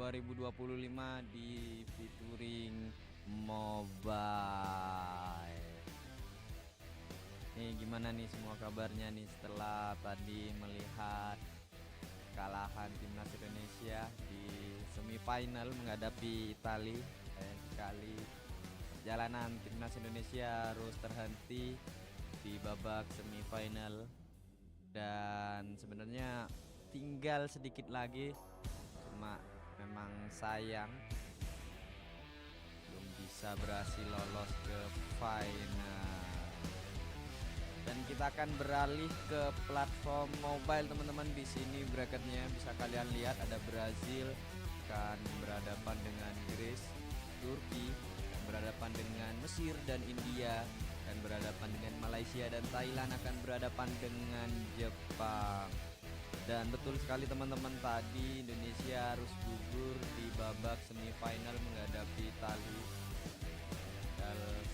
2025 di featuring mobile. Nih gimana nih semua kabarnya nih setelah tadi melihat kekalahan timnas Indonesia di semifinal menghadapi Italia. Sayang sekali perjalanan timnas Indonesia harus terhenti di babak semifinal, dan sebenarnya tinggal sedikit lagi, cuma memang sayang belum bisa berhasil lolos ke final. Dan kita akan beralih ke platform mobile teman-teman. Di sini bracketnya bisa kalian lihat, ada Brazil akan berhadapan dengan Inggris, Turki akan berhadapan dengan Mesir, dan India akan berhadapan dengan Malaysia, dan Thailand akan berhadapan dengan Jepang. Dan betul sekali teman-teman, tadi Indonesia harus gugur di babak semifinal menghadapi Italia.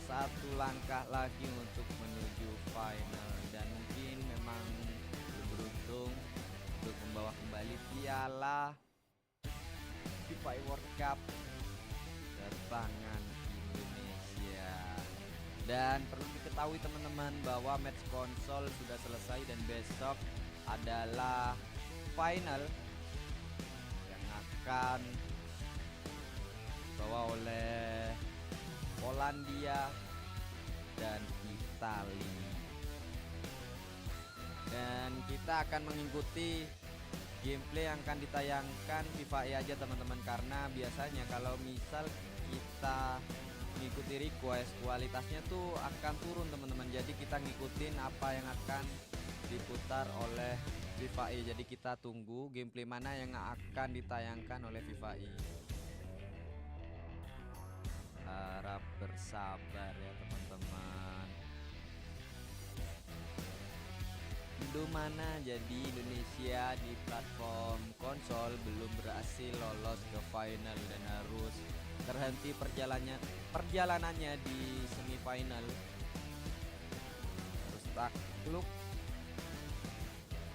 Satu langkah lagi untuk menuju final, dan mungkin memang beruntung untuk membawa kembali piala FIFAe World Cup ke tangan Indonesia. Dan perlu diketahui teman-teman bahwa match konsol sudah selesai dan besok adalah final yang akan dibawa oleh Polandia dan Italia. Dan kita akan mengikuti gameplay yang akan ditayangkan FIFAe aja teman-teman, karena biasanya kalau misal kita mengikuti request, kualitasnya tuh akan turun teman-teman. Jadi kita ngikutin apa yang akan diputar oleh FIFAe. Jadi kita tunggu gameplay mana yang akan ditayangkan oleh FIFAe. Harap bersabar ya teman-teman. Mana jadi Indonesia di platform konsol belum berhasil lolos ke final dan harus terhenti perjalanannya di semifinal. Harus takluk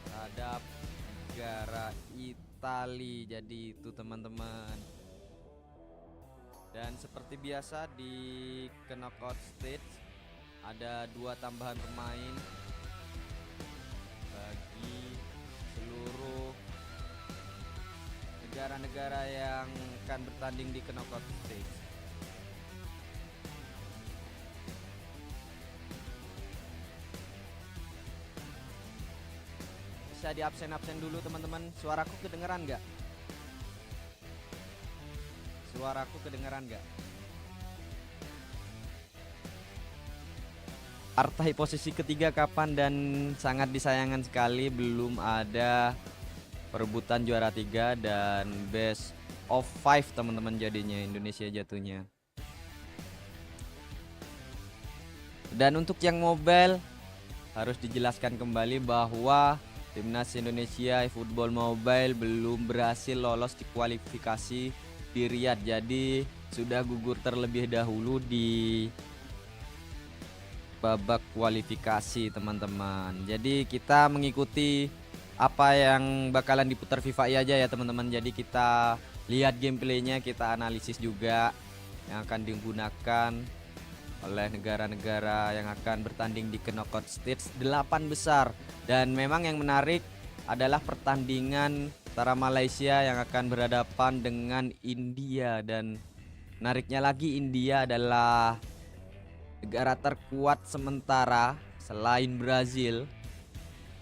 terhadap negara Italia. Jadi itu teman-teman. Dan seperti biasa di knockout stage ada 2 tambahan pemain bagi seluruh negara-negara yang akan bertanding di knockout stage. Bisa di absen dulu teman-teman. Suaraku kedengeran nggak? Suaraku kedengeran nggak? Partai posisi ketiga kapan, dan sangat disayangkan sekali belum ada perebutan juara 3 dan best of 5 teman-teman, jadinya Indonesia jatuhnya. Dan untuk yang mobile harus dijelaskan kembali bahwa timnas Indonesia eFootball Mobile belum berhasil lolos di kualifikasi di Riyadh, jadi sudah gugur terlebih dahulu di babak kualifikasi teman-teman. Jadi kita mengikuti apa yang bakalan diputar FIFAe aja ya teman-teman. Jadi kita lihat gameplaynya, kita analisis juga yang akan digunakan oleh negara-negara yang akan bertanding di knockout stage 8 besar. Dan memang yang menarik adalah pertandingan antara Malaysia yang akan berhadapan dengan India, dan menariknya lagi India adalah negara terkuat sementara selain Brazil.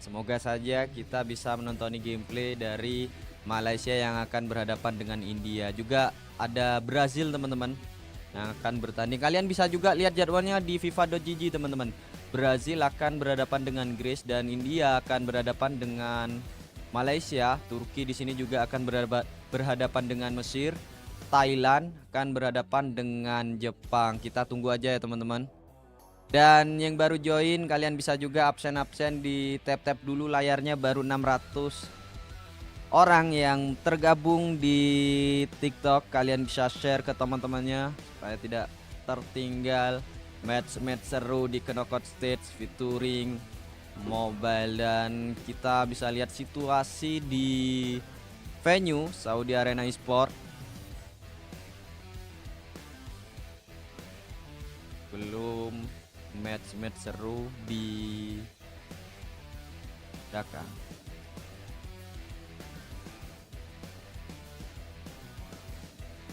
Semoga saja kita bisa menonton gameplay dari Malaysia yang akan berhadapan dengan India. Juga ada Brazil teman-teman yang akan bertanding. Kalian bisa juga lihat jadwalnya di FIFA.gg teman-teman. Brazil akan berhadapan dengan Greece dan India akan berhadapan dengan Malaysia. Turki di sini juga akan berhadapan dengan Mesir. Thailand akan berhadapan dengan Jepang. Kita tunggu aja ya teman-teman. Dan yang baru join, kalian bisa juga absen di tap dulu layarnya. Baru 600 orang yang tergabung di TikTok. Kalian bisa share ke teman-temannya supaya tidak tertinggal match-match seru di knockout stage featuring mobile. Dan kita bisa lihat situasi di venue Saudi Arena Esport. sebelum match-match seru di Dhaka.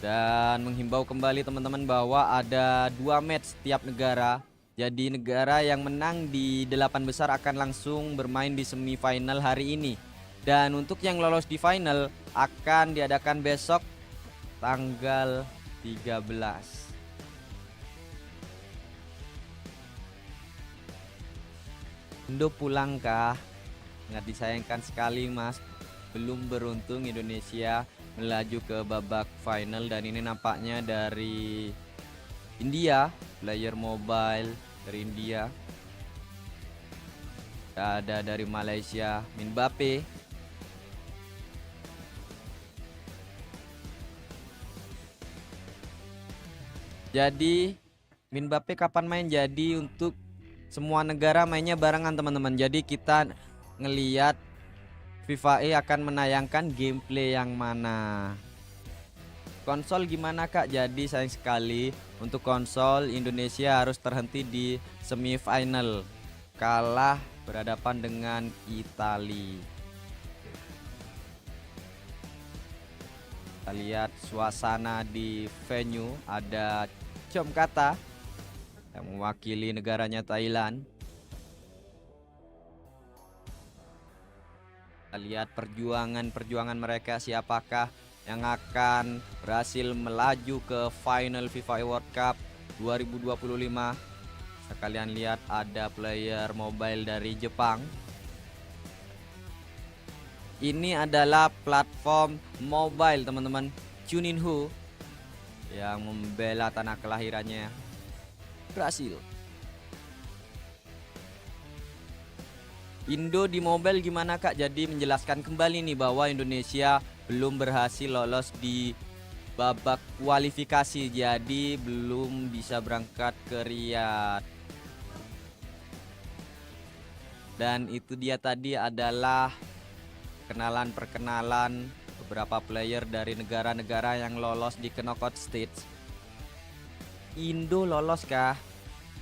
Dan menghimbau kembali teman-teman bahwa ada 2 match tiap negara. Jadi negara yang menang di 8 besar akan langsung bermain di semifinal hari ini. Dan untuk yang lolos di final akan diadakan besok tanggal 13. Indo pulangkah? Sangat disayangkan sekali Mas. Belum beruntung Indonesia melaju ke babak final, dan ini nampaknya dari India, player mobile dari India. Ada dari Malaysia, Mbappe. Jadi Mbappe kapan main? Jadi untuk semua negara mainnya barengan teman-teman. Jadi kita ngeliat FIFAe akan menayangkan gameplay yang mana. Konsol gimana Kak? Jadi sayang sekali untuk konsol Indonesia harus terhenti di semifinal, kalah berhadapan dengan Italia. Kita lihat suasana di venue, ada Chom Kata yang mewakili negaranya Thailand. Kita lihat perjuangan mereka, siapakah yang akan berhasil melaju ke final FIFAe World Cup 2025. Sekalian lihat ada player mobile dari Jepang. Ini adalah platform mobile teman-teman, Juninho, yang membela tanah kelahirannya, Brasil. Indo di mobile gimana Kak? Jadi menjelaskan kembali nih bahwa Indonesia belum berhasil lolos di babak kualifikasi, jadi belum bisa berangkat ke Riyadh. Dan itu dia tadi adalah perkenalan beberapa player dari negara-negara yang lolos di knockout stage. Indo lolos kah?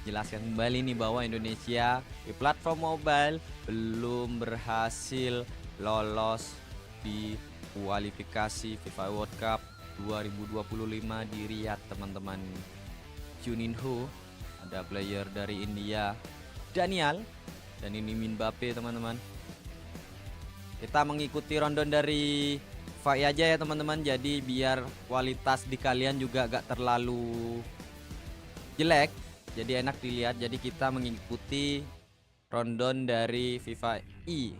Jelaskan kembali nih bahwa Indonesia di platform mobile belum berhasil lolos di kualifikasi FIFA World Cup 2025 di Riyadh teman-teman. Juninho, ada player dari India, Daniel, dan ini Mbappe teman-teman. Kita mengikuti rundown dari FIFAe aja ya teman-teman, jadi biar kualitas di kalian juga gak terlalu jelek, jadi enak dilihat. Jadi kita mengikuti rundown dari FIFAe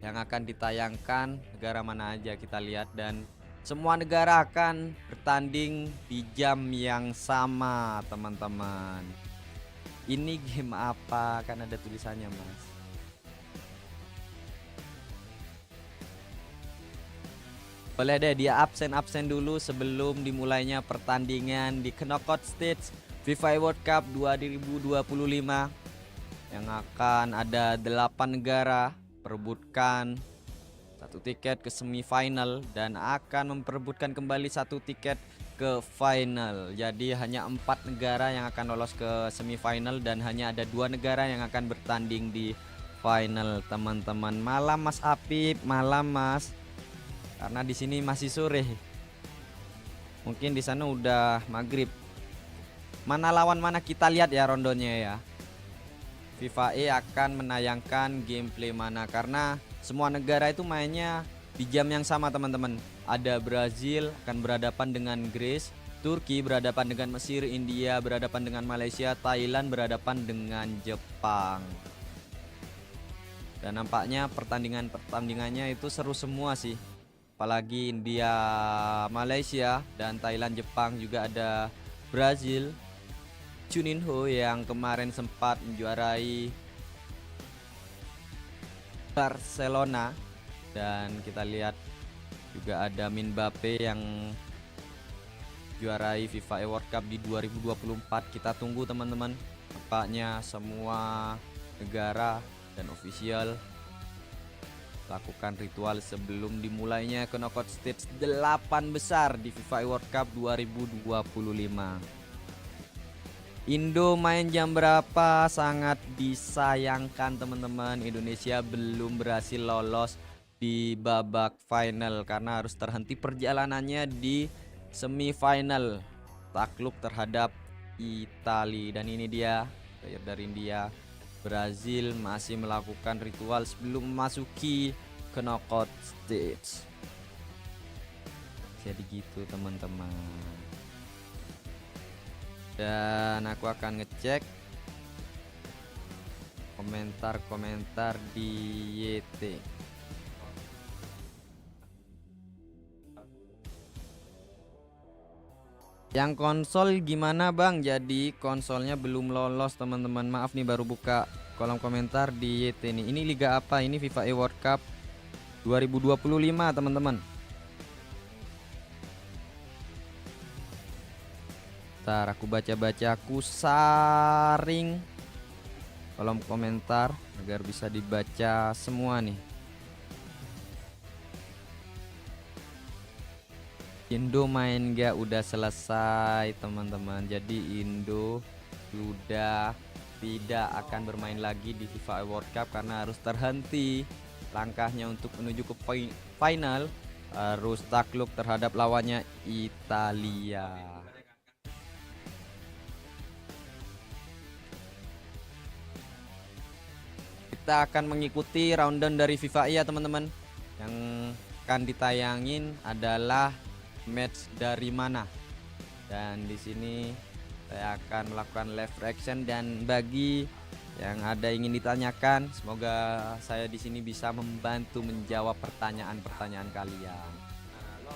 yang akan ditayangkan negara mana aja kita lihat, dan semua negara akan bertanding di jam yang sama teman-teman. Ini game apa? Kan ada tulisannya Mas. Boleh deh dia absen dulu sebelum dimulainya pertandingan di knockout stage FIFAe World Cup 2025 yang akan ada 8 negara perebutkan 1 tiket ke semifinal dan akan memperebutkan kembali 1 tiket ke final. Jadi hanya 4 negara yang akan lolos ke semifinal dan hanya ada 2 negara yang akan bertanding di final teman-teman. Malam Mas Apip, malam Mas. Karena di sini masih sore. Mungkin di sana udah maghrib. Mana lawan mana kita lihat ya rondonya ya. FIFAe akan menayangkan gameplay mana, karena semua negara itu mainnya di jam yang sama teman-teman. Ada Brazil akan berhadapan dengan Greece, Turki berhadapan dengan Mesir, India berhadapan dengan Malaysia, Thailand berhadapan dengan Jepang. Dan nampaknya pertandingannya itu seru semua sih. Apalagi India, Malaysia, dan Thailand, Jepang, juga ada Brazil, Juninho yang kemarin sempat menjuarai Barcelona, dan kita lihat juga ada Mbappe yang juarai FIFAe World Cup di 2024. Kita tunggu teman-teman. Nampaknya semua negara dan official lakukan ritual sebelum dimulainya knockout stage 8 besar di FIFAe World Cup 2025. Indo main jam berapa? Sangat disayangkan teman-teman, Indonesia belum berhasil lolos di babak final karena harus terhenti perjalanannya di semifinal takluk terhadap Italia. Dan ini dia player dari India. Brazil masih melakukan ritual sebelum memasuki ke knockout stage. Jadi gitu teman-teman. Dan aku akan ngecek komentar-komentar di YT. Yang konsol gimana bang? Jadi konsolnya belum lolos teman-teman. Maaf nih, baru buka kolom komentar di YT nih. Ini liga apa? Ini FIFAe World Cup 2025 teman-teman. Ntar aku baca-baca, aku saring kolom komentar agar bisa dibaca semua nih. Indo main gak? Udah selesai teman-teman. Jadi Indo sudah tidak akan bermain lagi di FIFA World Cup karena harus terhenti langkahnya untuk menuju ke final, harus takluk terhadap lawannya Italia. Kita akan mengikuti rundown dari FIFAe ya teman-teman. Yang akan ditayangin adalah match dari mana. Dan di sini saya akan melakukan live reaction, dan bagi yang ada ingin ditanyakan, semoga saya di sini bisa membantu menjawab pertanyaan-pertanyaan kalian.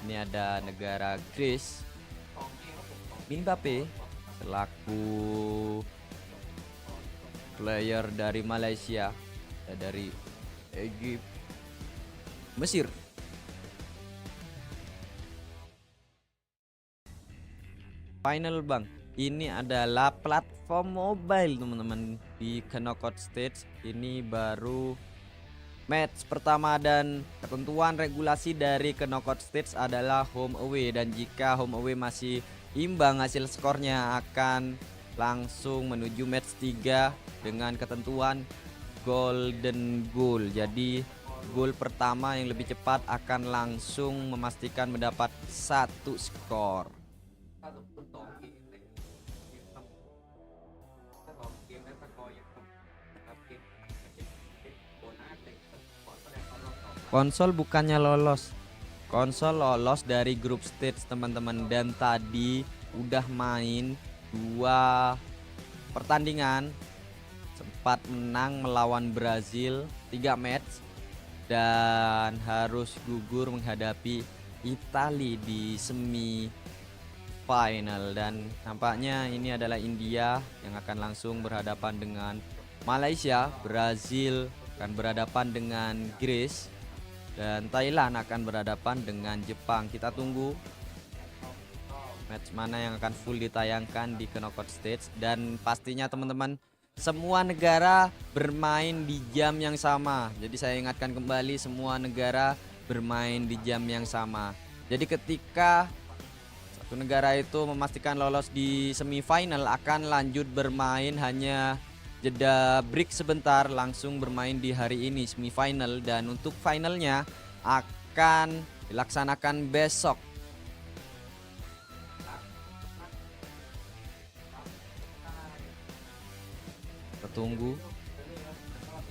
Ini ada negara Greece, Mbappe selaku player dari Malaysia, dari Egypt, Mesir. Final bang, ini adalah platform mobile teman-teman. Di knockout stage ini baru match pertama, dan ketentuan regulasi dari knockout stage adalah home away, dan jika home away masih imbang hasil skornya akan langsung menuju match 3 dengan ketentuan golden goal. Jadi gol pertama yang lebih cepat akan langsung memastikan mendapat 1 skor. Konsol bukannya lolos, konsol lolos dari grup stage teman-teman, dan tadi udah main 2 pertandingan, sempat menang melawan Brazil 3 match, dan harus gugur menghadapi Italia di semi final. Dan nampaknya ini adalah India yang akan langsung berhadapan dengan Malaysia, Brazil akan berhadapan dengan Greece, dan Thailand akan berhadapan dengan Jepang. Kita tunggu match mana yang akan full ditayangkan di knockout stage. Dan pastinya teman-teman, semua negara bermain di jam yang sama. Jadi saya ingatkan kembali, semua negara bermain di jam yang sama. Jadi ketika satu negara itu memastikan lolos di semifinal, akan lanjut bermain, hanya jeda break sebentar, langsung bermain di hari ini semifinal. Dan untuk finalnya akan dilaksanakan besok. Kita tunggu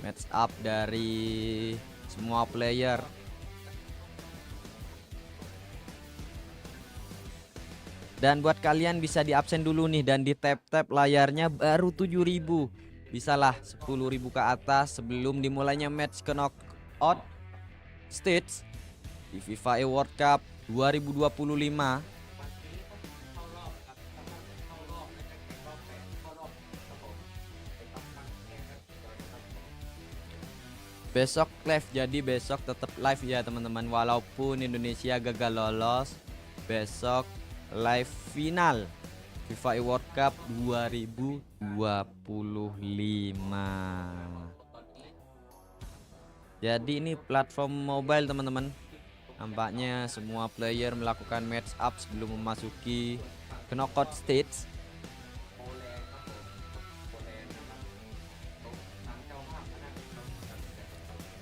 match up dari semua player. Dan buat kalian bisa di absen dulu nih, dan di tap-tap layarnya baru 7.000. Bisalah 10.000 ke atas sebelum dimulainya match ke knockout stage di FIFAe World Cup 2025. Besok live, jadi besok tetap live ya teman-teman. Walaupun Indonesia gagal lolos, besok live final FIFAe World Cup 2025. Jadi ini platform mobile teman-teman. Nampaknya semua player melakukan match up sebelum memasuki knockout stage.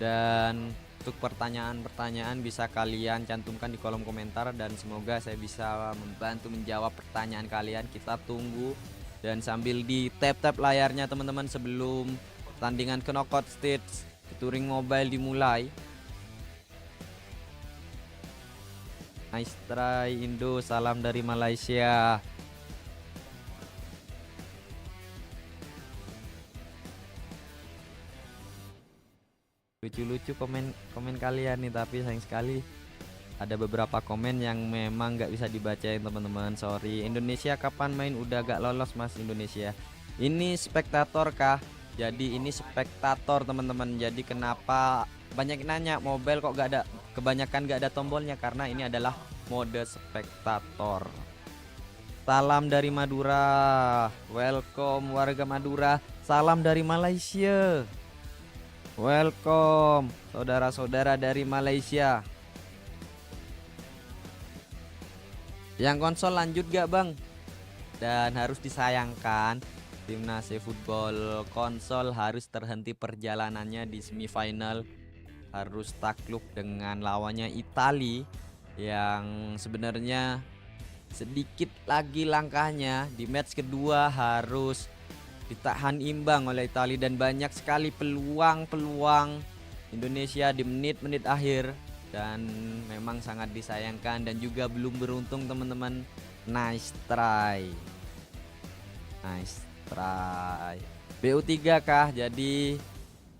Dan untuk pertanyaan-pertanyaan bisa kalian cantumkan di kolom komentar, dan semoga saya bisa membantu menjawab pertanyaan kalian. Kita tunggu, dan sambil di tap-tap layarnya teman-teman sebelum pertandingan knockout stage touring mobile dimulai. Nice try Indo, salam dari Malaysia. Lucu-lucu komen kalian nih, tapi sayang sekali ada beberapa komen yang memang nggak bisa dibacain teman-teman, sorry. Indonesia kapan main? Udah gak lolos mas Indonesia. Ini spektator kah? Jadi ini spektator teman-teman. Jadi kenapa banyak nanya mobile kok gak ada, kebanyakan gak ada tombolnya, karena ini adalah mode spektator. Salam dari Madura, welcome warga Madura. Salam dari Malaysia, welcome saudara-saudara dari Malaysia. Yang konsol lanjut gak bang? Dan harus disayangkan, timnas eFootball konsol harus terhenti perjalanannya di semifinal, harus takluk dengan lawannya Italia yang sebenarnya sedikit lagi langkahnya. Di match kedua harus ditahan imbang oleh Italia, dan banyak sekali peluang-peluang Indonesia di menit-menit akhir, dan memang sangat disayangkan dan juga belum beruntung teman-teman. Nice try, nice try. BU3 kah? Jadi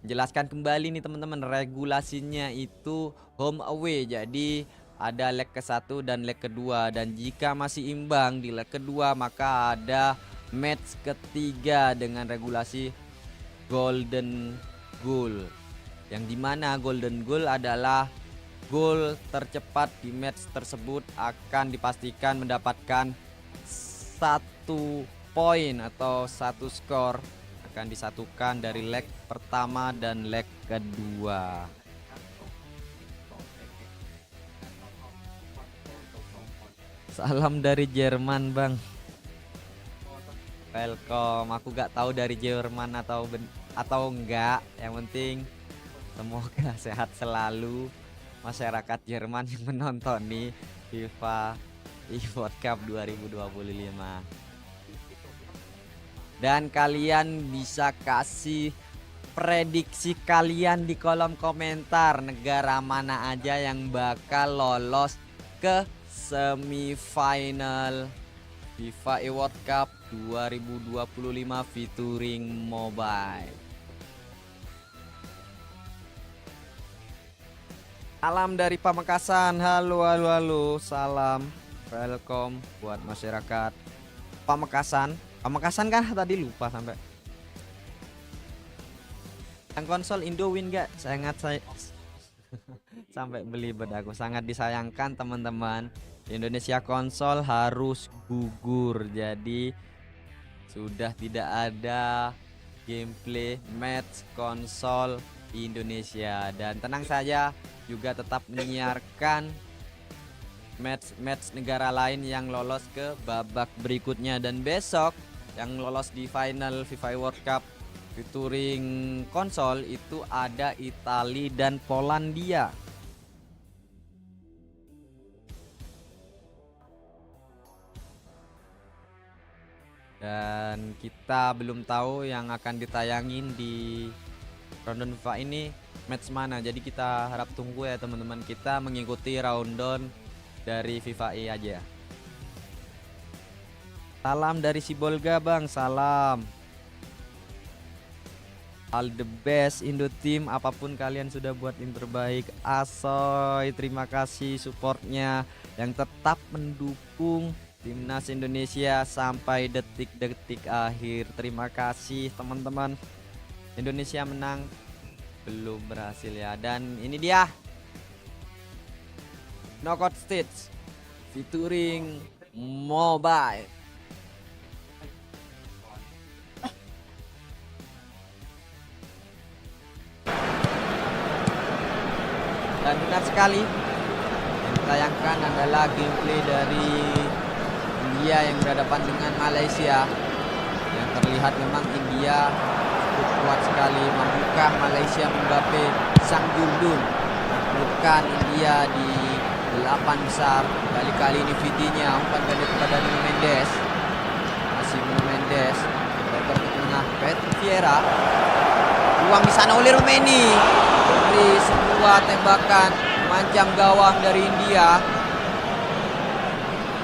jelaskan kembali nih teman-teman, regulasinya itu home away. Jadi ada leg ke-1 dan leg kedua, dan jika masih imbang di leg kedua maka ada match ketiga dengan regulasi golden goal, yang dimana golden goal adalah gol tercepat di match tersebut akan dipastikan mendapatkan 1 poin atau 1 skor, akan disatukan dari leg pertama dan leg kedua. Salam dari Jerman bang, welcome. Aku gak tahu dari Jerman atau enggak, yang penting semoga sehat selalu masyarakat Jerman yang menonton nih FIFA eFootball Cup 2025. Dan kalian bisa kasih prediksi kalian di kolom komentar, negara mana aja yang bakal lolos ke semifinal FIFA eFootball Cup 2025 featuring mobile. Salam dari Pamekasan, halo halo halo, salam welcome buat masyarakat Pamekasan. Pamekasan kan tadi lupa sampai. Yang konsol Indo win gak? Sampai belibet aku. Sangat disayangkan teman-teman, Indonesia konsol harus gugur. Jadi sudah tidak ada gameplay match konsol di Indonesia. Dan tenang saja, juga tetap menyiarkan match negara lain yang lolos ke babak berikutnya. Dan besok yang lolos di final FIFA World Cup featuring konsol itu ada Italia dan Polandia. Dan kita belum tahu yang akan ditayangin di rundown FIFA ini match mana. Jadi kita harap tunggu ya teman-teman, kita mengikuti rundown dari FIFAe aja. Salam dari Sibolga bang, salam. All the best Indo Team, apapun kalian sudah buat yang terbaik. Asoy, terima kasih supportnya yang tetap mendukung timnas Indonesia sampai detik-detik akhir. Terima kasih teman-teman. Indonesia menang, belum berhasil ya. Dan ini dia knockout stage featuring mobile. Dan benar sekali, yang ditayangkan adalah gameplay dari India yang berhadapan dengan Malaysia. Yang terlihat memang India cukup kuat sekali membuka Malaysia. Mbappe sang Jundun menemukan India di 8 besar. Kali ini VT-nya umpan pendek kepada Nuno Mendes. Masih Nuno Mendes lebar ke tengah Patrick Vieira. Uang di sana oleh Romeni. Beri sebuah tembakan memanjang gawang dari India.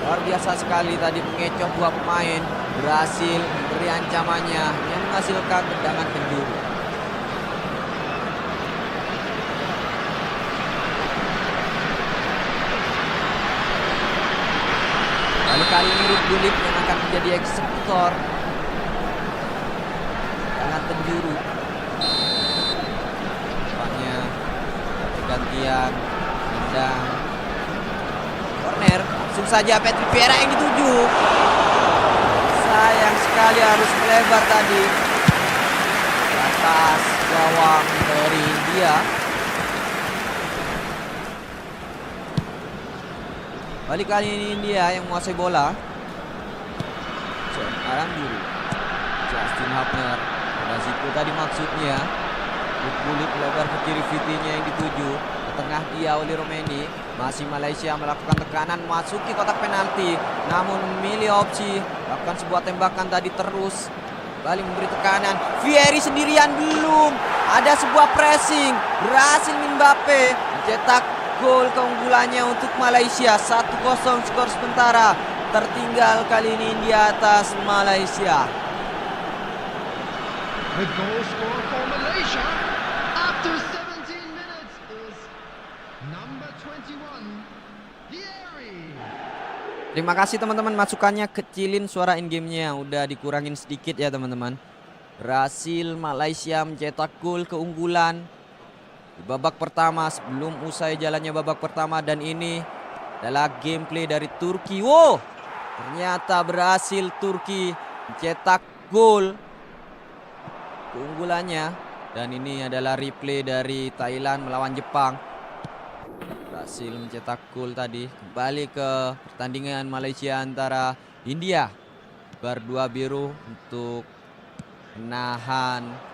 Luar biasa sekali tadi mengecoh dua pemain. Berhasil memberi ancamannya yang menghasilkan tendangan penjuru. Kali ini Gullit yang akan menjadi eksekutor tendangan penjuru. Nampaknya pergantian tendang corner. Langsung saja Patrick Vieira yang dituju. Sayang sekali harus melebar tadi atas gawang dari India. Balik kali ini India yang menguasai bola. Sekarang dulu Justin Hapner. Ada Zico tadi maksudnya. Gullit lebar ke kiri VT-nya yang dituju. Ke tengah dia oleh Romeni. Masih Malaysia melakukan tekanan masuki kotak penalti. Namun memilih opsi lakukan sebuah tembakan tadi terus. Balik memberi tekanan. Vieri sendirian belum. Ada sebuah pressing. Berhasil Mbappe mencetak gol keunggulannya untuk Malaysia. 1-0 skor sementara. Tertinggal kali ini India atas Malaysia. The goal score for Malaysia after 17 minutes is number 21, Vieri. Terima kasih teman-teman masukannya. Kecilin suara in game-nya. Udah dikurangin sedikit ya teman-teman. Berhasil Malaysia mencetak gol keunggulan di babak pertama sebelum usai jalannya babak pertama. Dan ini adalah gameplay dari Turki. Wow, ternyata berhasil Turki mencetak gol keunggulannya. Dan ini adalah replay dari Thailand melawan Jepang. Berhasil mencetak gol tadi. Kembali ke pertandingan Malaysia antara India. Berdua biru untuk menahan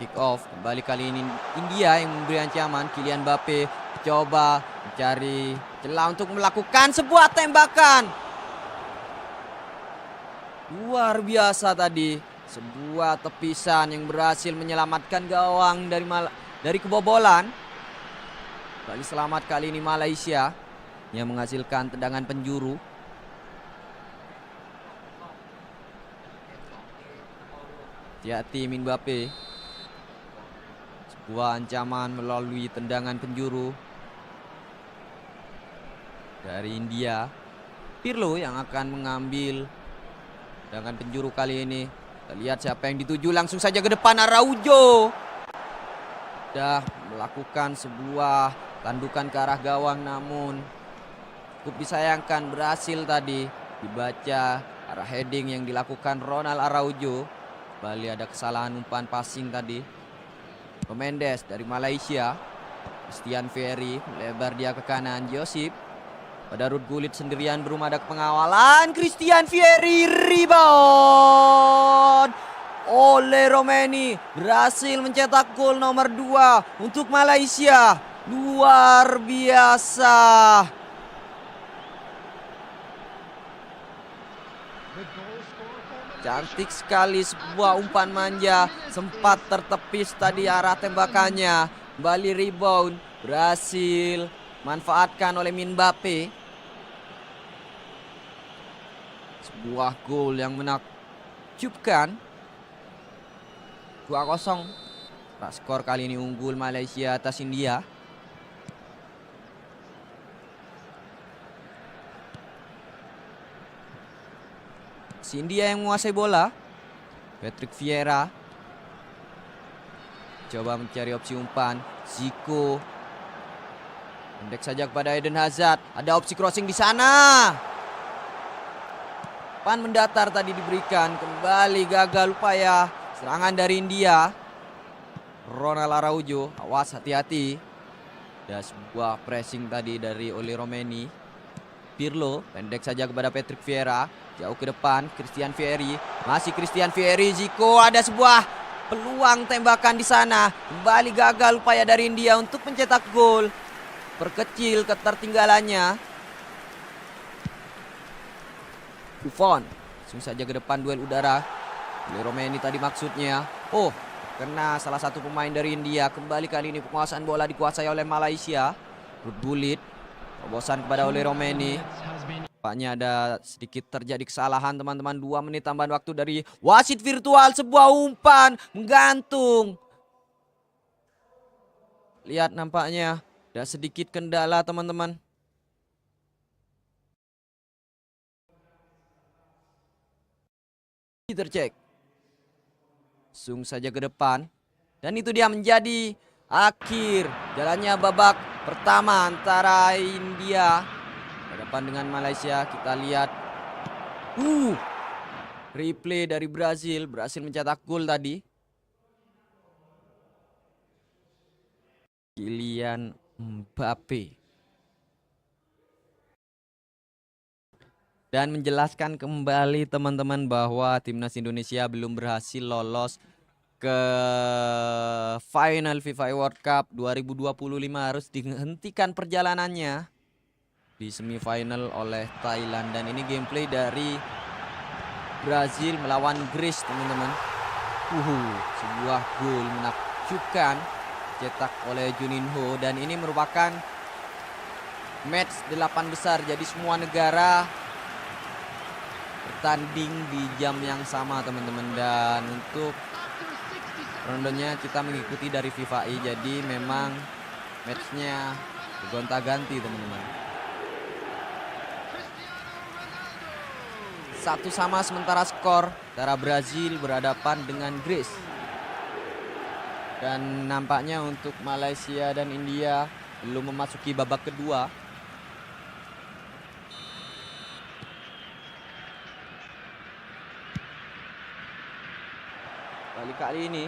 kick off. Kembali kali ini India yang memberi ancaman. Kylian Mbappe coba mencari celah untuk melakukan sebuah tembakan. Luar biasa tadi. Sebuah tepisan yang berhasil menyelamatkan gawang dari kebobolan. Kali selamat kali ini Malaysia yang menghasilkan tendangan penjuru. Hati-hati Mbappe. Sebuah ancaman melalui tendangan penjuru dari India. Pirlo yang akan mengambil tendangan penjuru kali ini. Kita lihat siapa yang dituju. Langsung saja ke depan Araujo. Sudah melakukan sebuah tandukan ke arah gawang, namun cukup disayangkan berhasil tadi dibaca arah heading yang dilakukan Ronald Araujo. Kembali ada kesalahan umpan passing tadi. Mendes dari Malaysia. Christian Vieri lebar dia ke kanan. Josip pada Gullit sendirian, belum ada pengawalan. Christian Vieri rebound oleh Romeni. Berhasil mencetak gol nomor 2 untuk Malaysia. Luar biasa. Cantik sekali sebuah umpan manja. Sempat tertepis tadi arah tembakannya. Kembali rebound. Berhasil manfaatkan oleh Mbappe. Sebuah gol yang menakjubkan. 2-0. Skor kali ini unggul Malaysia atas India. India yang menguasai bola. Patrick Vieira coba mencari opsi umpan. Zico pendek saja kepada Eden Hazard. Ada opsi crossing di sana. Umpan mendatar tadi diberikan. Kembali gagal upaya serangan dari India. Ronald Araujo, awas hati-hati. Ada sebuah pressing tadi dari Oli Romeni. Pirlo pendek saja kepada Patrick Vieira. Jauh ke depan Christian Vieri. Masih Christian Vieri. Zico, ada sebuah peluang tembakan di sana. Kembali gagal upaya dari India untuk mencetak gol. Perkecil ketertinggalannya. Buffon langsung saja ke depan, duel udara. Romeni tadi maksudnya. Oh, kena salah satu pemain dari India. Kembali kali ini penguasaan bola dikuasai oleh Malaysia. Ruth Gullit. Terobosan kepada Romeni. Nampaknya ada sedikit terjadi kesalahan teman-teman. 2 menit tambahan waktu dari wasit virtual. Sebuah umpan menggantung. Lihat nampaknya ada sedikit kendala teman-teman. Tercek. Langsung saja ke depan. Dan itu dia menjadi akhir jalannya babak pertama antara India berhadapan dengan Malaysia. Kita lihat replay dari Brazil. Berhasil mencetak gol tadi. Kylian Mbappe. Dan menjelaskan kembali teman-teman bahwa timnas Indonesia belum berhasil lolos ke final FIFAe World Cup 2025. Harus dihentikan perjalanannya di semifinal oleh Thailand. Dan ini gameplay dari Brazil melawan Greece teman-teman. Sebuah gol menakjubkan cetak oleh Juninho. Dan ini merupakan match 8 besar. Jadi semua negara bertanding di jam yang sama teman-teman. Dan untuk rondenya kita mengikuti dari FIFAe. Jadi memang matchnya gonta-ganti teman-teman. 1-1 sementara skor antara Brazil berhadapan dengan Greece. Dan nampaknya untuk Malaysia dan India belum memasuki babak kedua. Kali ini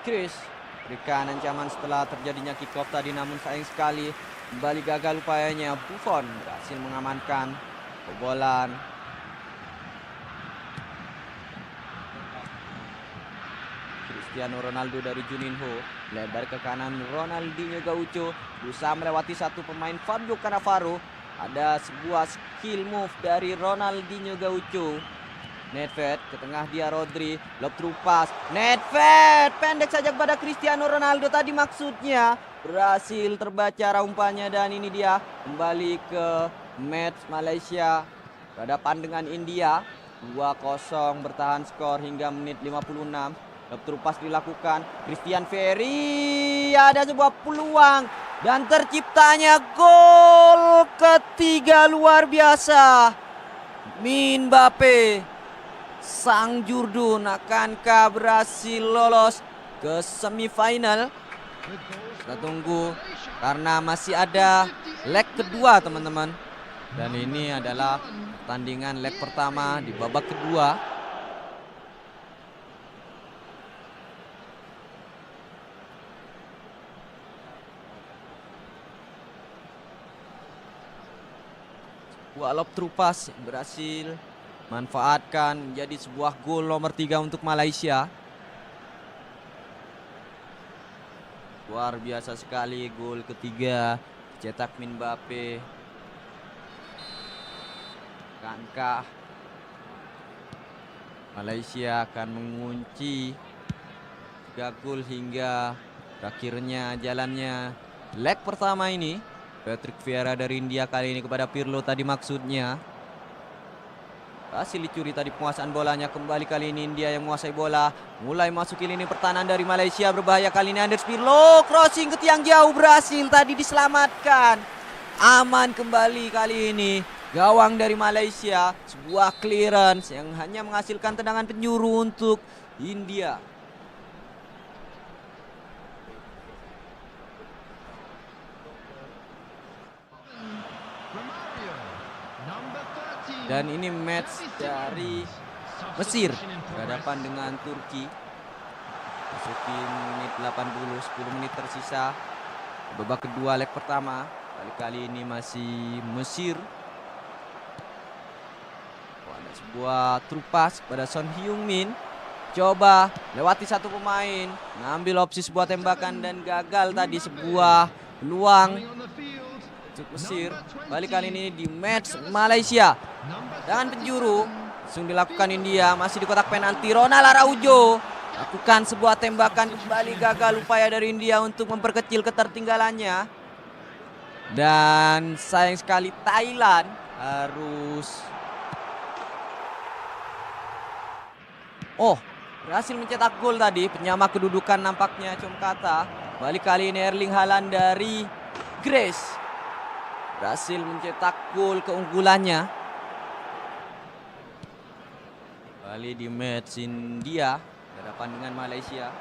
Chris berikan ancaman setelah terjadinya kick off tadi, namun sayang sekali kembali gagal upayanya. Buffon berhasil mengamankan kebobolan. Cristiano Ronaldo dari Juninho, lebar ke kanan Ronaldinho Gaucho, berusaha melewati satu pemain Fabio Cannavaro. Ada sebuah skill move dari Ronaldinho Gaucho. Nedved ke tengah dia Rodri, lob through pass. Nedved pendek saja kepada Cristiano Ronaldo tadi maksudnya. Berhasil terbaca umpannya dan ini dia kembali ke match Malaysia berhadapan dengan India. 2-0 bertahan skor hingga menit 56. Lob through pass dilakukan. Christian Ferry, ada sebuah peluang dan terciptanya gol ketiga luar biasa. Mbappe, sang jurdun, akankah berhasil lolos ke semifinal? Kita tunggu karena masih ada leg kedua teman-teman. Dan ini adalah pertandingan leg pertama di babak kedua. Sebuah lob through pass yang berhasil manfaatkan menjadi sebuah gol nomor 3 untuk Malaysia. Luar biasa sekali gol ketiga cetak Mbappe. Akankah Malaysia akan mengunci 3 gol hingga berakhirnya jalannya leg pertama ini? Patrick Vieira dari India kali ini kepada Pirlo tadi maksudnya. Hasil dicuri tadi penguasaan bolanya. Kembali kali ini India yang menguasai bola. Mulai masuki lini pertahanan dari Malaysia. Berbahaya kali ini Anders Pirlo. Crossing ke tiang jauh berhasil tadi diselamatkan. Aman kembali kali ini gawang dari Malaysia. Sebuah clearance yang hanya menghasilkan tendangan penjuru untuk India. Dan ini match dari Mesir berhadapan dengan Turki. Masuki menit 80, 10 menit tersisa. Babak kedua leg pertama. Kali ini masih Mesir. Ada sebuah true pass pada Son Heung-min. Coba lewati satu pemain, ngambil opsi sebuah tembakan dan gagal tadi sebuah peluang Coming on the field, untuk Mesir. Balik kali ini di match Malaysia. Dengan penjuru langsung dilakukan India, masih di kotak penalti. Ronald Araujo lakukan sebuah tembakan, kembali gagal upaya dari India untuk memperkecil ketertinggalannya. Dan sayang sekali Thailand harus berhasil mencetak gol tadi, penyama kedudukan nampaknya Comkata. Balik kali ini Erling Haaland dari Greece berhasil mencetak gol keunggulannya. Kali di match India berhadapan dengan Malaysia.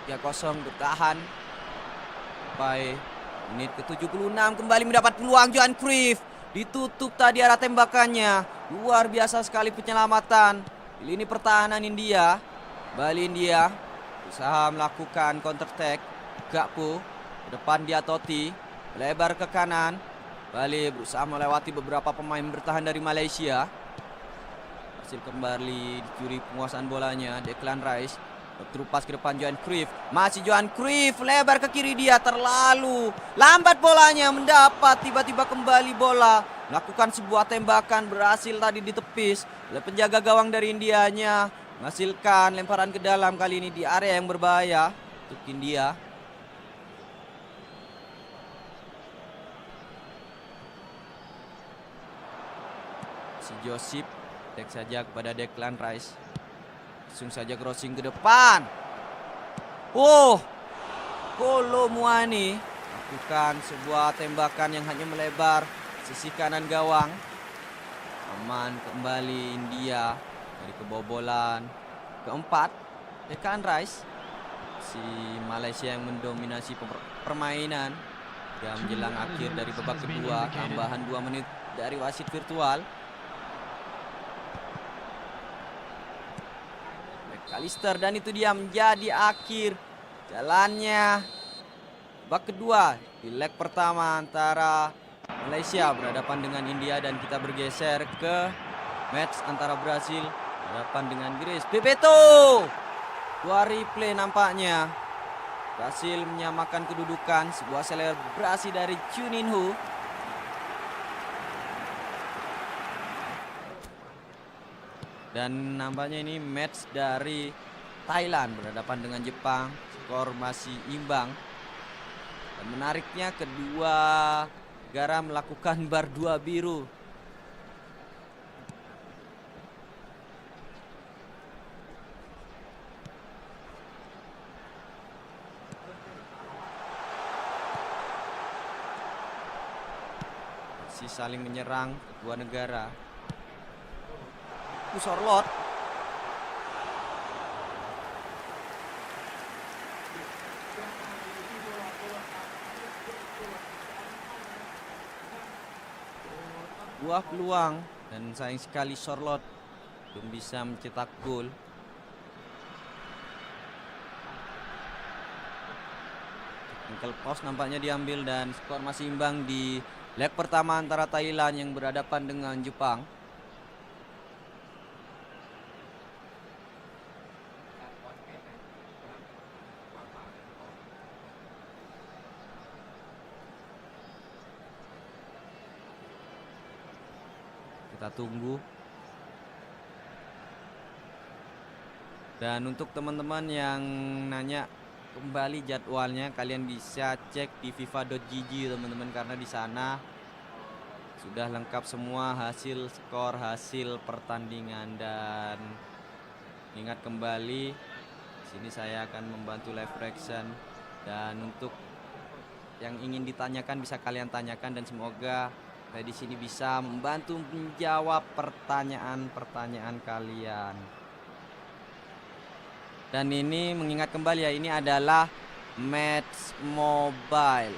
Ya kosong bertahan sampai menit ke-76, kembali mendapat peluang Johan Cruyff. Ditutup tadi arah tembakannya. Luar biasa sekali penyelamatan di lini pertahanan India. Bali India usaha melakukan counter attack. Gakpo ke depan dia Totti, lebar ke kanan. Bali berusaha melewati beberapa pemain bertahan dari Malaysia. Hasil kembali dicuri penguasaan bolanya Declan Rice. Terupas ke depan Johan Cruyff. Masih Johan Cruyff, lebar ke kiri dia, terlalu lambat bolanya mendapat, tiba-tiba kembali bola. Melakukan sebuah tembakan, berhasil tadi ditepis oleh penjaga gawang dari Indianya. Menghasilkan lemparan ke dalam, kali ini di area yang berbahaya untuk India. Si Josip cek saja kepada Declan Rice. Langsung saja crossing ke depan. Kolo Muani lakukan sebuah tembakan yang hanya melebar sisi kanan gawang. Aman kembali India dari kebobolan keempat. Declan Rice, si Malaysia yang mendominasi permainan. Sudah menjelang akhir dari babak kedua, tambahan 2 menit dari wasit virtual. Kalister, dan itu dia menjadi akhir jalannya babak kedua di leg pertama antara Malaysia berhadapan dengan India, dan kita bergeser ke match antara Brasil berhadapan dengan Greece. Bebeto, dua replay nampaknya berhasil menyamakan kedudukan, sebuah selebrasi dari Juninho. Dan nampaknya ini match dari Thailand berhadapan dengan Jepang. Skor masih imbang. Dan menariknya kedua negara melakukan bar 2 biru. Masih saling menyerang kedua negara. Sorlot. Buah peluang, dan sayang sekali Sorlot belum bisa mencetak gol. Ankle post nampaknya diambil, dan skor masih imbang di leg pertama antara Thailand yang berhadapan dengan Jepang. Kita tunggu. Dan untuk teman-teman yang nanya kembali jadwalnya, kalian bisa cek di FIFA.gg teman-teman, karena di sana sudah lengkap semua hasil skor, hasil pertandingan. Dan ingat kembali, sini saya akan membantu live reaction, dan untuk yang ingin ditanyakan bisa kalian tanyakan, dan semoga saya di sini bisa membantu menjawab pertanyaan-pertanyaan kalian. Dan ini mengingat kembali ya, ini adalah match mobile.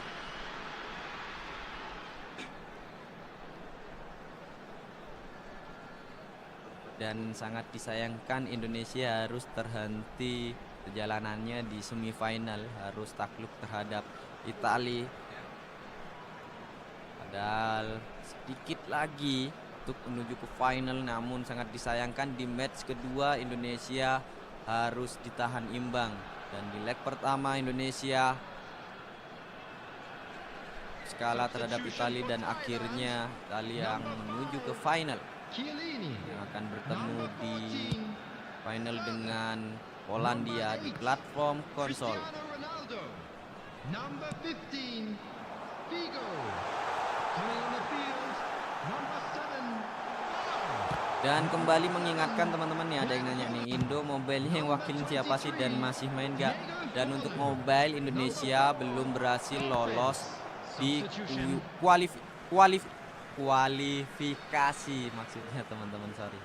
Dan sangat disayangkan Indonesia harus terhenti perjalanannya di semifinal, harus takluk terhadap Italia Dan sedikit lagi untuk menuju ke final, namun sangat disayangkan di match kedua Indonesia harus ditahan imbang. Dan di leg pertama Indonesia skala terhadap Italia dan akhirnya Italia yang menuju ke final yang akan bertemu di final dengan Polandia di platform konsol. Number 15, Figo. Coming on the field, number 7. Dan kembali mengingatkan teman-teman nih, ada yang nanya nih, Indo Mobile-nya yang wakilin siapa sih dan masih main gak? Dan untuk mobile Indonesia belum berhasil lolos di kualifikasi maksudnya teman-teman, sorry.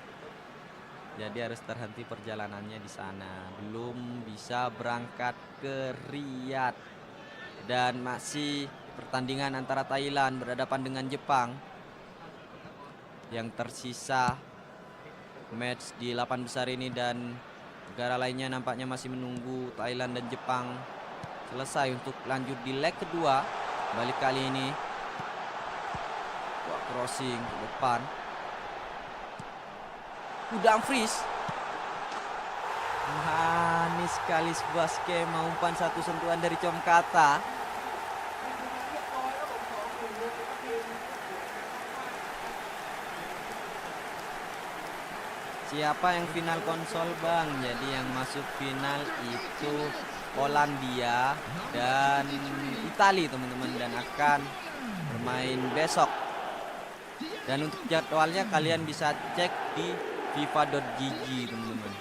Jadi harus terhenti perjalanannya di sana, belum bisa berangkat ke Riyadh. Dan masih pertandingan antara Thailand berhadapan dengan Jepang. Yang tersisa match di 8 besar ini, dan negara lainnya nampaknya masih menunggu Thailand dan Jepang selesai untuk lanjut di leg kedua. Balik kali ini crossing ke depan, Dumfries manis sekali sebuah skema umpan, satu sentuhan dari Comkata. Siapa yang final konsol bang? Jadi yang masuk final itu Polandia dan Italia teman-teman, dan akan bermain besok. Dan untuk jadwalnya kalian bisa cek di fifa.gg teman-teman.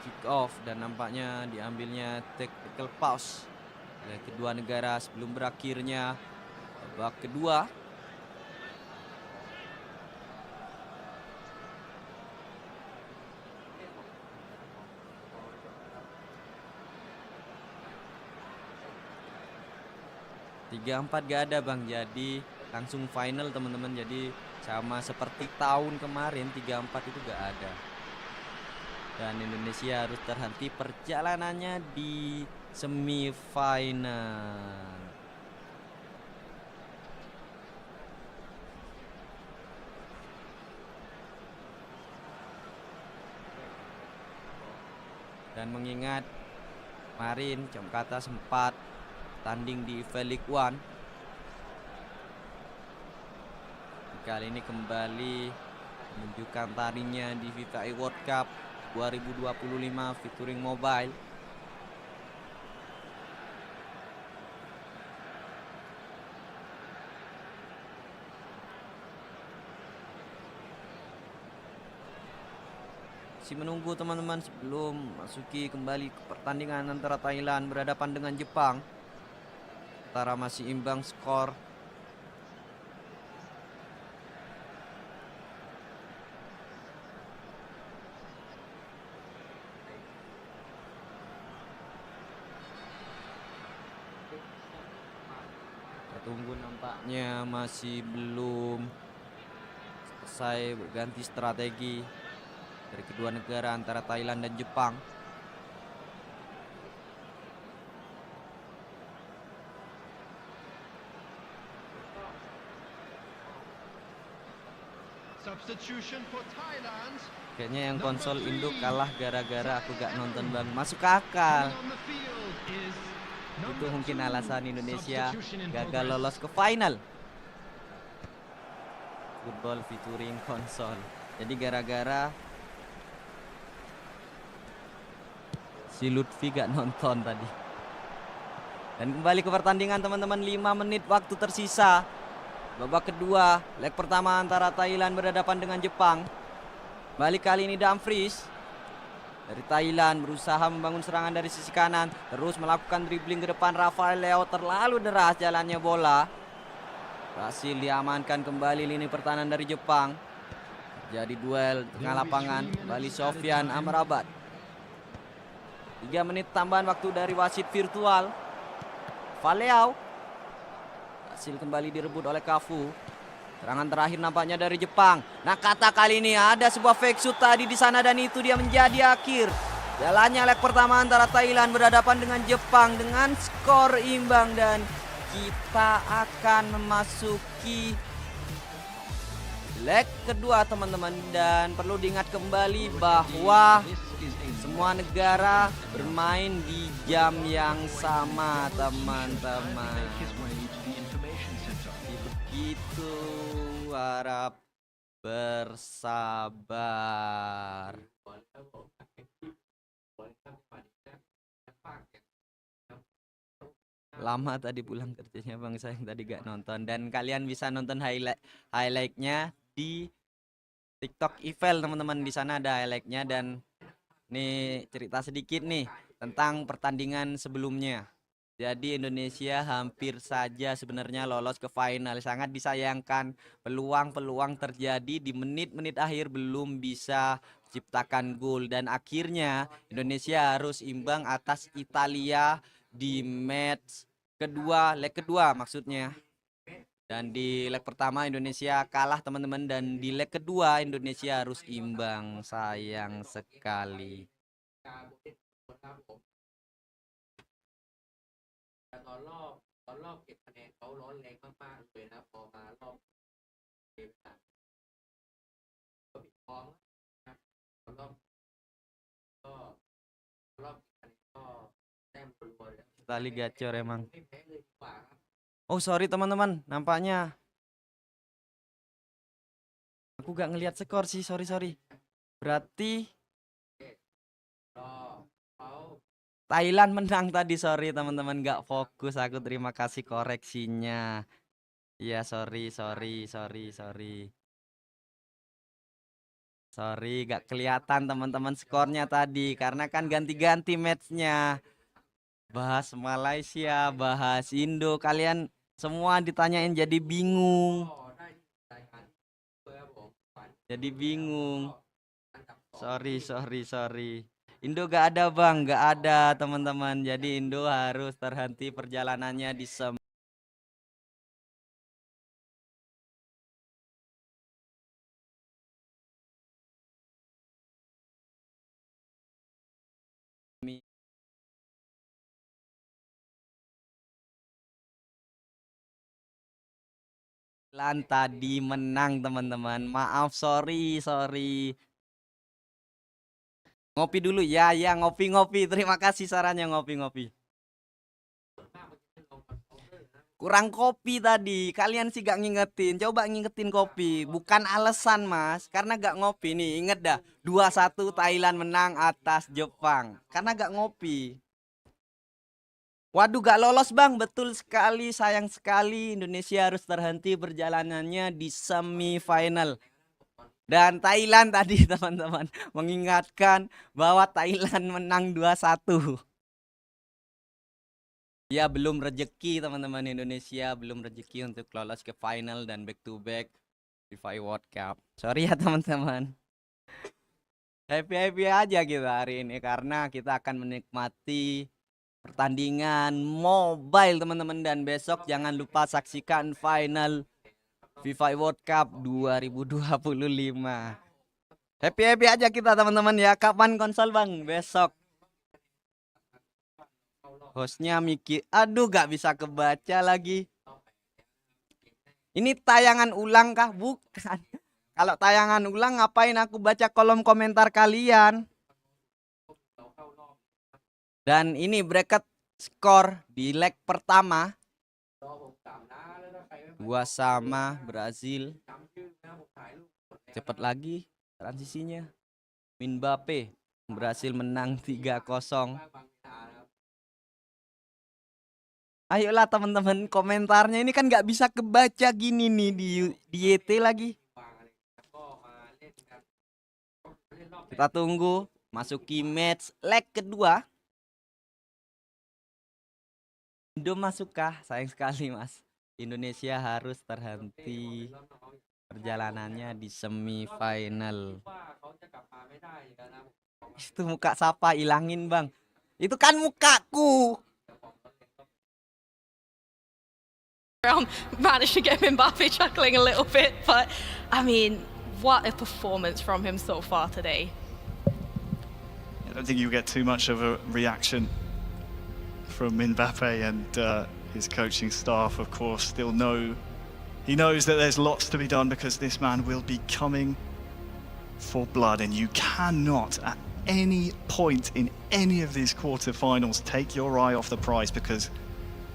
Kick off dan nampaknya diambilnya tactical pause oleh kedua negara sebelum berakhirnya babak kedua. Tiga empat gak ada bang, jadi langsung final teman-teman. Jadi sama seperti tahun kemarin 3-4 itu gak ada. Dan Indonesia harus terhenti perjalanannya di semifinal. Dan mengingat kemarin Comkata sempat tanding di IFeLeague 1, kali ini kembali menunjukkan tarinya di FIFAe World Cup 2025 featuring mobile. Masih menunggu teman-teman sebelum masuki kembali ke pertandingan antara Thailand berhadapan dengan Jepang. Antara masih imbang skor. Kita tunggu, nampaknya masih belum selesai berganti strategi dari kedua negara antara Thailand dan Jepang. Substitution for Thailand. Kayaknya yang konsol Indo kalah gara-gara aku gak nonton bang. Masuk akal. On the field is Itu mungkin alasan Indonesia gagal lolos ke final football featuring konsol. Jadi gara-gara si Lutfi gak nonton tadi. Dan kembali ke pertandingan teman-teman, 5 menit waktu tersisa. Babak kedua, leg pertama antara Thailand berhadapan dengan Jepang. Balik kali ini Dumfries dari Thailand berusaha membangun serangan dari sisi kanan, terus melakukan dribbling ke depan. Rafael Leo terlalu deras jalannya bola. Berhasil diamankan kembali lini pertahanan dari Jepang. Jadi duel tengah lapangan, kembali Sofyan Amrabat. 3 menit tambahan waktu dari wasit virtual. Faleau. Hasil kembali direbut oleh Cafu. Serangan terakhir nampaknya dari Jepang. Nakata kali ini ada sebuah fake shoot tadi di sana dan itu dia menjadi akhir. Jalannya leg pertama antara Thailand berhadapan dengan Jepang dengan skor imbang dan kita akan memasuki leg kedua teman-teman, dan perlu diingat kembali bahwa semua negara bermain di jam yang sama teman-teman. Begitu, harap bersabar. Lama tadi pulang kerjanya bang, saya tadi gak nonton, dan kalian bisa nonton highlightnya di TikTok IFeL teman-teman. Di sana ada highlightnya, dan nih cerita sedikit nih tentang pertandingan sebelumnya. Jadi Indonesia hampir saja sebenarnya lolos ke final. Sangat disayangkan peluang-peluang terjadi di menit-menit akhir belum bisa ciptakan gol, dan akhirnya Indonesia harus imbang atas Italia di match kedua, leg kedua maksudnya. Dan di leg pertama Indonesia kalah teman-teman, dan di leg kedua Indonesia harus imbang. Sayang sekali. ตอนรอบเก็บคะแนนเขาร้อนแรงมากๆเลยนะพอมารอบเกมก็ปิดท้องนะตอนรอบเก็บคะแนนก็แต้มรัวๆเลย Tali gacor emang. Oh sorry teman-teman, nampaknya aku gak ngelihat skor sih, sorry. Berarti Thailand menang tadi, sorry teman-teman, gak fokus aku, terima kasih koreksinya. Iya sorry, gak kelihatan teman-teman skornya tadi karena kan ganti-ganti matchnya. Bahas Malaysia, bahas Indo, kalian semua ditanyain jadi bingung. Sorry. Indo gak ada bang, gak ada teman-teman. Jadi Indo harus terhenti perjalanannya di semi. Tadi menang teman-teman. Maaf, sorry. Ngopi dulu ya, ngopi. Terima kasih sarannya, ngopi. Kurang kopi tadi. Kalian sih gak ngingetin. Coba ngingetin kopi. Bukan alasan mas, karena gak ngopi nih. Inget dah, 2-1 Thailand menang atas Jepang karena gak ngopi. Waduh, gak lolos bang. Betul sekali, sayang sekali. Indonesia harus terhenti perjalanannya di semifinal. Dan Thailand tadi teman-teman mengingatkan bahwa Thailand menang 2-1. Ya belum rezeki teman-teman, Indonesia belum rezeki untuk lolos ke final dan back to back FIFAe World Cup. Sorry ya teman-teman. Happy aja kita hari ini karena kita akan menikmati pertandingan mobile teman-teman, dan besok jangan lupa saksikan final FIFAe World Cup 2025. Happy aja kita teman-teman ya. Kapan konsol bang? Besok. Hostnya Miki. Aduh gak bisa kebaca lagi. Ini tayangan ulang kah? Bukan. Kalau tayangan ulang ngapain aku baca kolom komentar kalian? Dan ini bracket skor di leg pertama. 2-2 Brazil. Cepat lagi transisinya. Mbappe berhasil menang 3-0. Ayolah teman-teman, komentarnya ini kan nggak bisa kebaca gini nih di YT lagi. Kita tunggu masuki match leg kedua. Indo masukkah? Sayang sekali mas. Indonesia harus terhenti perjalanannya di semifinal. Itu muka siapa? Ilangin bang. Itu kan mukaku. around, managed to get Mbappe chuckling a little bit, but I mean, what a performance from him so far today. I don't think you get too much of a reaction from Mbappe, and his coaching staff, of course, still he knows that there's lots to be done, because this man will be coming for blood, and you cannot at any point in any of these quarterfinals take your eye off the prize, because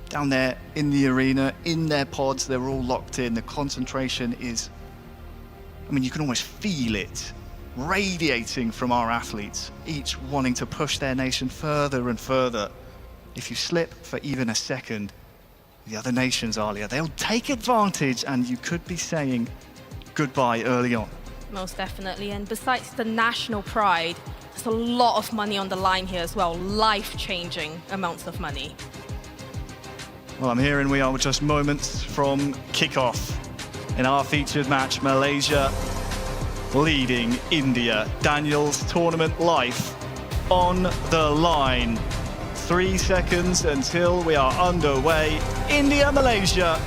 down there in the arena, in their pods, they're all locked in. The concentration is, I mean, you can almost feel it radiating from our athletes, each wanting to push their nation further and further. If you slip for even a second, the other nations, Alia, they'll take advantage, and you could be saying goodbye early on. Most definitely, and besides the national pride, there's a lot of money on the line here as well, life-changing amounts of money. Well, I'm hearing we are just moments from kickoff in our featured match, Malaysia leading India. Daniel's tournament life on the line. 3 seconds until we are underway. India, Malaysia.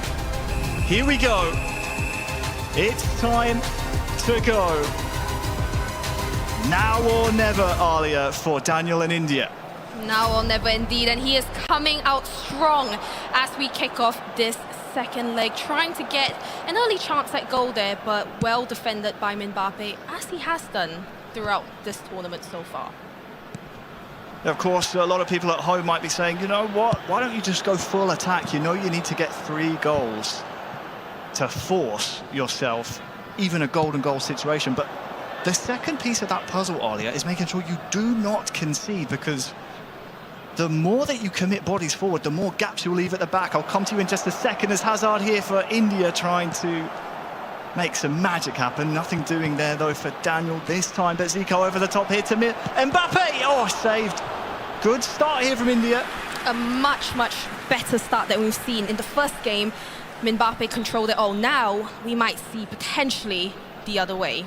Here we go. It's time to go. Now or never, Alia, for Daniel and India. Now or never indeed, and he is coming out strong as we kick off this second leg, trying to get an early chance at goal there, but well defended by Mbappe, as he has done throughout this tournament so far. Of course, a lot of people at home might be saying, you know what, why don't you just go full attack? You know you need to get 3 goals to force yourself even a golden goal situation. But the second piece of that puzzle, Alia, is making sure you do not concede, because the more that you commit bodies forward, the more gaps you'll leave at the back. I'll come to you in just a second as Hazard here for India, trying to make some magic happen. Nothing doing there, though, for Daniel this time. But Zico over the top here to Mbappe. Oh, saved. Good start here from India. A much, much better start than we've seen in the first game. Mbappe controlled it all. Now we might see potentially the other way.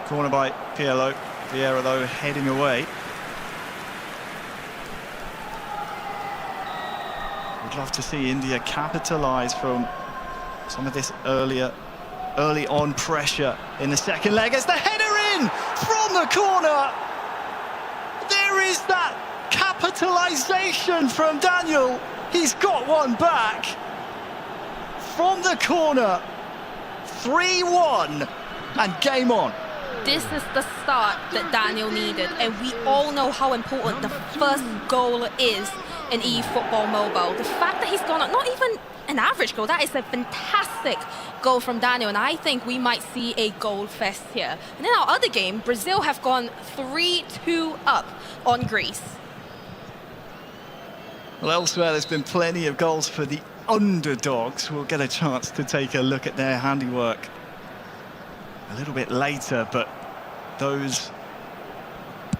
Corner by Piero. Vieira, though, heading away. We'd love to see India capitalise from some of this early on pressure in the second leg. As the header in from the corner, there is that capitalisation from Daniel. He's got one back from the corner. 3-1 and game on. This is the start that Daniel needed, and we all know how important the first goal is in eFootball Mobile. The fact that he's gone up, not even an average goal, that is a fantastic goal from Daniel, and I think we might see a goal fest here. And in our other game, Brazil have gone 3-2 up on Greece. Well, elsewhere, there's been plenty of goals for the underdogs. We'll get a chance to take a look at their handiwork a little bit later, but those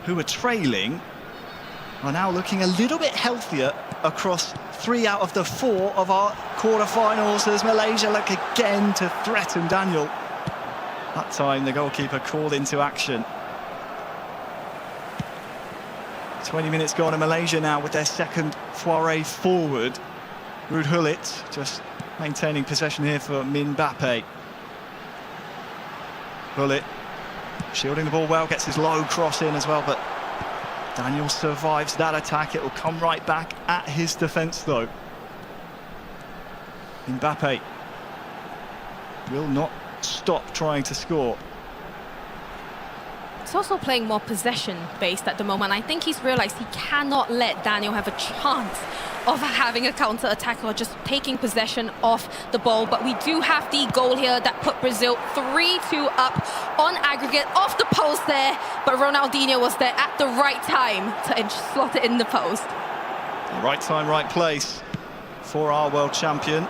who are trailing are now looking a little bit healthier across 3 out of the 4 of our quarterfinals, as Malaysia look again to threaten Daniel. That time the goalkeeper called into action. 20 minutes gone, and Malaysia now with their second foray forward. Ruud Gullit just maintaining possession here for Mbappe. Gullit shielding the ball well, gets his low cross in as well, but Daniel survives that attack. It will come right back at his defence, though. Mbappe will not stop trying to score. He's also playing more possession-based at the moment. I think he's realised he cannot let Daniel have a chance of having a counter-attack or just taking possession of the ball. But we do have the goal here that put Brazil 3-2 up on aggregate, off the post there. But Ronaldinho was there at the right time to slot it in the post. Right time, right place for our world champion.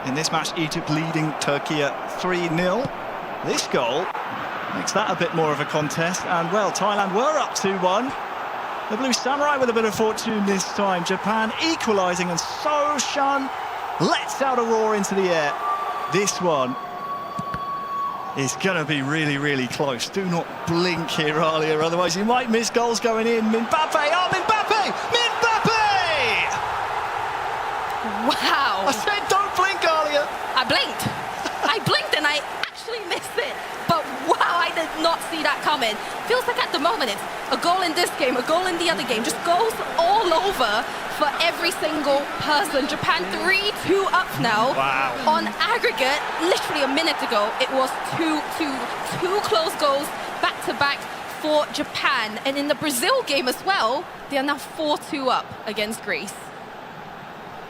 In this match, Egypt leading Turkey at 3-0. This goal makes that a bit more of a contest, and well, Thailand were up 2-1. The Blue Samurai with a bit of fortune this time. Japan equalising, and So Shun lets out a roar into the air. This one is going to be really, really close. Do not blink here, Alia, otherwise you might miss goals going in. Mbappe, oh, Mbappe! Mbappe! How? I said don't blink earlier. I blinked and I actually missed it. But wow, I did not see that coming. Feels like at the moment it's a goal in this game, a goal in the other game. Just goals all over for every single person. Japan 3-2 up now. Wow. On aggregate, literally a minute ago, it was 2-2. Two close goals back to back for Japan. And in the Brazil game as well, they are now 4-2 up against Greece.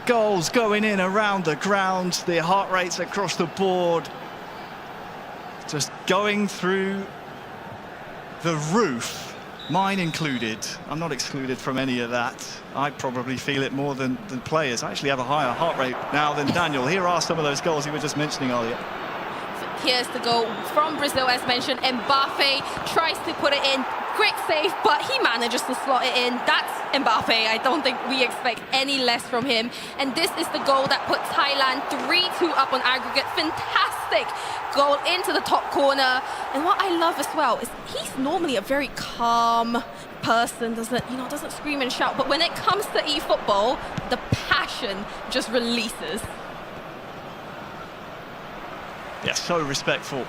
Goals going in around the ground, the heart rates across the board just going through the roof, mine included. I'm not excluded from any of that. I probably feel it more than players. I actually have a higher heart rate now than Daniel. Here are some of those goals you were just mentioning earlier. Here's the goal from Brazil, as mentioned. Mbappe tries to put it in. Great save, but he manages to slot it in. That's Mbappe. I don't think we expect any less from him. And this is the goal that put Thailand 3-2 up on aggregate. Fantastic goal into the top corner. And what I love as well is he's normally a very calm person, doesn't scream and shout. But when it comes to eFootball, the passion just releases. Yeah, so respectful.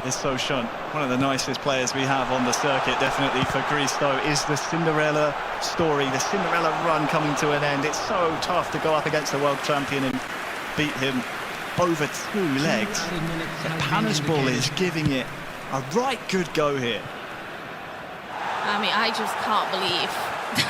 Is so shown. One of the nicest players we have on the circuit, definitely for Greece, though, is the Cinderella story, the Cinderella run coming to an end. It's so tough to go up against the world champion and beat him over 2 legs. Hannesball is giving it a right good go here. I mean, I just can't believe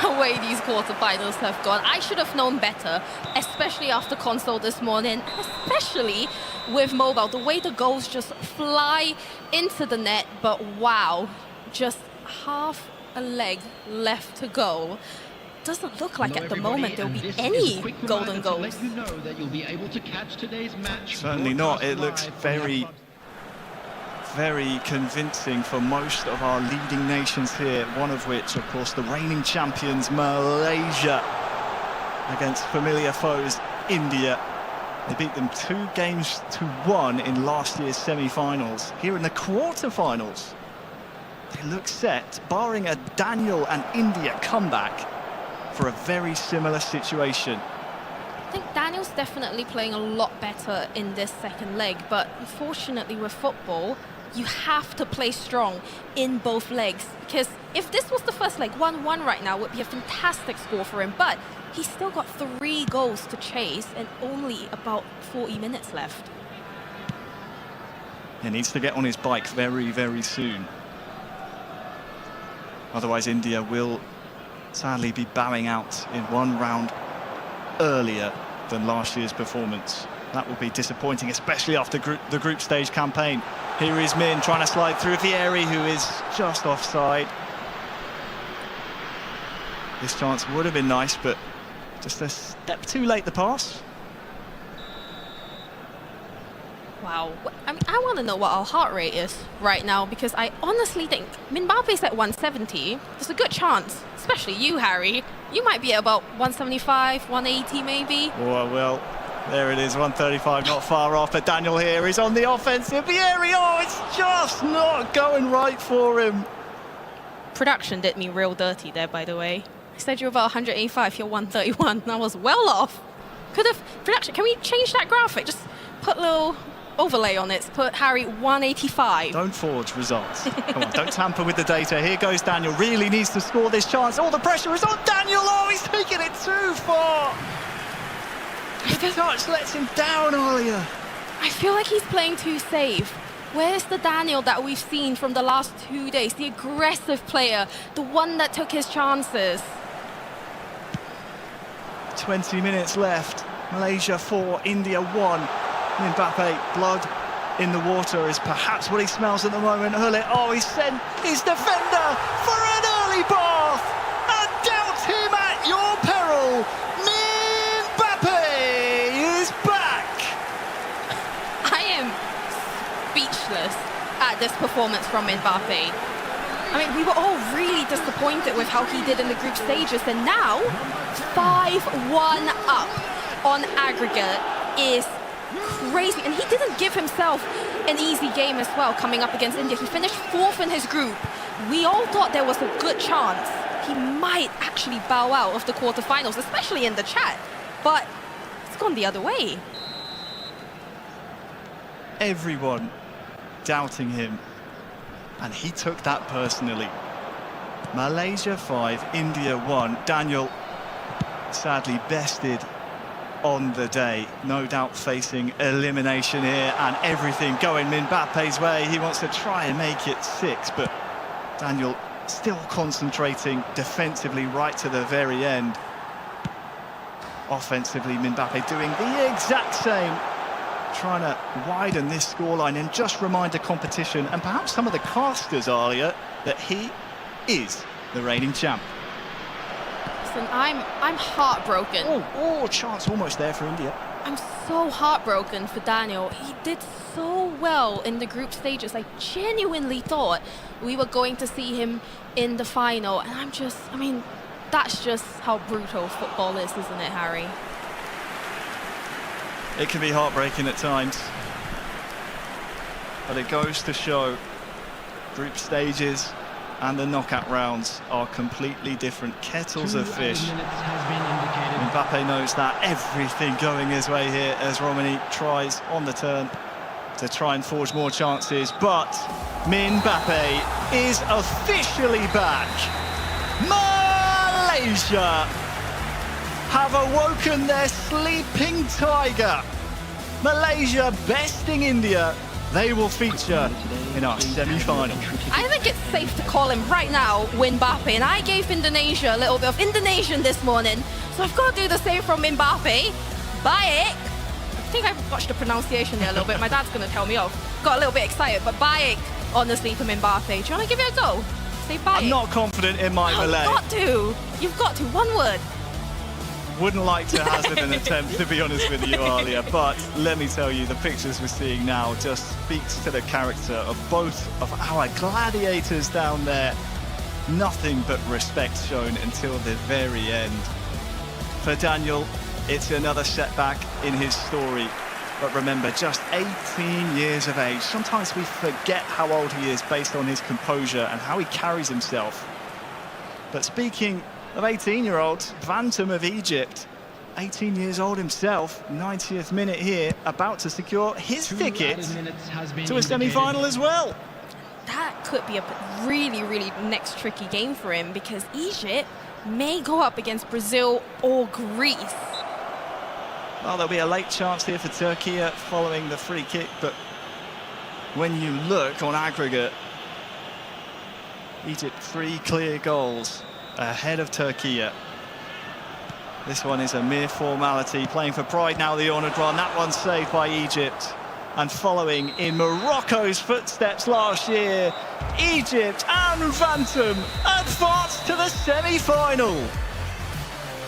the way these quarterfinals have gone. I should have known better, especially after console this morning, especially with mobile. The way the goals just fly into the net, but wow, just half a leg left to go. Doesn't look like at the moment there'll be any golden goals. Certainly not. It looks very convincing for most of our leading nations here, one of which, of course, the reigning champions, Malaysia, against familiar foes, India. They beat them 2-1 in last year's semi-finals. Here in the quarter-finals, they look set, barring a Daniel and India comeback, for a very similar situation. I think Daniel's definitely playing a lot better in this second leg, but unfortunately with football, you have to play strong in both legs, because if this was the first leg, 1-1 right now would be a fantastic score for him, but he's still got 3 goals to chase and only about 40 minutes left. He needs to get on his bike very, very soon. Otherwise, India will sadly be bowing out in 1 round earlier than last year's performance. That will be disappointing, especially after the group stage campaign. Here is Min trying to slide through Vieri, who is just offside. This chance would have been nice, but just a step too late, the pass. Wow. I mean, I want to know what our heart rate is right now, because I honestly think Mbappe's at 170. There's a good chance, especially you, Harry. You might be at about 175, 180 maybe. Oh, well, there it is, 135, not far off. But Daniel here is on the offensive. Vieri, oh, it's just not going right for him. Production did me real dirty there, by the way. I said you're about 185, you're 131, and I was well off. Could have, production, can we change that graphic? Just put a little overlay on it, put Harry 185. Don't forge results. Come on, don't tamper with the data. Here goes Daniel, really needs to score this chance. All the pressure is on Daniel. Oh, he's taking it too far. The touch lets him down earlier. I feel like he's playing too safe. Where's the Daniel that we've seen from the last 2 days? The aggressive player, the one that took his chances. 20 minutes left. Malaysia 4, India 1. Mbappe, blood in the water is perhaps what he smells at the moment. Hullet, oh, he sent his defender for an early bath. And doubt him at your peril. Mbappe is back. I am speechless at this performance from Mbappe. I mean, we were all really disappointed with how he did in the group stages, and now 5-1 up on aggregate is crazy. And he didn't give himself an easy game as well coming up against India. He finished 4th in his group. We all thought there was a good chance he might actually bow out of the quarterfinals, especially in the chat. But it's gone the other way. Everyone doubting him, and he took that personally. Malaysia 5, India 1. Daniel sadly bested on the day, no doubt facing elimination here, and everything going Mbappe's way. He wants to try and make it 6, but Daniel still concentrating defensively right to the very end. Offensively, Mbappe doing the exact same, trying to widen this scoreline and just remind the competition and perhaps some of the casters earlier that he is the reigning champ. Listen, I'm heartbroken. Oh, chance almost there for India. I'm so heartbroken for Daniel. He did so well in the group stages. I genuinely thought we were going to see him in the final, and I mean, that's just how brutal football is, isn't it, Harry? It can be heartbreaking at times, but it goes to show group stages and the knockout rounds are completely different kettles of fish. Mbappe knows that. Everything going his way here as Romani tries on the turn to try and forge more chances, but Mbappe is officially back. Malaysia have awoken their sleeping tiger. Malaysia besting India. They will feature in our semi-final. I think it's safe to call him right now Mbappe, and I gave Indonesia a little bit of Indonesian this morning, so I've got to do the same from Mbappe. Baik. I think I botched the pronunciation there a little bit. My dad's going to tell me off. Got a little bit excited, but baik, honestly, from Mbappe. Do you want to give it a go? Say baik. I'm not confident in my Malay. You've got to. You've got to. One word. Wouldn't like to hazard an attempt, to be honest with you, Alia, but let me tell you, the pictures we're seeing now just speaks to the character of both of our gladiators down there. Nothing but respect shown until the very end. For Daniel, it's another setback in his story. But remember, just 18 years of age. Sometimes we forget how old he is based on his composure and how he carries himself. But speaking of 18-year-olds, Bantam of Egypt, 18 years old himself, 90th minute here, about to secure his ticket to a semi-final as well. That could be a really, really next tricky game for him, because Egypt may go up against Brazil or Greece. Well, there'll be a late chance here for Turkey following the free kick, but when you look on aggregate, Egypt 3 clear goals ahead of Turkey. This one is a mere formality, playing for pride now, the honoured one. That one's saved by Egypt. And following in Morocco's footsteps last year, Egypt and Bantam advance to the semi-final.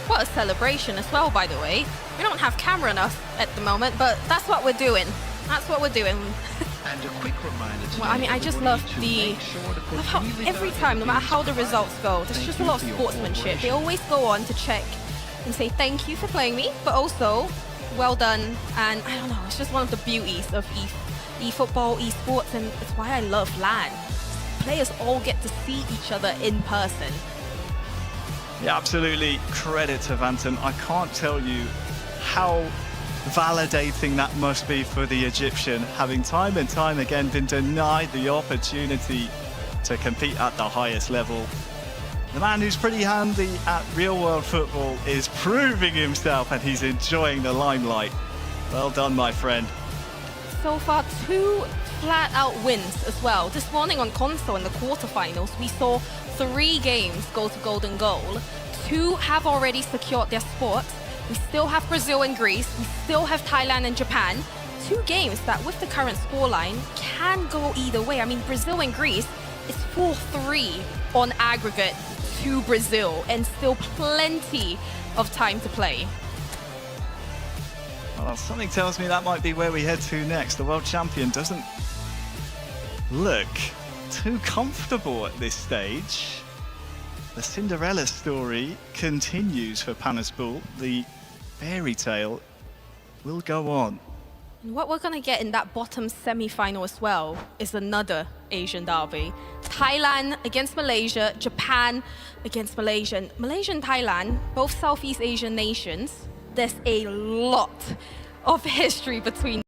What a celebration as well, by the way. We don't have camera enough at the moment, but that's what we're doing. That's what we're doing. And a quick reminder Well, I mean, I just love how every time, no matter how the results go, there's just a lot of sportsmanship. They always go on to check and say thank you for playing me, but also well done. And I don't know, it's just one of the beauties of eFootball, esports, and it's why I love LAN. Players all get to see each other in person. Yeah, absolutely. Credit to Bantam. I can't tell you how validating that must be for the Egyptian, having time and time again been denied the opportunity to compete at the highest level. The man who's pretty handy at real-world football is proving himself, and he's enjoying the limelight. Well done, my friend. So far, 2 flat-out wins as well. This morning on console in the quarterfinals, we saw 3 games go to golden goal. 2 have already secured their spot. We still have Brazil and Greece. We still have Thailand and Japan. 2 games that, with the current scoreline, can go either way. I mean, Brazil and Greece is 4-3 on aggregate to Brazil, and still plenty of time to play. Well, something tells me that might be where we head to next. The world champion doesn't look too comfortable at this stage. The Cinderella story continues for Panaspol. The fairy tale will go on. And what we're going to get in that bottom semi-final as well is another Asian derby. Thailand against Malaysia, Japan against Malaysia. Malaysia and Thailand, both Southeast Asian nations, there's a lot of history between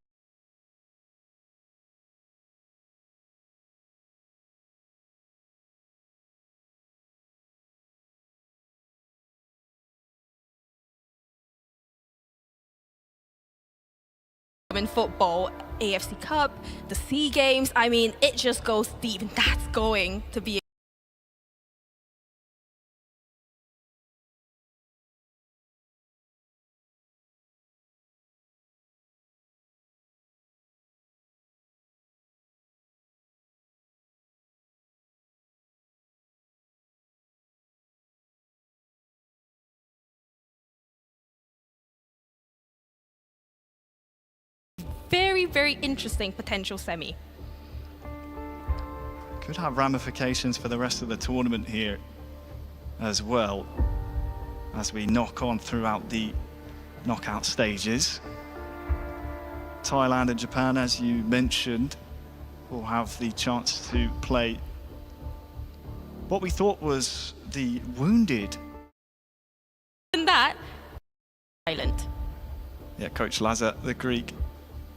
in football, AFC Cup, the SEA Games. I mean, it just goes deep, and that's going to be very, very interesting potential semi. Could have ramifications for the rest of the tournament here as well, as we knock on throughout the knockout stages. Thailand and Japan, as you mentioned, will have the chance to play what we thought was the wounded. And that, silent. Yeah, Coach Lazar, the Greek,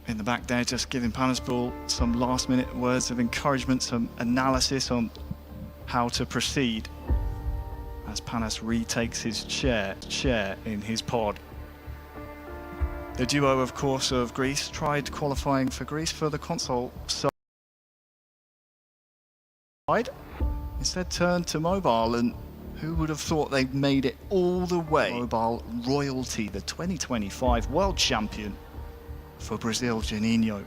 in the back there, just giving Panaspor some last-minute words of encouragement, some analysis on how to proceed as Panas retakes his chair in his pod. The duo, of course, of Greece tried qualifying for Greece for the console side, instead turned to mobile, and who would have thought they'd made it all the way? Mobile royalty, the 2025 world champion for Brazil, Juninho.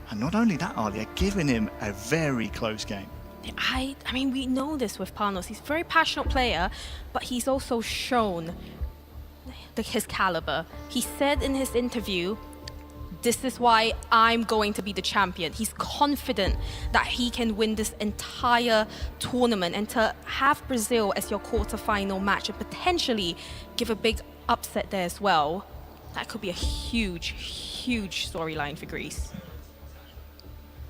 And not only that, they're giving him a very close game. I mean, we know this with Panos. He's a very passionate player, but he's also shown his caliber. He said in his interview, this is why I'm going to be the champion. He's confident that he can win this entire tournament, and to have Brazil as your quarterfinal match and potentially give a big upset there as well, that could be a huge, huge storyline for Greece.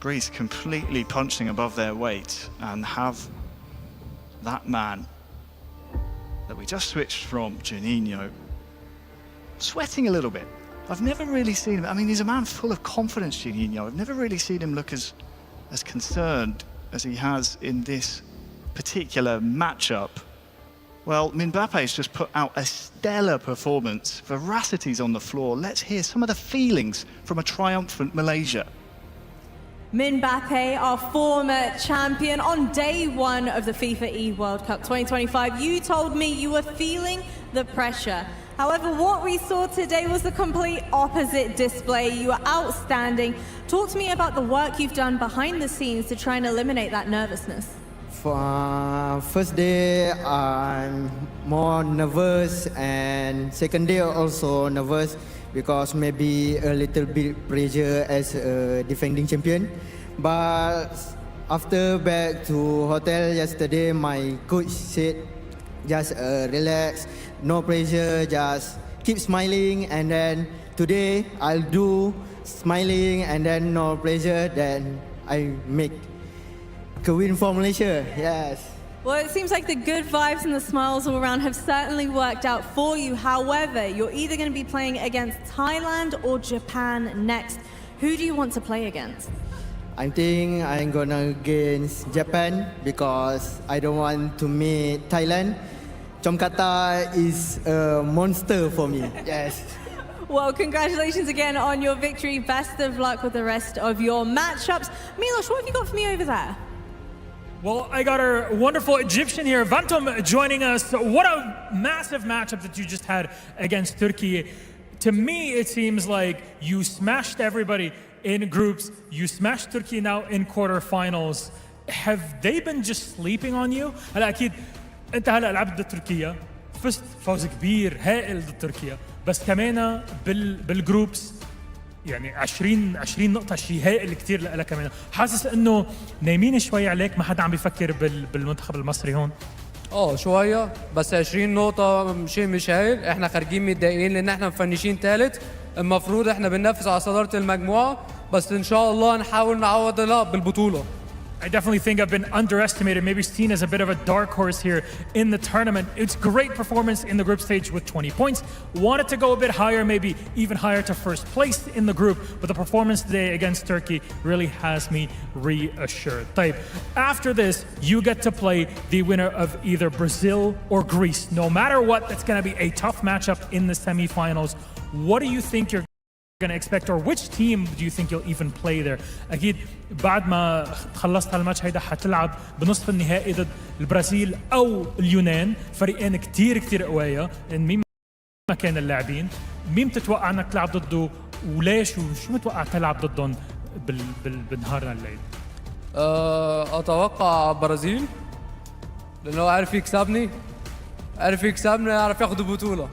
Greece completely punching above their weight, and have that man that we just switched from, Juninho, sweating a little bit. I've never really seen him, I mean, he's a man full of confidence, Juninho. I've never really seen him look as concerned as he has in this particular matchup. Well, Mbappe's just put out a stellar performance. Veracity's on the floor. Let's hear some of the feelings from a triumphant Malaysia. Mbappe, our former champion, on day one of the FIFAe World Cup 2025, you told me you were feeling the pressure. However, what we saw today was the complete opposite display. You were outstanding. Talk to me about the work you've done behind the scenes to try and eliminate that nervousness. First day, I'm more nervous, and second day also nervous because maybe a little bit pressure as a defending champion. But after back to hotel yesterday, my coach said just relax, no pressure, just keep smiling, and then today I'll do smiling and then no pressure, then I make a win for Malaysia. Yes. Well, it seems like the good vibes and the smiles all around have certainly worked out for you. However, you're either going to be playing against Thailand or Japan next. Who do you want to play against? I think I'm gonna against Japan because I don't want to meet Thailand. Chomkata is a monster for me. Yes. Well, congratulations again on your victory. Best of luck with the rest of your matchups. Milos, what have you got for me over there? Well, I got our wonderful Egyptian here, Vantom, joining us. What a massive matchup that you just had against Turkey. To me, it seems like you smashed everybody in groups. You smashed Turkey now in quarterfinals. Have they been just sleeping on you? هلا أكيد أنت هلا لعبت ضد تركيا، فزت فوز كبير هائل ضد تركيا، بس كمان بالجروبس يعني 20 نقطة شيء هائل كتير لك كمان. حاسس انه نايمين شوي عليك، ما حدا عم بيفكر بالمنتخب المصري هون؟ شوية، بس 20 نقطة شيء مش هايل. احنا خارجين متضايقين لان احنا مفنشين ثالث، المفروض احنا بننافس على صدارة المجموعة، بس ان شاء الله نحاول نعوض بالبطولة. I definitely think I've been underestimated, maybe seen as a bit of a dark horse here in the tournament. It's great performance in the group stage with 20 points. Wanted to go a bit higher, maybe even higher to first place in the group, but the performance today against Turkey really has me reassured. طيب, after this, you get to play the winner of either Brazil or Greece. No matter what, that's going to be a tough matchup in the semifinals. What do you think you're going to expect, or which team do you think you'll even play there? أكيد بعد ما خلصت هالماتش هيدا حتلعب بنصف النهائي ضد البرازيل أو اليونان، فريقين كتير قوية. مين ما كان اللاعبين، مين تتوقع انك تلعب ضده وليش، وشو متوقع تلعب ضدهم بنهارنا الليل؟ اتوقع برازيل، لانه عارف يكسبني، عارف ياخذ البطولة.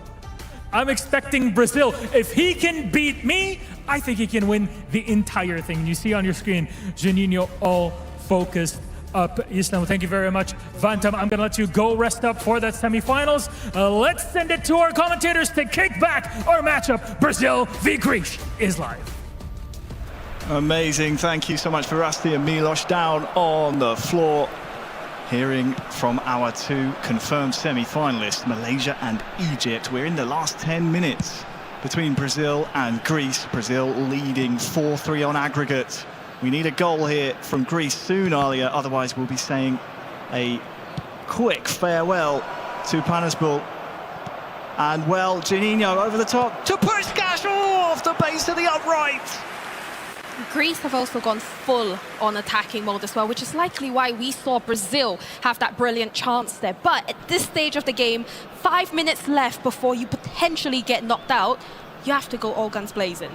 I'm expecting Brazil. If he can beat me, I think he can win the entire thing. And you see on your screen, Juninho all focused up. Islam, thank you very much. Vantam, I'm going to let you go rest up for that semifinals. Let's send it to our commentators to kick back our matchup. Brazil v Greece is live. Amazing. Thank you so much for Rusty and Milos down on the floor. Hearing from our two confirmed semi-finalists, Malaysia and Egypt. We're in the last 10 minutes between Brazil and Greece. Brazil leading 4-3 on aggregate. We need a goal here from Greece soon, Alia, otherwise we'll be saying a quick farewell to Panaspor. And well, Juninho over the top to Puskás, off the base of the upright. Greece have also gone full on attacking mode as well, which is likely why we saw Brazil have that brilliant chance there. But at this stage of the game, 5 minutes left before you potentially get knocked out, you have to go all guns blazing.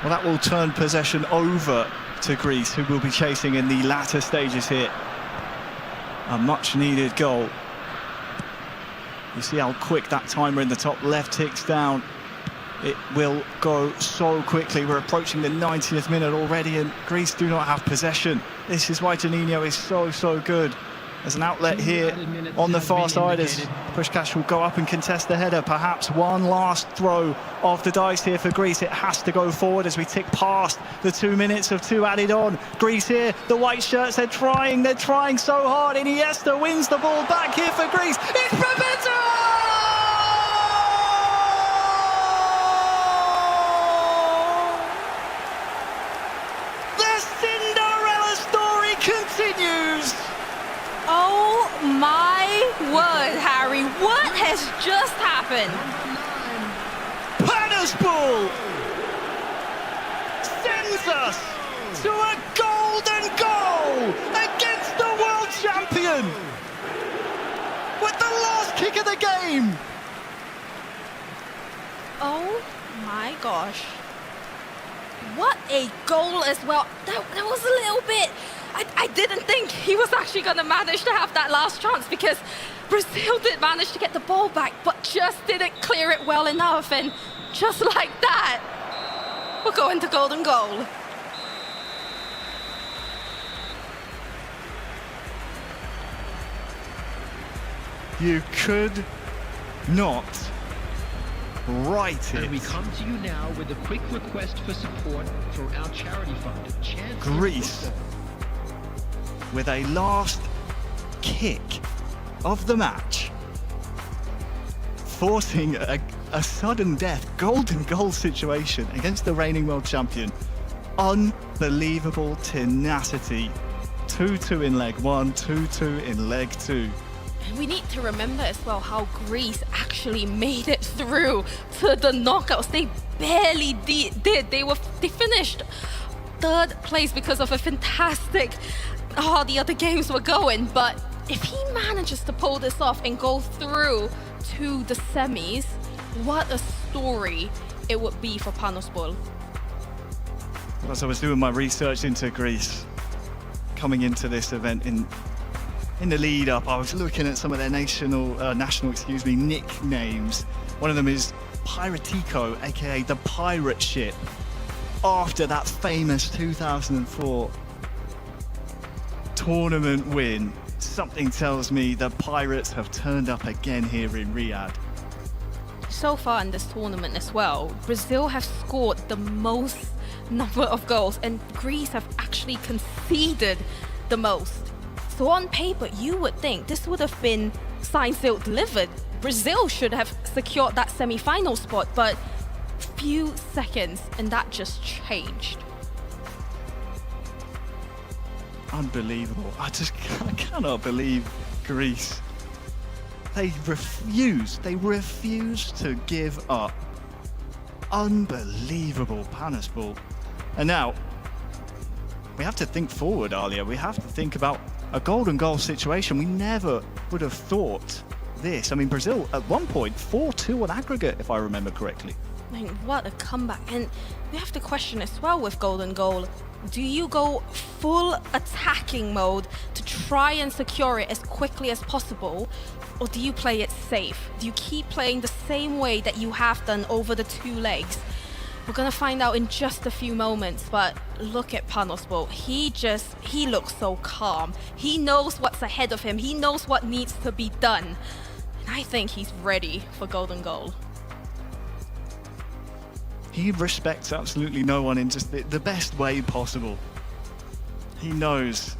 Well, that will turn possession over to Greece, who will be chasing in the latter stages here. A much-needed goal. You see how quick that timer in the top left ticks down. It will go so quickly. We're approaching the 90th minute already, and Greece do not have possession. This is why Juninho is so good. There's an outlet here on the far side as Puskás will go up and contest the header. Perhaps one last throw of the dice here for Greece. It has to go forward as we tick past the 2 minutes of two added on. Greece here, the white shirts, they're trying so hard. Iniesta wins the ball back here for Greece. It's Pepito! Continues. Oh my word, Harry, what has just happened? Panaspor sends us to a golden goal against the world champion with the last kick of the game. Oh my gosh. What a goal as well. That was a little bit... I didn't think he was actually going to manage to have that last chance, because Brazil did manage to get the ball back, but just didn't clear it well enough. And just like that, we're going to golden goal. You could not write it. And we come to you now with a quick request for support for our charity fund. Greece with a last kick of the match, forcing a sudden death golden goal situation against the reigning world champion. Unbelievable tenacity. 2-2 in leg one, 2-2 in leg two. And we need to remember as well how Greece actually made it through to the knockouts. They barely did. They finished third place because of a fantastic how the other games were going. But if he manages to pull this off and go through to the semis, what a story it would be for Panaspor. As I was doing my research into Greece coming into this event in the lead up, I was looking at some of their national nicknames. One of them is Piratico, aka the pirate ship, after that famous 2004 tournament win. Something tells me the Pirates have turned up again here in Riyadh. So far in this tournament as well, Brazil have scored the most number of goals, and Greece have actually conceded the most. So on paper, you would think this would have been signed, sealed, delivered. Brazil should have secured that semi-final spot, but few seconds and that just changed. Unbelievable. I cannot believe Greece. They refuse to give up. Unbelievable Panasport. And now, we have to think forward, Alia. We have to think about a golden goal situation. We never would have thought this. I mean, Brazil at one point, 4-2 on aggregate, if I remember correctly. I mean, what a comeback. And we have to question as well with golden goal. Do you go full attacking mode to try and secure it as quickly as possible? Or do you play it safe? Do you keep playing the same way that you have done over the 2 legs? We're gonna find out in just a few moments, but look at Panasport. He looks so calm. He knows what's ahead of him. He knows what needs to be done. And I think he's ready for golden goal. He respects absolutely no one in just the best way possible. He knows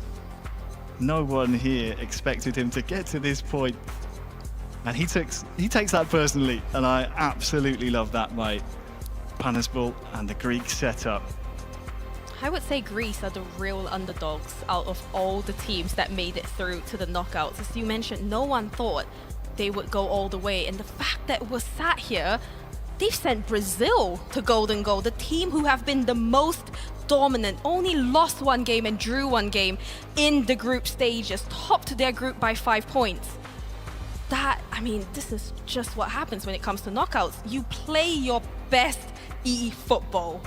no one here expected him to get to this point. And he takes that personally, and I absolutely love that, mate. Panasport and the Greek setup. I would say Greece are the real underdogs out of all the teams that made it through to the knockouts. As you mentioned, no one thought they would go all the way, and the fact that we're sat here, they've sent Brazil to golden goal, the team who have been the most dominant, only lost 1 game and drew 1 game in the group stages, topped their group by 5 points. This is just what happens when it comes to knockouts. You play your best eFootball.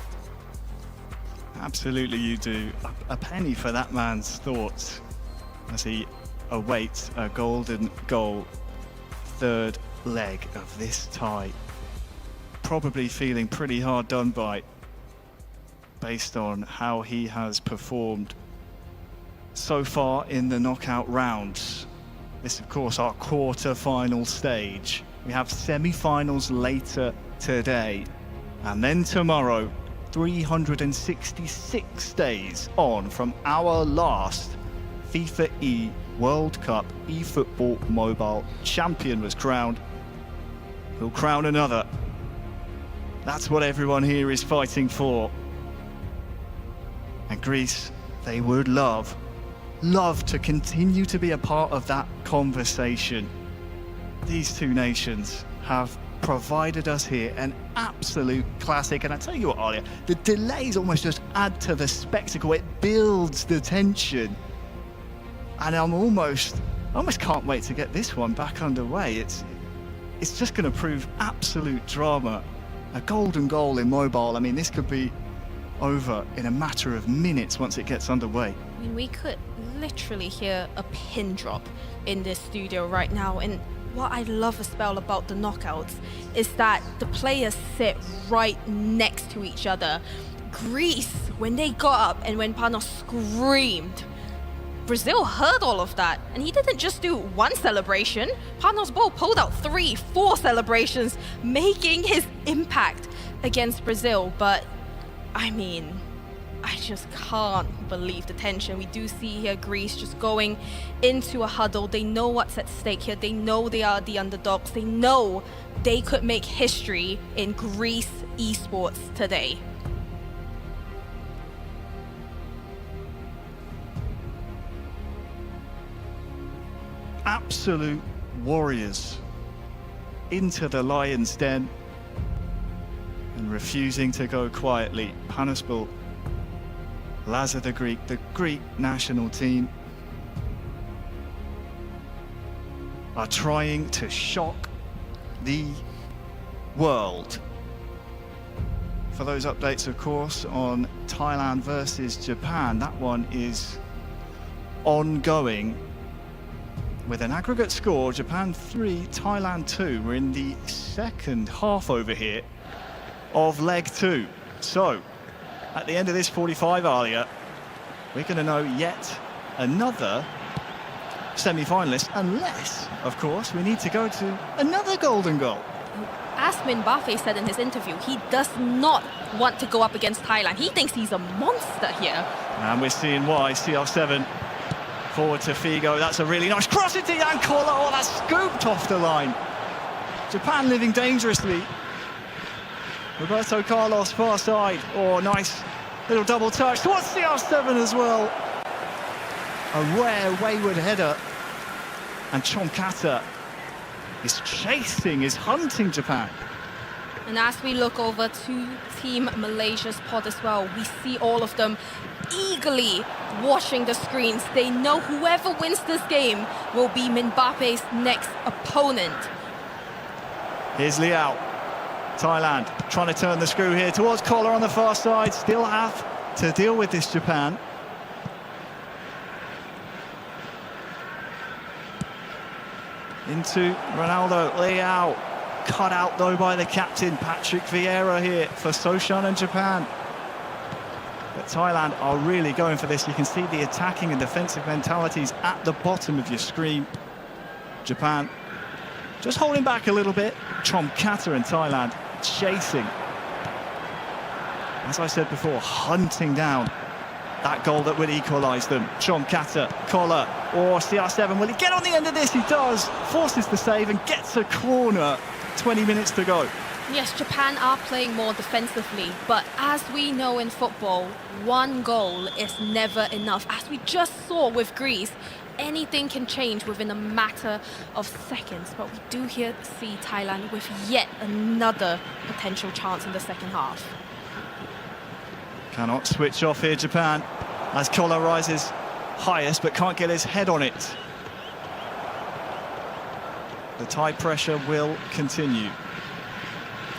Absolutely you do. A penny for that man's thoughts as he awaits a golden goal, 3rd leg of this tie. Probably feeling pretty hard done by based on how he has performed so far in the knockout rounds. This, of course, our quarter-final stage. We have semi-finals later today, and then tomorrow, 366 days on from our last FIFAe World Cup eFootball Mobile champion was crowned. We'll crown another. That's what everyone here is fighting for. And Greece, they would love to continue to be a part of that conversation. These 2 nations have provided us here an absolute classic. And I tell you what, Alia, the delays almost just add to the spectacle. It builds the tension. And I almost can't wait to get this one back underway. It's just going to prove absolute drama. A golden goal in mobile. I mean, this could be over in a matter of minutes once it gets underway. I mean, we could literally hear a pin drop in this studio right now. And what I love as well about the knockouts is that the players sit right next to each other. Greece, when they got up and when Panos screamed, Brazil heard all of that, and he didn't just do 1 celebration. Panos Bol pulled out 3, 4 celebrations, making his impact against Brazil. But I mean, I just can't believe the tension. We do see here Greece just going into a huddle. They know what's at stake here. They know they are the underdogs. They know they could make history in Greece esports today. Absolute warriors into the lion's den and refusing to go quietly. Panasport, Lazar the Greek national team are trying to shock the world. For those updates, of course, on Thailand versus Japan, that one is ongoing with an aggregate score, Japan 3, Thailand 2. We're in the 2nd half over here of leg 2. So, at the end of this 45, Alia, we're going to know yet another semi-finalist, unless, of course, we need to go to another golden goal. as Mbappe said in his interview, he does not want to go up against Thailand. He thinks he's a monster here. And we're seeing why. CR7 forward to Figo. That's a really nice cross into Jan Koller. Oh, that's scooped off the line. Japan living dangerously. Roberto Carlos, far side. Oh, nice little double touch towards CR7 as well. A rare wayward header. And Chomkata is chasing, is hunting Japan. And as we look over to Team Malaysia's pod as well, we see all of them eagerly watching the screens. They know whoever wins this game will be Mbappe's next opponent. Here's Liao. Thailand trying to turn the screw here towards Koller on the far side. Still have to deal with this Japan. Into Ronaldo. Liao. Cut out though by the captain, Patrick Vieira here for Soshan and Japan. But Thailand are really going for this. You can see the attacking and defensive mentalities at the bottom of your screen. Japan just holding back a little bit. Chomkata and Thailand chasing. As I said before, hunting down that goal that would equalise them. Chomkata, Koller, or CR7. Will he get on the end of this? He does. Forces the save and gets a corner. 20 minutes to go. Yes, Japan are playing more defensively, but as we know in football, one goal is never enough. As we just saw with Greece, anything can change within a matter of seconds. But we do here see Thailand with yet another potential chance in the second half. Cannot switch off here, Japan, as Koller rises highest but can't get his head on it. The Thai pressure will continue.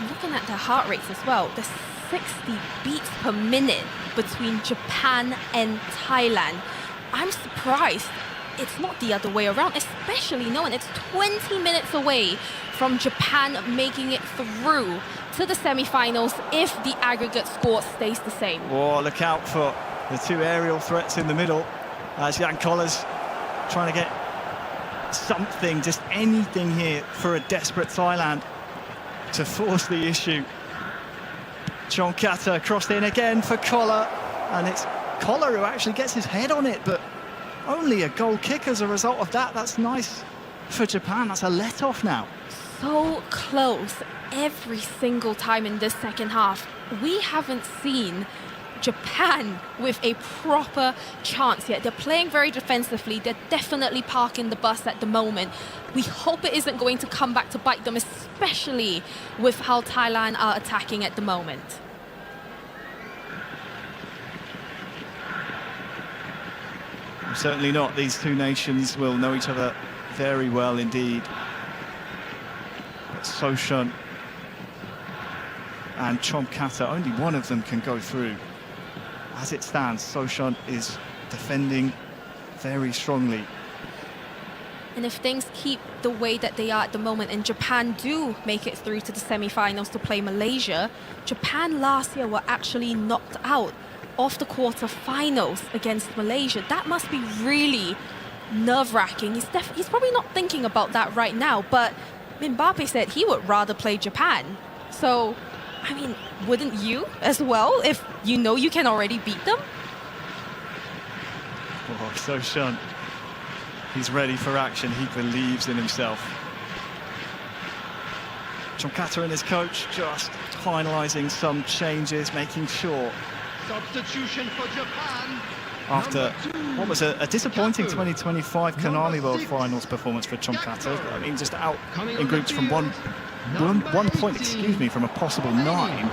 Looking at their heart rates as well, there's 60 beats per minute between Japan and Thailand. I'm surprised it's not the other way around, especially knowing it's 20 minutes away from Japan making it through to the semi-finals if the aggregate score stays the same. Oh, look out for the two aerial threats in the middle as Jan Koller's trying to get something, just anything here for a desperate Thailand to force the issue. Chomkata crossed in again for Koller, and it's Koller who actually gets his head on it, but only a goal kick as a result of that. That's nice for Japan. That's a let-off now. So close every single time in this second half. We haven't seen Japan with a proper chance yet. They're playing very defensively. They're definitely parking the bus at the moment. We hope it isn't going to come back to bite them, especially with how Thailand are attacking at the moment. Certainly not. These two nations will know each other very well indeed. But Soshan and Chomkata, only one of them can go through. As it stands, Soshan is defending very strongly. And if things keep the way that they are at the moment and Japan do make it through to the semi-finals to play Malaysia, Japan last year were actually knocked out of the quarter-finals against Malaysia. That must be really nerve-wracking. He's probably not thinking about that right now, but Mbappe said he would rather play Japan. So, I mean, wouldn't you as well if you know you can already beat them? Oh, Soshan, he's ready for action. He believes in himself. Chomkata and his coach just finalising some changes, making sure. Substitution for Japan. After what was a disappointing 2025 Konami World Finals performance for Chomkata. I mean, just out in groups from one point, excuse me, from a possible 9.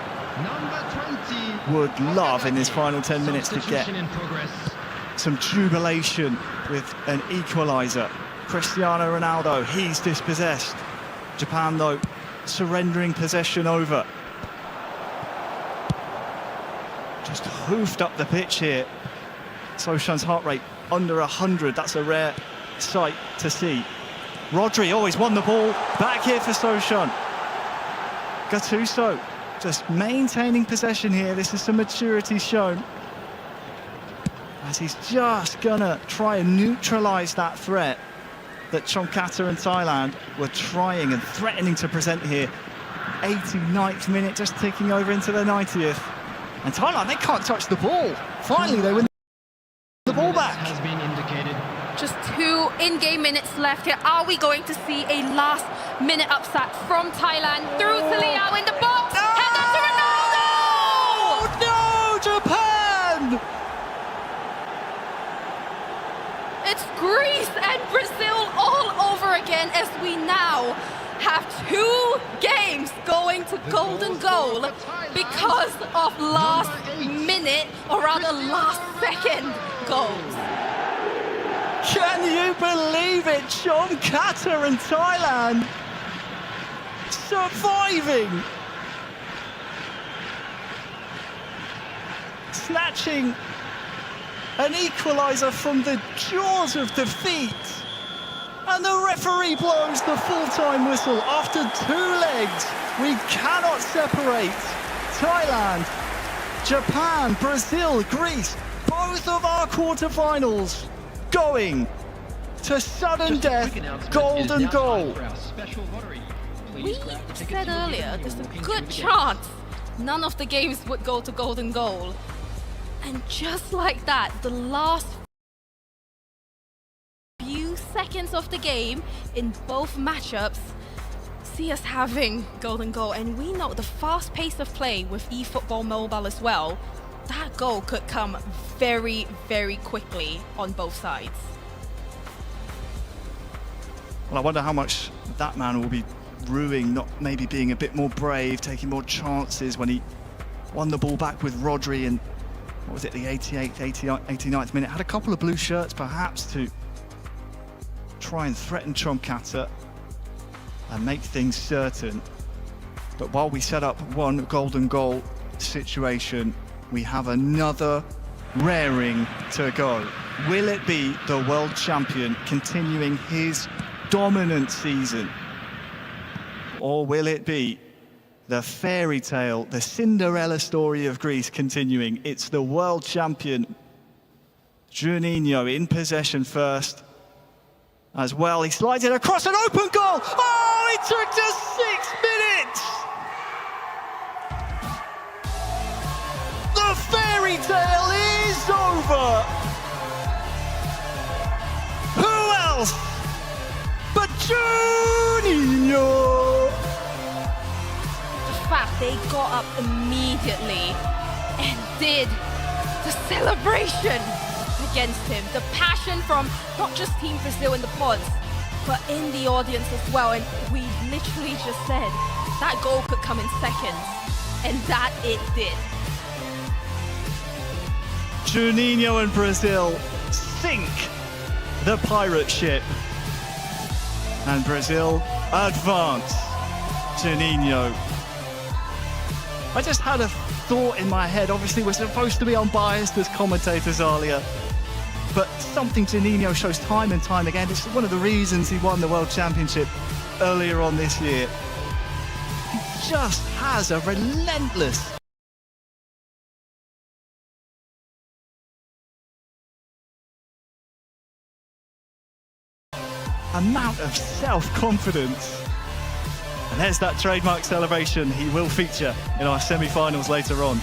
Would love in this final 10 minutes to get some jubilation with an equaliser. Cristiano Ronaldo, he's dispossessed. Japan, though, surrendering possession over. Just hoofed up the pitch here. Soshan's heart rate under 100. That's a rare sight to see. Rodri always won the ball. Back here for Soshan. Gattuso just maintaining possession here. This is some maturity shown. As he's just gonna try and neutralise that threat that Chomkata and Thailand were trying and threatening to present here 89th minute, just ticking over into the 90th. And Thailand, they can't touch the ball. Finally, they win the ball back. Has been indicated. Just 2 in-game minutes left here. Are we going to see a last-minute upset from Thailand through to Liao in the box? Header to Ronaldo! Oh no, Japan! It's Greece and Brazil all over again as we now have 2 games going to golden goal because of last-minute, or rather last-second goals. Can you believe it? John Qatar and Thailand surviving. Snatching an equaliser from the jaws of defeat. And the referee blows the full-time whistle after 2 legs. We cannot separate Thailand, Japan, Brazil, Greece, both of our quarterfinals going to sudden death, golden goal. We said earlier, there's a good chance none of the games would go to golden goal. And just like that, the last few seconds of the game in both matchups see us having golden goal. And we know the fast pace of play with eFootball Mobile as well. That goal could come very, very quickly on both sides. Well, I wonder how much that man will be rueing, not maybe being a bit more brave, taking more chances when he won the ball back with Rodri and, what was it, the 88th, 89th minute. Had a couple of blue shirts perhaps to try and threaten John Qatar and make things certain. But while we set up one golden goal situation, we have another raring to go. Will it be the world champion continuing his dominant season? Or will it be the fairy tale, the Cinderella story of Greece continuing? It's the world champion, Juninho, in possession first as well. He slides it across an open goal. Oh, it took just 6 minutes. The fairy tale is over. Who else but Juninho? The fact they got up immediately and did the celebration against him. The passion from not just Team Brazil in the pods, but in the audience as well. And we literally just said that goal could come in seconds, and that it did. Juninho and Brazil sink the pirate ship. And Brazil advance. Juninho. I just had a thought in my head. Obviously, we're supposed to be unbiased as commentators, Alia. But something Juninho shows time and time again. It's one of the reasons he won the World Championship earlier on this year. He just has a relentless amount of self-confidence. And there's that trademark celebration. He will feature in our semi-finals later on.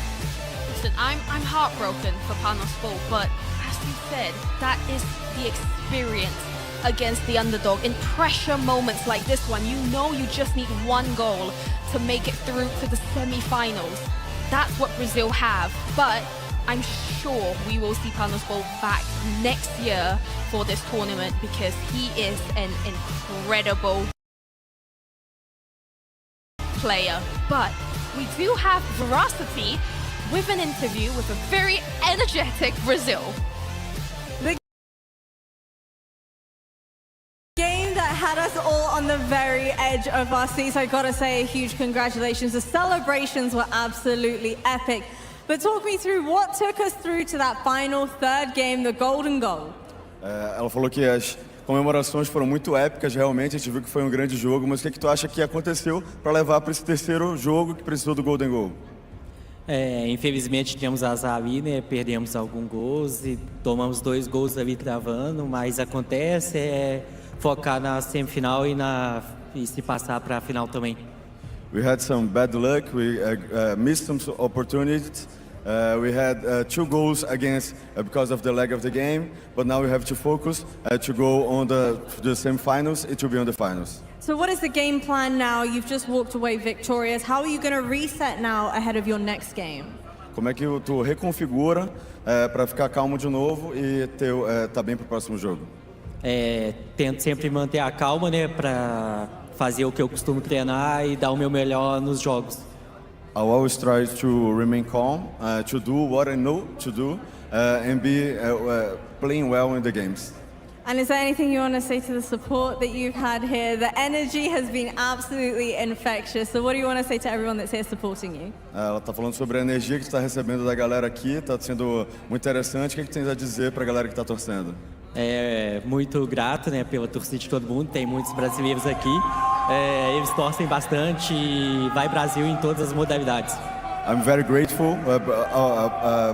Listen, I'm heartbroken for Panos Ball, but as you said, that is the experience against the underdog. In pressure moments like this one, you know you just need one goal to make it through to the semi-finals. That's what Brazil have, but I'm sure we will see Panos Ball back next year for this tournament because he is an incredible player. But we do have veracity with an interview with a very energetic Brazil. The game that had us all on the very edge of our seats. I gotta say a huge congratulations. The celebrations were absolutely epic. But talk me through what took us through to that final third game, the golden goal. Ela falou que as comemorações foram muito épicas, realmente, a gente viu que foi um grande jogo, mas o que tu acha que aconteceu para levar para esse terceiro jogo que precisou do Golden Goal? Infelizmente tivemos azar ali, né? Perdemos alguns gols e tomamos 2 gols ali travando, mas acontece, focar na semifinal e se passar para a final também. We had some bad luck. We missed some opportunities. We had 2 goals against because of the lag of the game, but now we have to focus to go on the semi-finals. It will be on the finals. So what is the game plan now? You've just walked away victorious. How are you going to reset now ahead of your next game? Como é que tu reconfigura para ficar calmo de novo e tá bem para o próximo jogo? Tento sempre manter a calma, né, para fazer o que eu costumo treinar e dar o meu melhor nos jogos. I always try to remain calm, to do what I know to do, and be playing well in the games. And is there anything you want to say to the support that you've had here? The energy has been absolutely infectious. So what do you want to say to everyone that's here supporting you? Ela está falando sobre a energia que está recebendo da galera aqui, está sendo muito interessante. O que tem a dizer para a galera que está torcendo? Muito grato, né, pela torcida de todo mundo. Tem muitos brasileiros aqui. Eles torcem bastante e vai Brasil em todas as modalidades. I'm very grateful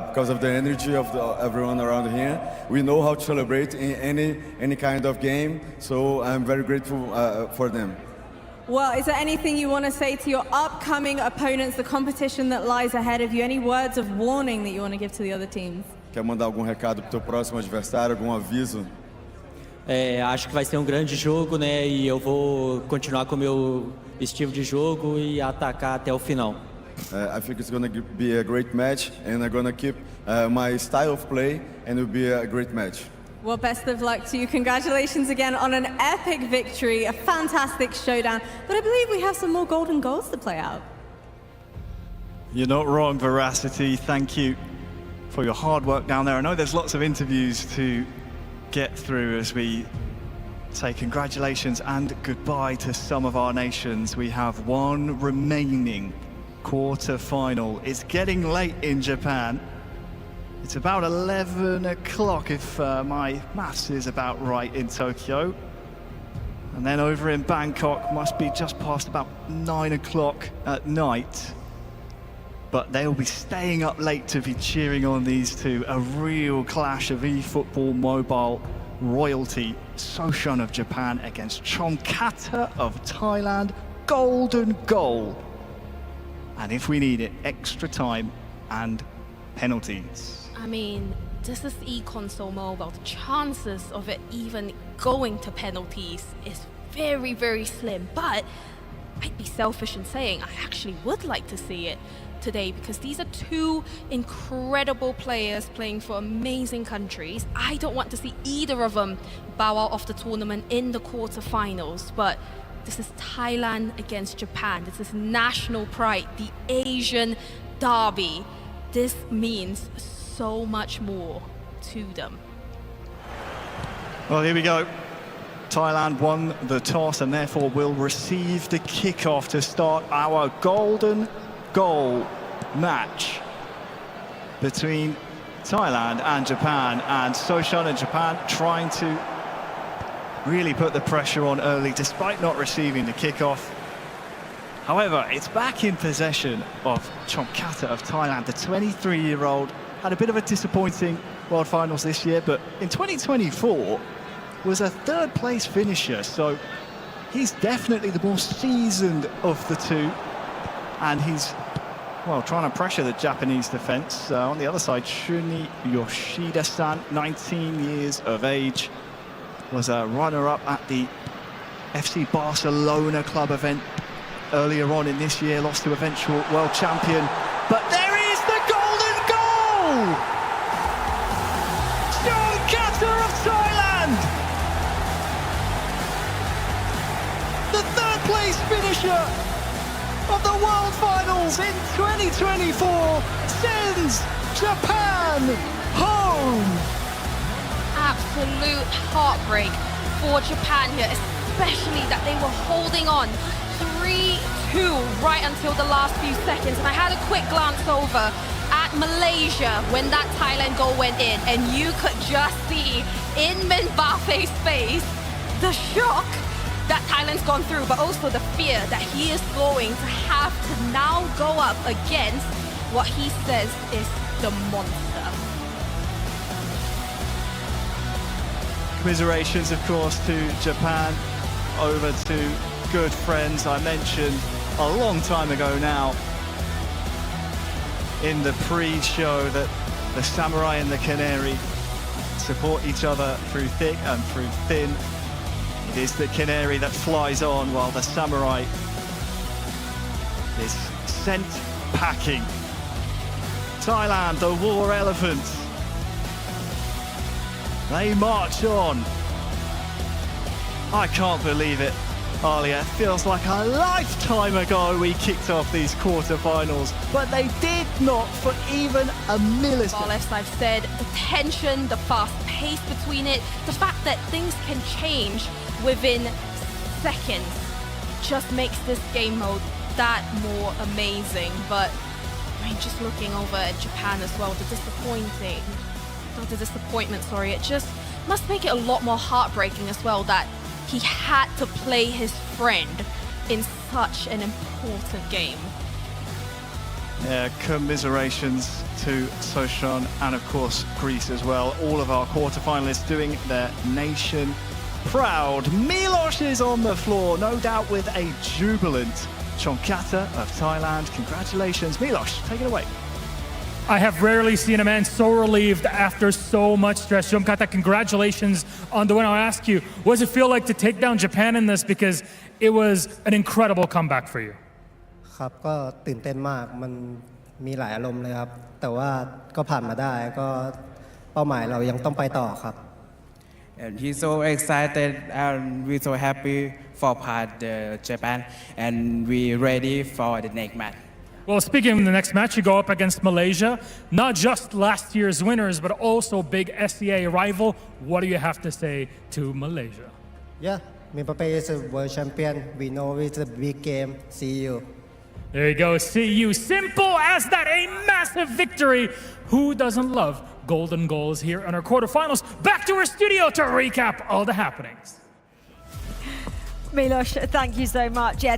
because of the energy of everyone around here. We know how to celebrate in any kind of game, so I'm very grateful for them. Well, is there anything you want to say to your upcoming opponents, the competition that lies ahead of you? Any words of warning that you want to give to the other teams? Quer mandar algum recado para o teu próximo adversário, algum aviso? Acho que vai ser um grande jogo, né? E eu vou continuar com o meu estilo de jogo e atacar até o final. I think it's going to be a great match, and I'm going to keep my style of play, and it will be a great match. Well, best of luck to you. Congratulations again on an epic victory, a fantastic showdown. But I believe we have some more golden goals to play out. You're not wrong, Veracity. Thank you for your hard work down there. I know there's lots of interviews to get through as we say congratulations and goodbye to some of our nations. We have one remaining quarter-final. It's getting late in Japan. It's about 11 o'clock if my maths is about right in Tokyo. And then over in Bangkok must be just past about 9 o'clock at night. But they'll be staying up late to be cheering on these two. A real clash of eFootball mobile royalty. Soshun of Japan against Chomkata of Thailand. Golden goal. And if we need it, extra time and penalties. I mean, this is eConsole Mobile. The chances of it even going to penalties is very, very slim. But I'd be selfish in saying I actually would like to see it today because these are two incredible players playing for amazing countries. I don't want to see either of them bow out of the tournament in the quarterfinals, but this is Thailand against Japan. This is national pride, the Asian derby. This means so much more to them. Well, here we go. Thailand won the toss and therefore will receive the kickoff to start our golden goal match between Thailand and Japan. And Soshun and Japan trying to really put the pressure on early despite not receiving the kickoff. However, it's back in possession of Chomkata of Thailand. The 23-year-old had a bit of a disappointing World Finals this year, but in 2024 was a third-place finisher, so he's definitely the more seasoned of the two, and he's, well, trying to pressure the Japanese defence. On the other side, Shuni Yoshida-san, 19 years of age, was a runner-up at the FC Barcelona club event earlier on in this year, lost to eventual world champion. But there is the golden goal! Chomkata of Thailand! The third-place finisher of the World Finals in 2024 sends Japan home! Absolute heartbreak for Japan here, especially that they were holding on 3-2 right until the last few seconds. And I had a quick glance over at Malaysia when that Thailand goal went in, and you could just see in Mbappe's face the shock that Thailand's gone through, but also the fear that he is going to have to now go up against what he says is the monster. Commiserations, of course, to Japan, over to good friends. I mentioned a long time ago now in the pre-show that the Samurai and the Canary support each other through thick and through thin. It is the Canary that flies on while the Samurai is sent packing. Thailand, the war elephants. They march on. I can't believe it, Alia. It feels like a lifetime ago we kicked off these quarterfinals, but they did not for even a millisecond. As I've said, the tension, the fast pace between it, the fact that things can change within seconds just makes this game mode that more amazing. But I mean, just looking over at Japan as well, the disappointment, sorry, it just must make it a lot more heartbreaking as well that he had to play his friend in such an important game. Yeah, commiserations to Soshan and of course Greece as well. All of our quarterfinalists doing their nation proud. Milos is on the floor, no doubt with a jubilant Chonkata of Thailand. Congratulations, Milos, take it away. I have rarely seen a man so relieved after so much stress. Jomkata, congratulations on the win. I'll ask you, what does it feel like to take down Japan in this? Because it was an incredible comeback for you. ครับก็ตื่นเต้นมากมันมีหลายอารมณ์เลยครับแต่ว่าก็ผ่านมาได้ก็เป้าหมายเรายังต้องไปต่อครับ And he's so excited and we're so happy for part Japan and we ready for the next match. Well, speaking of the next match, you go up against Malaysia. Not just last year's winners, but also big SEA rival. What do you have to say to Malaysia? Yeah, Mbappe is a world champion. We know it's a big game. See you. There you go. See you. Simple as that. A massive victory. Who doesn't love golden goals here in our quarterfinals? Back to our studio to recap all the happenings. Milos, thank you so much. Yeah.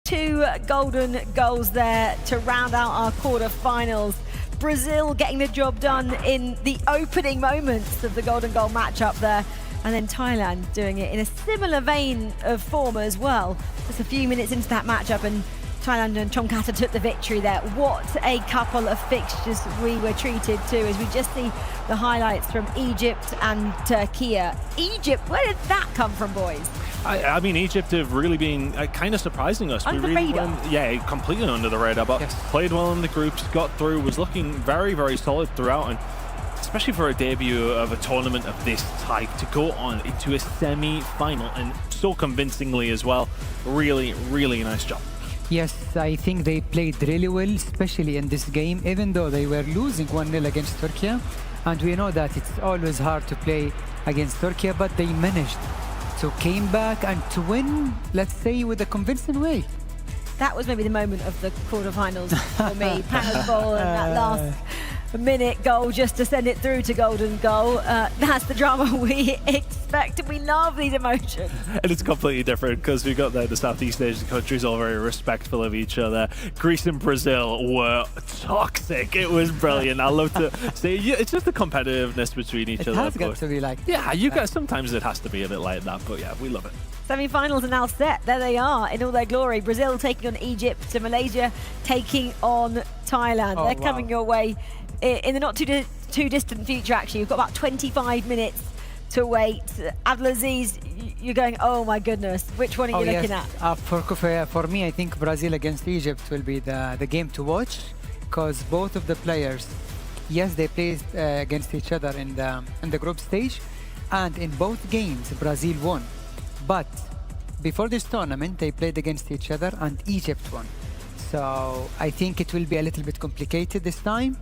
2 golden goals there to round out our quarterfinals. Brazil getting the job done in the opening moments of the golden goal matchup there, and then Thailand doing it in a similar vein of form as well. Just a few minutes into that matchup and Thailand and Chonkata took the victory there. What a couple of fixtures we were treated to as we just see the highlights from Egypt and Turkey. Egypt, where did that come from, boys? I mean, Egypt have really been kind of surprising us. Under the radar. Yeah, completely under the radar, but played well in the groups, got through, was looking very, very solid throughout, and especially for a debut of a tournament of this type, to go on into a semi-final, and so convincingly as well. Really, really nice job. Yes, I think they played really well, especially in this game, even though they were losing 1-0 against Turkey. And we know that it's always hard to play against Turkey, but they managed to came back and to win, let's say, with a convincing way. That was maybe the moment of the quarterfinals for me. Panel's ball and that last minute goal just to send it through to golden goal. That's the drama we expect. We love these emotions. And it's completely different because we got the Southeast Asian countries all very respectful of each other. Greece and Brazil were toxic. It was brilliant. I love to say it's just the competitiveness between each other. It has got to be like yeah, you guys sometimes it has to be a bit like that, but yeah, we love it. Semi-finals are now set. There they are in all their glory. Brazil taking on Egypt, and Malaysia taking on Thailand. They're coming your way in the not too distant future, actually. You've got about 25 minutes to wait. Abdulaziz, you're going, oh my goodness, which one are you looking at? For me, I think Brazil against Egypt will be the game to watch, because both of the players, yes, they played against each other in the group stage, and in both games, Brazil won. But before this tournament, they played against each other and Egypt won. So I think it will be a little bit complicated this time.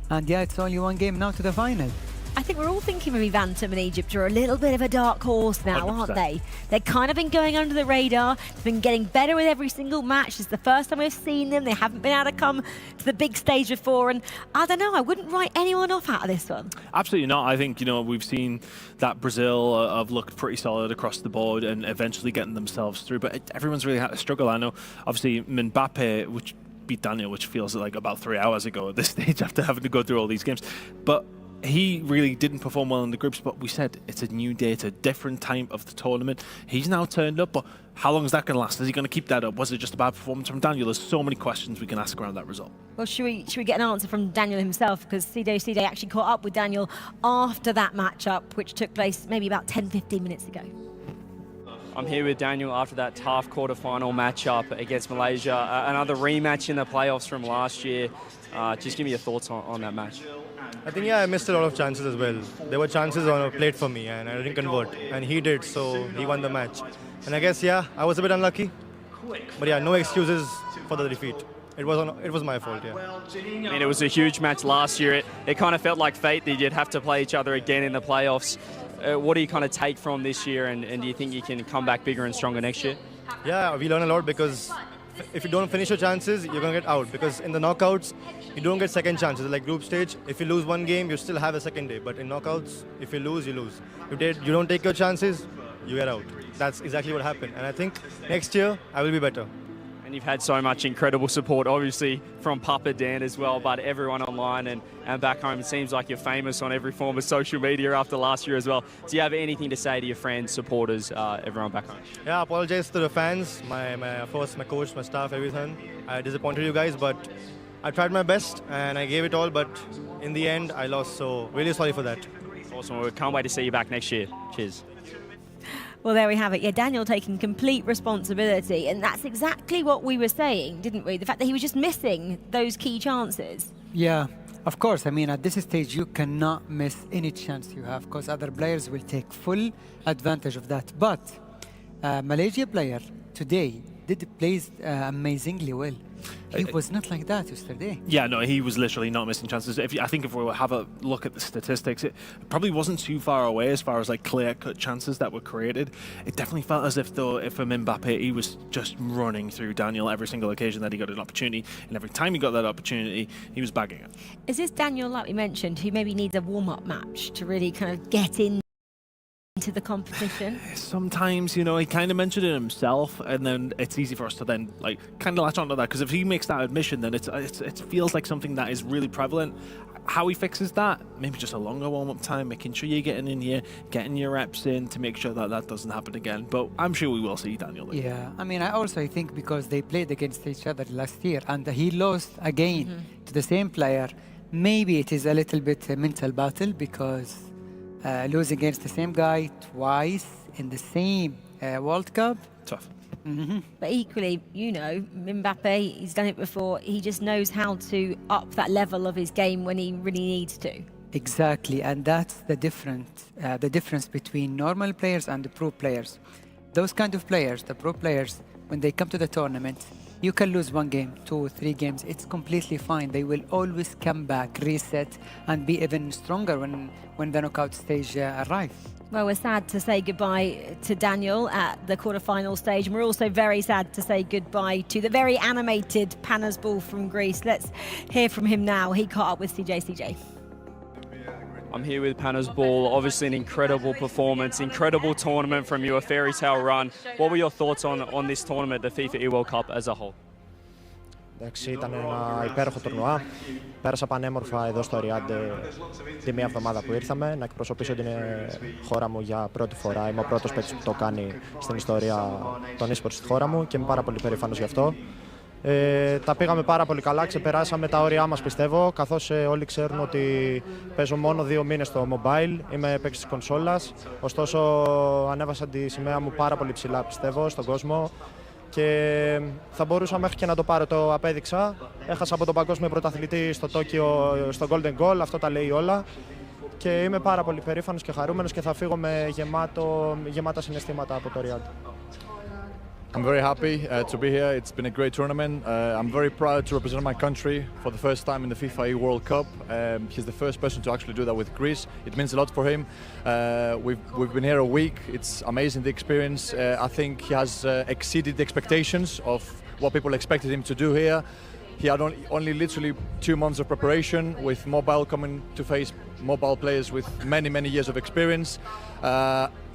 And yeah, it's only one game now to the final. I think we're all thinking maybe Bantam and Egypt are a little bit of a dark horse now, 100%. aren't they? They've kind of been going under the radar. They've been getting better with every single match. It's the first time we've seen them. They haven't been able to come to the big stage before. And I don't know, I wouldn't write anyone off out of this one. Absolutely not. I think, we've seen that Brazil have looked pretty solid across the board and eventually getting themselves through. But everyone's really had to struggle. I know, obviously, Mbappe, which beat Daniel, which feels like about 3 hours ago at this stage after having to go through all these games. But he really didn't perform well in the groups, but we said it's a new day, it's a different time of the tournament. He's now turned up, but how long is that going to last? Is he going to keep that up? Was it just a bad performance from Daniel? There's so many questions we can ask around that result. Well, should we get an answer from Daniel himself? Because CJ actually caught up with Daniel after that matchup, which took place maybe about 10-15 minutes ago. I'm here with Daniel after that tough quarter-final matchup against Malaysia. Another rematch in the playoffs from last year. Just give me your thoughts on that match. I think, yeah, I missed a lot of chances as well. There were chances on a plate for me and I didn't convert. And he did, so he won the match. And I guess, yeah, I was a bit unlucky. But yeah, no excuses for the defeat. It was my fault, yeah. I mean, it was a huge match last year. It kind of felt like fate that you'd have to play each other again in the playoffs. What do you kind of take from this year, and do you think you can come back bigger and stronger next year? Yeah, we learn a lot because if you don't finish your chances, you're going to get out. Because in the knockouts, you don't get second chances. Like group stage, if you lose one game, you still have a second day. But in knockouts, if you lose, you lose. If you don't take your chances, you get out. That's exactly what happened. And I think next year, I will be better. And you've had so much incredible support, obviously, from Papa Dan as well, but everyone online and back home. It seems like you're famous on every form of social media after last year as well. Do you have anything to say to your friends, supporters, everyone back home? Yeah, I apologize to the fans, my coach, my staff, everything. I disappointed you guys, but I tried my best and I gave it all, but in the end, I lost, so really sorry for that. Awesome. We can't wait to see you back next year. Cheers. Well, there we have it. Yeah, Daniel taking complete responsibility. And that's exactly what we were saying, didn't we? The fact that he was just missing those key chances. Yeah, of course. I mean, at this stage, you cannot miss any chance you have because other players will take full advantage of that. But Malaysia player today did play amazingly well. He was not like that yesterday. Yeah, no, he was literally not missing chances. I think if we have a look at the statistics, it probably wasn't too far away as far as like clear-cut chances that were created. It definitely felt as if, though, from Mbappe, he was just running through Daniel every single occasion that he got an opportunity, and every time he got that opportunity, he was bagging it. Is this Daniel, like we mentioned, who maybe needs a warm-up match to really kind of get into the competition? Sometimes, you know, he kind of mentioned it himself, and then it's easy for us to then like kind of latch onto that, because if he makes that admission, then it feels like something that is really prevalent. How he fixes that, maybe just a longer warm-up time, making sure you're getting in here, getting your reps in to make sure that that doesn't happen again. But I'm sure we will see Daniel. Yeah, I mean, I think because they played against each other last year and he lost again to the same player, maybe it is a little bit a mental battle because lose against the same guy twice in the same World Cup. Tough. But equally, you know, Mbappe, he's done it before. He just knows how to up that level of his game when he really needs to. Exactly, and that's the difference between normal players and the pro players. Those kind of players, the pro players, when they come to the tournament, you can lose 1 game, 2 or 3 games. It's completely fine. They will always come back, reset, and be even stronger when the knockout stage arrives. Well, we're sad to say goodbye to Daniel at the quarter-final stage, and we're also very sad to say goodbye to the very animated Panas Ball from Greece. Let's hear from him now. He caught up with CJ. I'm here with Panas Ball. Obviously an incredible performance, incredible tournament from you, a fairy tale run. What were your thoughts on this tournament, the FIFA eWorld Cup as a whole? Εντάξει, ήταν ένα υπέροχο τουρνουά. Πέρασα πανέμορφα εδώ στο Ριάντ τη μία εβδομάδα που ήρθαμε να εκπροσωπήσω την χώρα μου για πρώτη φορά. Είμαι ο πρώτος παίκτης που το κάνει στην ιστορία των e-sports στη χώρα μου και είμαι πάρα πολύ περήφανος γι' αυτό. Τα πήγαμε πάρα πολύ καλά, ξεπεράσαμε τα όρια μας πιστεύω, καθώς όλοι ξέρουν ότι παίζω μόνο 2 μήνες στο mobile, είμαι παίκτης της κονσόλας, ωστόσο ανέβασα τη σημαία μου πάρα πολύ ψηλά πιστεύω στον κόσμο και θα μπορούσα μέχρι και να το πάρω, το απέδειξα. Έχασα από τον παγκόσμιο πρωταθλητή στο Τόκιο, στο Golden Goal, αυτό τα λέει όλα. Και είμαι πάρα πολύ περήφανος και χαρούμενος και θα φύγω με γεμάτα συναισθήματα από το Ριάντ. I'm very happy to be here. It's been a great tournament. I'm very proud to represent my country for the first time in the FIFAe World Cup. He's the first person to actually do that with Greece. It means a lot for him. We've been here a week. It's amazing, the experience. I think he has exceeded the expectations of what people expected him to do here. He had only literally 2 months of preparation, with mobile coming to face mobile players with many years of experience.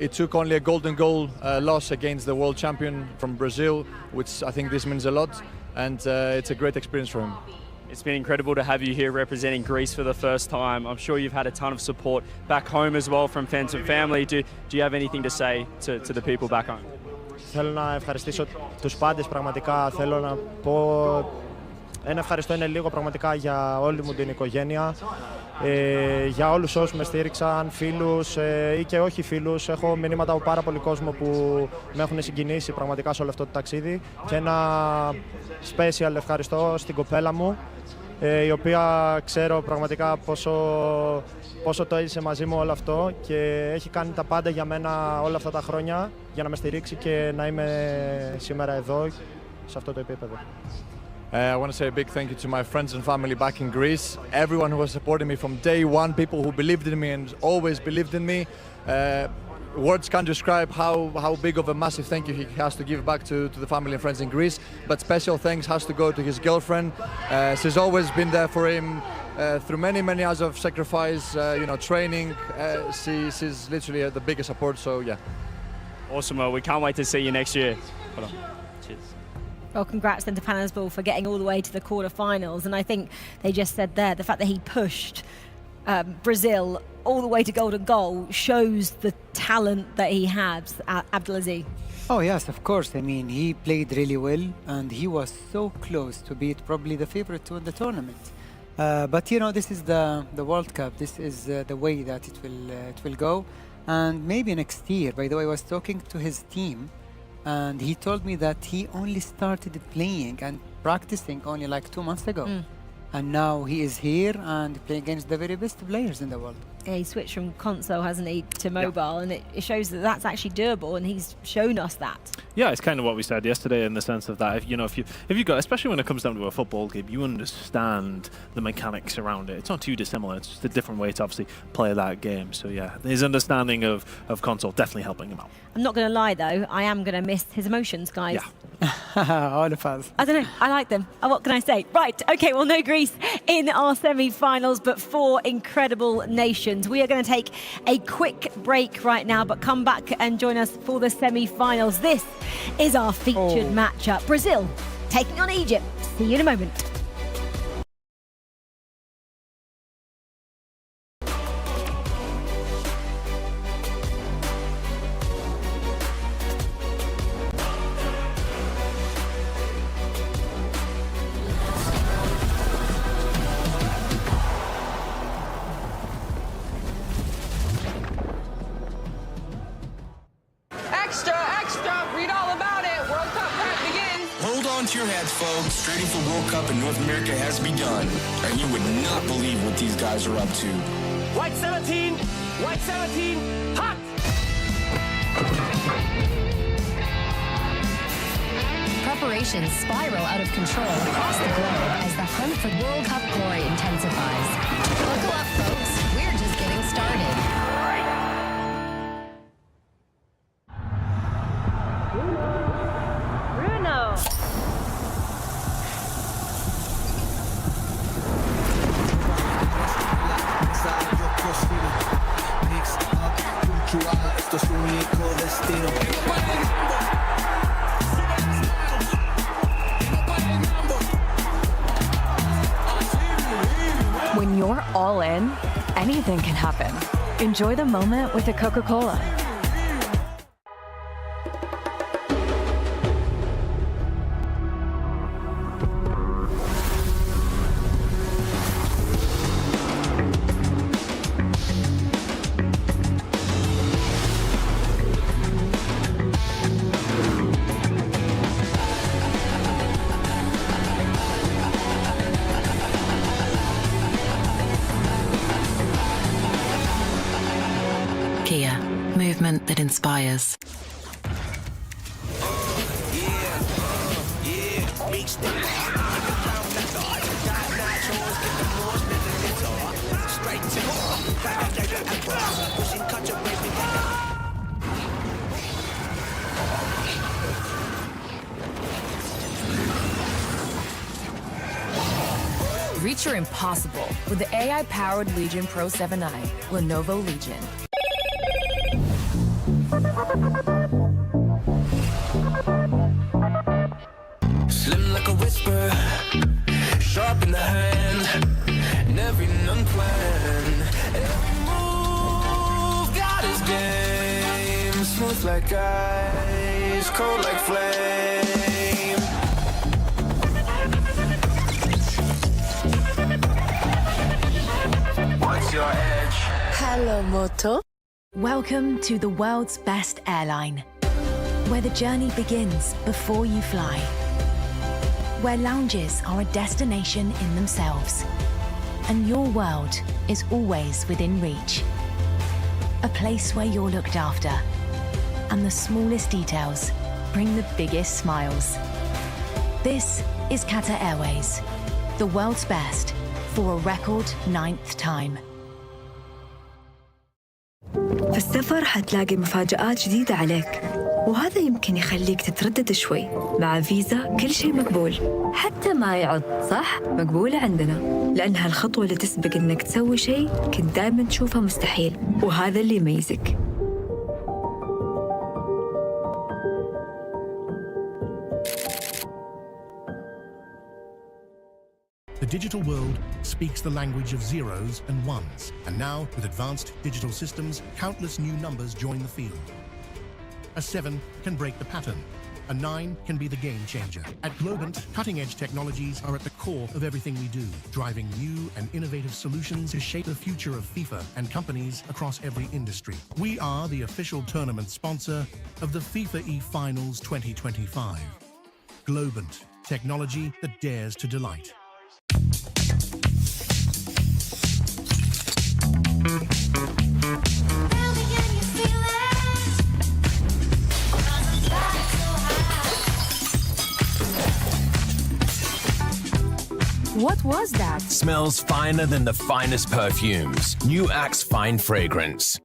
It took only a golden goal loss against the world champion from Brazil, which I think this means a lot, and it's a great experience for him. It's been incredible to have you here representing Greece for the first time. I'm sure you've had a ton of support back home as well from friends and family. Do you have anything to say to the people back home? Θέλω να ευχαριστήσω τους πάντες πραγματικά. Θέλω να πω ένα ευχαριστώ είναι λίγο πραγματικά για όλη μου την οικογένεια, για όλους όσους με στήριξαν, φίλους ή και όχι φίλους. Έχω μηνύματα από πάρα πολύ κόσμο που με έχουν συγκινήσει πραγματικά σε όλο αυτό το ταξίδι και ένα special ευχαριστώ στην κοπέλα μου, η οποία ξέρω πραγματικά πόσο το έζησε μαζί μου όλο αυτό και έχει κάνει τα πάντα για μένα όλα αυτά τα χρόνια για να με στηρίξει και να είμαι σήμερα εδώ σε αυτό το επίπεδο. I want to say a big thank you to my friends and family back in Greece, everyone who has supported me from day one, people who believed in me and always believed in me. Words can't describe how big of a massive thank you he has to give back to the family and friends in Greece, but special thanks has to go to his girlfriend. She's always been there for him through many hours of sacrifice, training. She's literally the biggest support, so yeah. Awesome, well, we can't wait to see you next year. Hold on. Cheers. Well, congrats then to Panasball for getting all the way to the quarterfinals. And I think they just said there, the fact that he pushed Brazil all the way to golden goal shows the talent that he has, Abdelaziz. Oh yes, of course. I mean, he played really well and he was so close to beat probably the favorite to win the tournament. But this is the World Cup. This is the way that it will go. And maybe next year, by the way, I was talking to his team and he told me that he only started playing and practicing only like 2 months ago. And now he is here and playing against the very best players in the world. Yeah, he switched from console, hasn't he, to mobile, and it shows that that's actually doable, and he's shown us that. Yeah, it's kind of what we said yesterday in the sense of that if you got, especially when it comes down to a football game, you understand the mechanics around it. It's not too dissimilar. It's just a different way to obviously play that game. So yeah, his understanding of console definitely helping him out. I'm not going to lie though, I am going to miss his emotions, guys. Yeah. All of us. I don't know, I like them. What can I say? Right, okay, well, no Greece in our semi-finals, but 4 incredible nations. We are going to take a quick break right now, but come back and join us for the semi-finals. This is our featured matchup. Brazil taking on Egypt. See you in a moment. Read all about it. World Cup prep begins. Hold on to your hats, folks. Training for World Cup in North America has begun. And you would not believe what these guys are up to. White 17, hot! Preparations spiral out of control across the globe as the hunt for World Cup glory intensifies. Buckle up, folks. We're just getting started. When you're all in, anything can happen. Enjoy the moment with a Coca-Cola. Kia, movement that inspires. Reach your impossible with the AI-powered Legion Pro 7i, Lenovo Legion. Slim like a whisper, sharp in the hand. tough like ice, cold like flame. What's your edge? Hello, Moto. Welcome to the world's best airline, where the journey begins before you fly, where lounges are a destination in themselves, and your world is always within reach. A place where you're looked after, and the smallest details bring the biggest smiles. This is Qatar Airways, the world's best for a record 9th time. في السفر حتلاقي مفاجآت جديدة عليك، وهذا يمكن يخليك تتردد شوي. مع فيزا كل شيء مقبول، حتى ما يعض، صح؟ مقبولة عندنا، لأن هالخطوة اللي تسبق إنك تسوي شيء كنت دائما تشوفه مستحيل، وهذا اللي يميزك. The digital world speaks the language of zeros and ones, and now, with advanced digital systems, countless new numbers join the field. A 7 can break the pattern. A 9 can be the game changer. At Globant, cutting-edge technologies are at the core of everything we do, driving new and innovative solutions to shape the future of FIFA and companies across every industry. We are the official tournament sponsor of the FIFAe Finals 2025. Globant, technology that dares to delight. What was that? Smells finer than the finest perfumes. New Axe Fine Fragrance.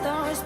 Stars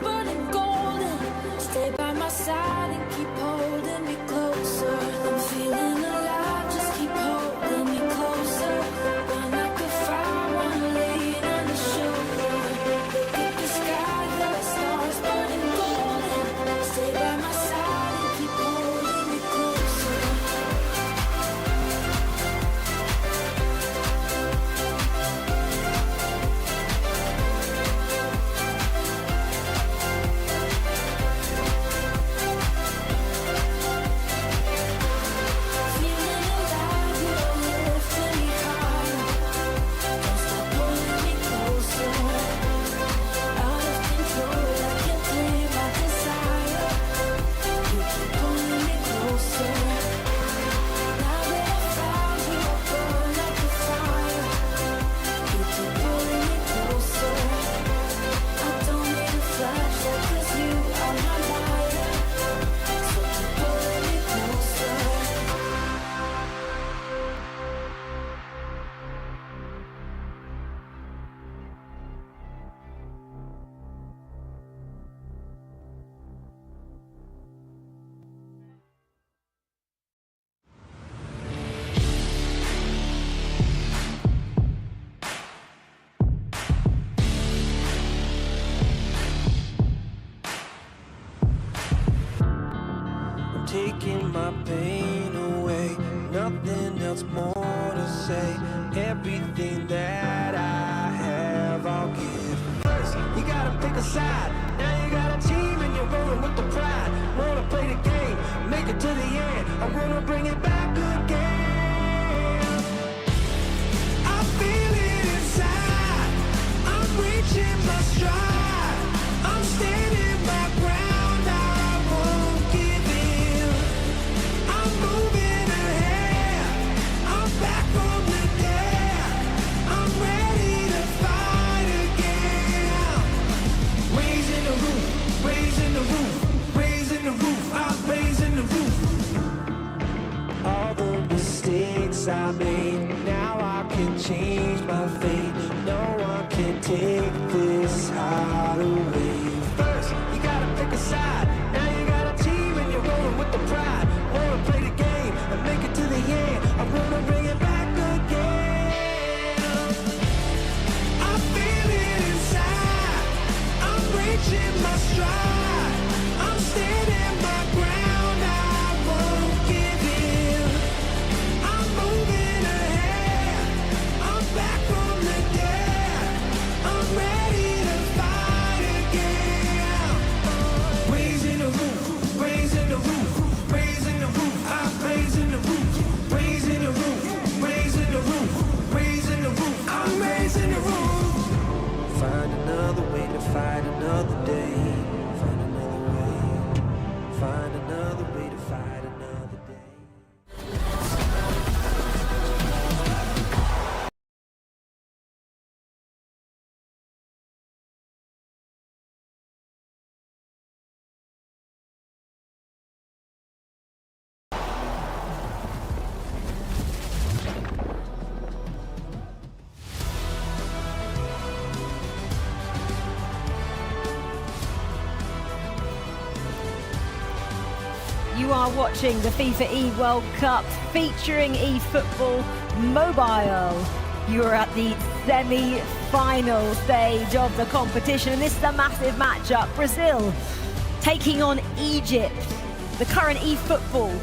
taking my pain away. Nothing else more to say. Everything that I have, I'll give. First, you gotta pick a side. Now you got a team and you're rolling with the pride. Wanna play the game, make it to the end. I wanna bring it back again. I feel it inside. I'm reaching my stride. I'm standing my ground. I won't give in. I'm moving ahead. I'm back from the dead. I'm ready to fight again. Raising the roof, raising the roof, raising the roof. I'm raising the roof. All the mistakes I made, now I can change my fate. No one can take this heart away. First, you gotta pick a side. Now you got a team and you're rolling with the pride. Wanna play the game and make it to the end. I wanna bring it back again. I feel it inside. I'm reaching my stride. I'm standing my ground. I won't give in. I'm moving ahead. I'm back from the dead. I'm ready to fight again. Raising the roof, raising the roof, raising the roof. I'm raising the roof, raising the roof, raising the roof, raising the roof. I'm raising the roof. Find another way to fight another day. Find another way. Find another way to fight another day. You are watching the FIFAe World Cup featuring eFootball Mobile. You are at the semi-final stage of the competition, and this is a massive matchup. Brazil taking on Egypt, the current eFootball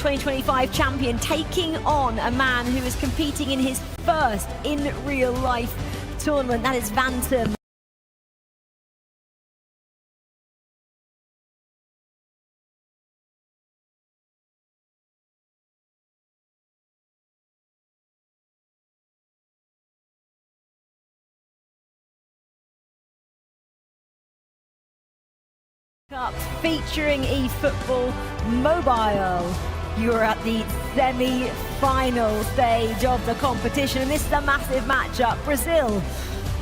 '25 champion taking on a man who is competing in his first in real life tournament. That is Vantum. Cup featuring eFootball Mobile. You are at the semi-final stage of the competition, and this is a massive matchup. Brazil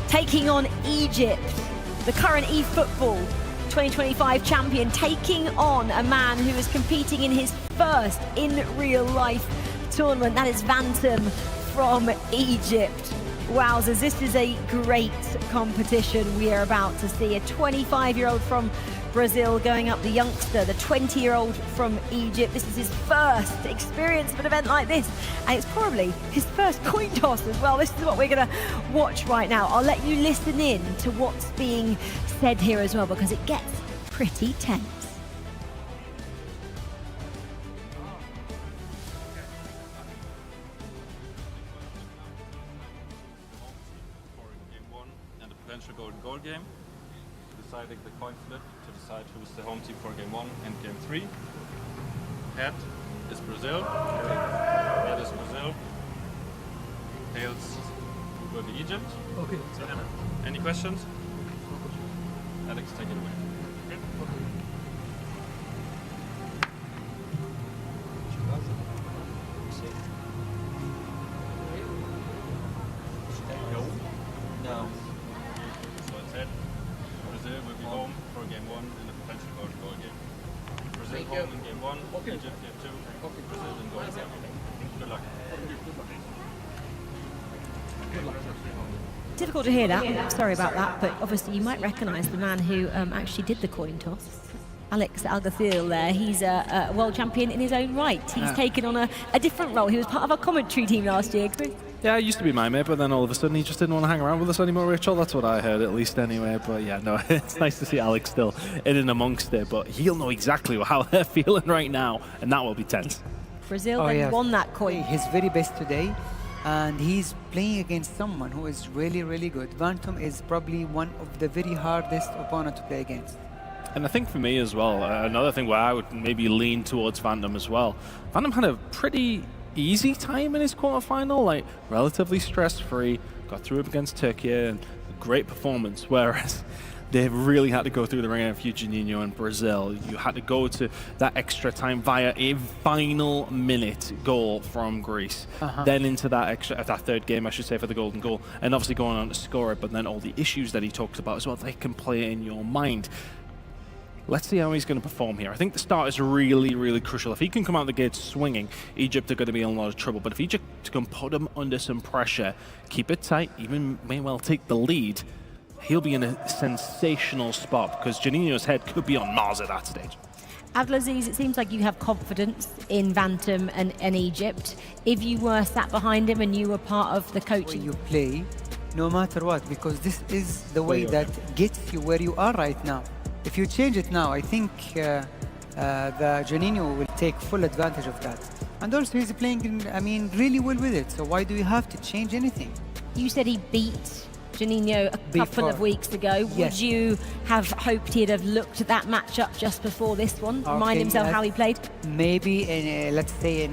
taking on Egypt, the current eFootball 2025 champion, taking on a man who is competing in his first in real life tournament. That is Vantum from Egypt. Wowzers, this is a great competition we are about to see. A 25-year-old from Brazil going up the youngster, the 20-year-old from Egypt. This is his first experience of an event like this, and it's probably his first coin toss as well. This is what we're going to watch right now. I'll let you listen in to what's being said here as well, because it gets pretty tense. Potential golden goal game, deciding the coin flip to decide who's the home team for game 1 and game 3. Head is Brazil. Head is Brazil. Tails will be Egypt. Okay. So, any questions? Alex, take it away. Okay. So it's head. Brazil will be home for game 1 in the potential golden goal game. Brazil home in game 1, Egypt game 2, Brazil in goal game. Good luck. Difficult to hear that. Sorry about that, but obviously you might recognise the man who actually did the coin toss. Alex Alguacil there, he's a world champion in his own right. He's taken on a different role. He was part of our commentary team last year, Chris. Yeah, he used to be my mate, but then all of a sudden he just didn't want to hang around with us anymore, Rachel. That's what I heard, at least anyway. But yeah, no, it's nice to see Alex still in and amongst it, but he'll know exactly how they're feeling right now, and that will be tense. Brazil won that coin. His very best today, and he's playing against someone who is really, really good. Vantum is probably one of the very hardest opponent to play against. And I think for me as well, another thing where I would maybe lean towards Vantum as well. Vantum had a pretty easy time in his quarterfinal, like relatively stress-free, got through up against Turkey, and a great performance, whereas they really had to go through the ringer of Juninho and Brazil. You had to go to that extra time via a final minute goal from Greece. Then into that third game, I should say, for the golden goal, and obviously going on to score it, but then all the issues that he talks about as well, they can play in your mind. Let's see how he's going to perform here. I think the start is really, really crucial. If he can come out the gate swinging, Egypt are going to be in a lot of trouble. But if Egypt can put him under some pressure, keep it tight, even may well take the lead, he'll be in a sensational spot because Juninho's head could be on Mars at that stage. Abdelaziz, it seems like you have confidence in Vantum and Egypt. If you were sat behind him and you were part of the coaching... You play no matter what, because this is the way that gets you where you are right now. If you change it now, I think the Juninho will take full advantage of that. And also he's playing, really well with it. So why do you have to change anything? You said he beat Juninho a couple of weeks ago. Yes. Would you have hoped he'd have looked at that matchup just before this one? Remind himself how he played? Maybe, let's say,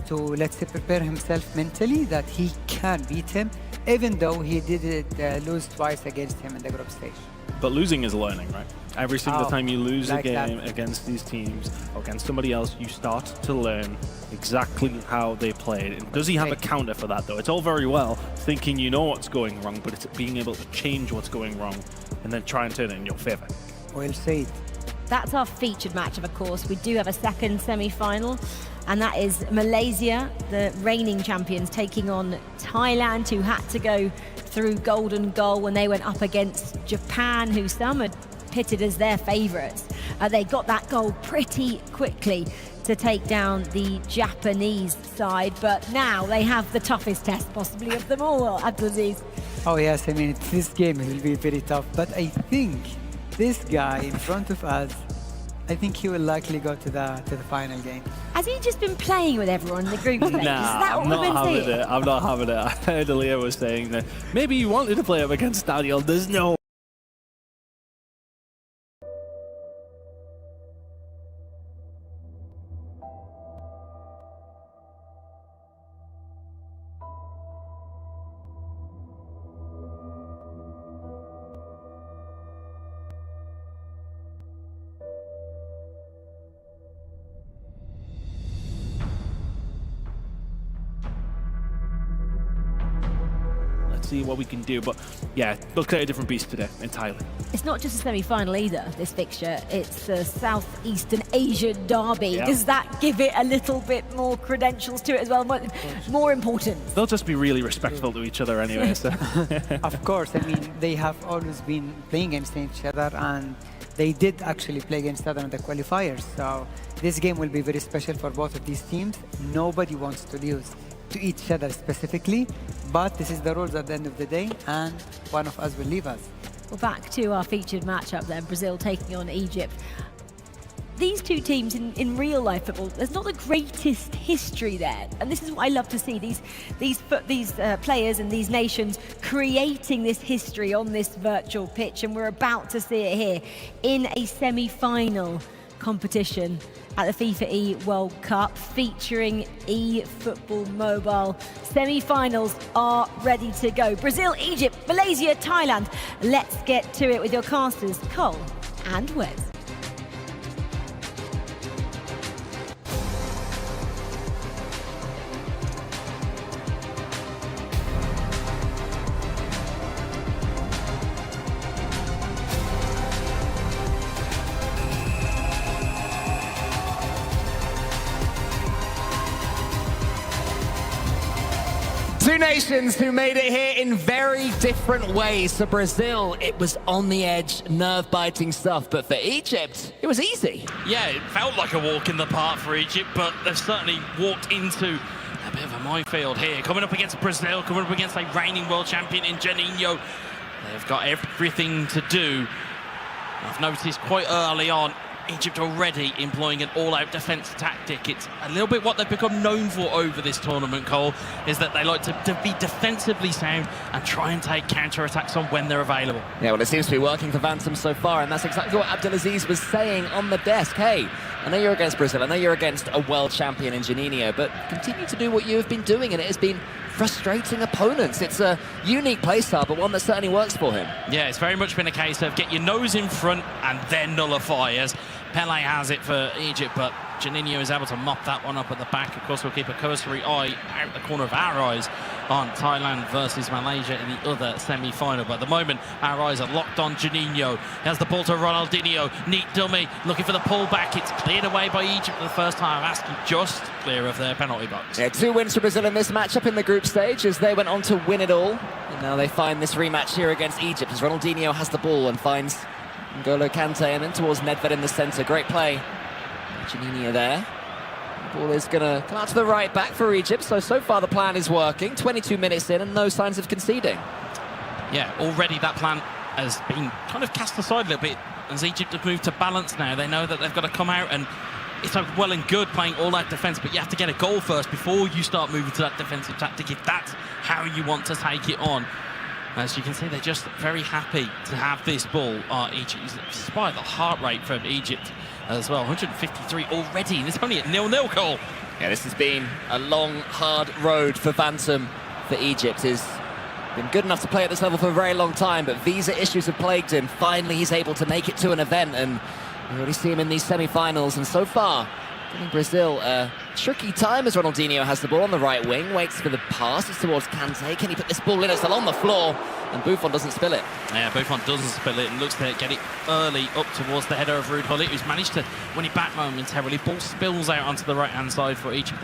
to prepare himself mentally that he can beat him, even though he did lose twice against him in the group stage. But losing is learning, right? Every single time you lose a game against these teams or against somebody else, you start to learn exactly how they played. And does he have a counter for that, though? It's all very well thinking you know what's going wrong, but it's being able to change what's going wrong and then try and turn it in your favor. Well said. That's our featured matchup, of course. We do have a second semi-final, and that is Malaysia, the reigning champions, taking on Thailand, who had to go through golden goal when they went up against Japan, who some had pitted as their favourites. They got that goal pretty quickly to take down the Japanese side, but now they have the toughest test possibly of them all, Abdelaziz. Oh yes, this game will be very tough, but I think this guy in front of us, I think he will likely go to the final game. Has he just been playing with everyone in the group stage? Nah, I'm not having it. I'm not having it. I heard Aaliyah was saying that maybe he wanted to play up against Daniel. There's no... see what we can do, but yeah, looks like a different beast today entirely. It's not just a semi-final either, this fixture. It's the Southeastern Asia derby. Yeah. Does that give it a little bit more credentials to it as well? More important? They'll just be really respectful to each other anyway. So. Of course, they have always been playing against each other, and they did actually play against each other in the qualifiers. So this game will be very special for both of these teams. Nobody wants to lose to each other specifically, but this is the rules at the end of the day, and one of us will leave us. Well, back to our featured matchup then, Brazil taking on Egypt. These two teams in real life football, there's not the greatest history there, and this is what I love to see, these players and these nations creating this history on this virtual pitch, and we're about to see it here in a semi-final competition at the FIFA World Cup featuring eFootball Mobile. Semi-finals are ready to go. Brazil, Egypt, Malaysia, Thailand. Let's get to it with your casters, Cole and Wes. Two nations who made it here in very different ways. For Brazil, it was on the edge, nerve-biting stuff, but for Egypt, it was easy. Yeah, it felt like a walk in the park for Egypt, but they've certainly walked into a bit of a minefield here. Coming up against Brazil, coming up against a reigning world champion in Juninho. They've got everything to do. I've noticed quite early on, Egypt already employing an all-out defence tactic. It's a little bit what they've become known for over this tournament, Cole, is that they like to be defensively sound and try and take counter-attacks on when they're available. Yeah, well, it seems to be working for Vantum so far, and that's exactly what Abdelaziz was saying on the desk. Hey, I know you're against Brazil, I know you're against a world champion in Juninho, but continue to do what you have been doing, and it has been frustrating opponents. It's a unique playstyle, but one that certainly works for him. Yeah, it's very much been a case of get your nose in front and then nullify, as Pele has it for Egypt, but Juninho is able to mop that one up at the back. Of course, we'll keep a cursory eye out the corner of our eyes on Thailand versus Malaysia in the other semi-final. But at the moment, our eyes are locked on Juninho. He has the ball to Ronaldinho. Neat dummy, looking for the pullback. It's cleared away by Egypt for the first time. Asking just clear of their penalty box. Yeah, 2 wins for Brazil in this matchup in the group stage as they went on to win it all. And now they find this rematch here against Egypt as Ronaldinho has the ball and finds N'Golo Kante and then towards Nedved in the centre. Great play. Juninho there. The ball is going to come out to the right back for Egypt. So far the plan is working. 22 minutes in and no signs of conceding. Yeah, already that plan has been kind of cast aside a little bit as Egypt have moved to balance now. They know that they've got to come out, and it's well and good playing all that defence, but you have to get a goal first before you start moving to that defensive tactic if that's how you want to take it on. As you can see, they're just very happy to have this ball. Egypt, despite the heart rate from Egypt as well. 153 already, and it's only at 0-0, Cole. Yeah, this has been a long, hard road for Vantum for Egypt. He's been good enough to play at this level for a very long time, but visa issues have plagued him. Finally, he's able to make it to an event, and we already see him in these semi-finals, and so far, giving Brazil a tricky time as Ronaldinho has the ball on the right wing, waits for the pass, it's towards Kante. Can he put this ball in? It's along the floor, and Buffon doesn't spill it. Yeah, Buffon doesn't spill it and looks to get it early up towards the header of Ruud Gullit, who's managed to win it back momentarily. Ball spills out onto the right-hand side for Egypt.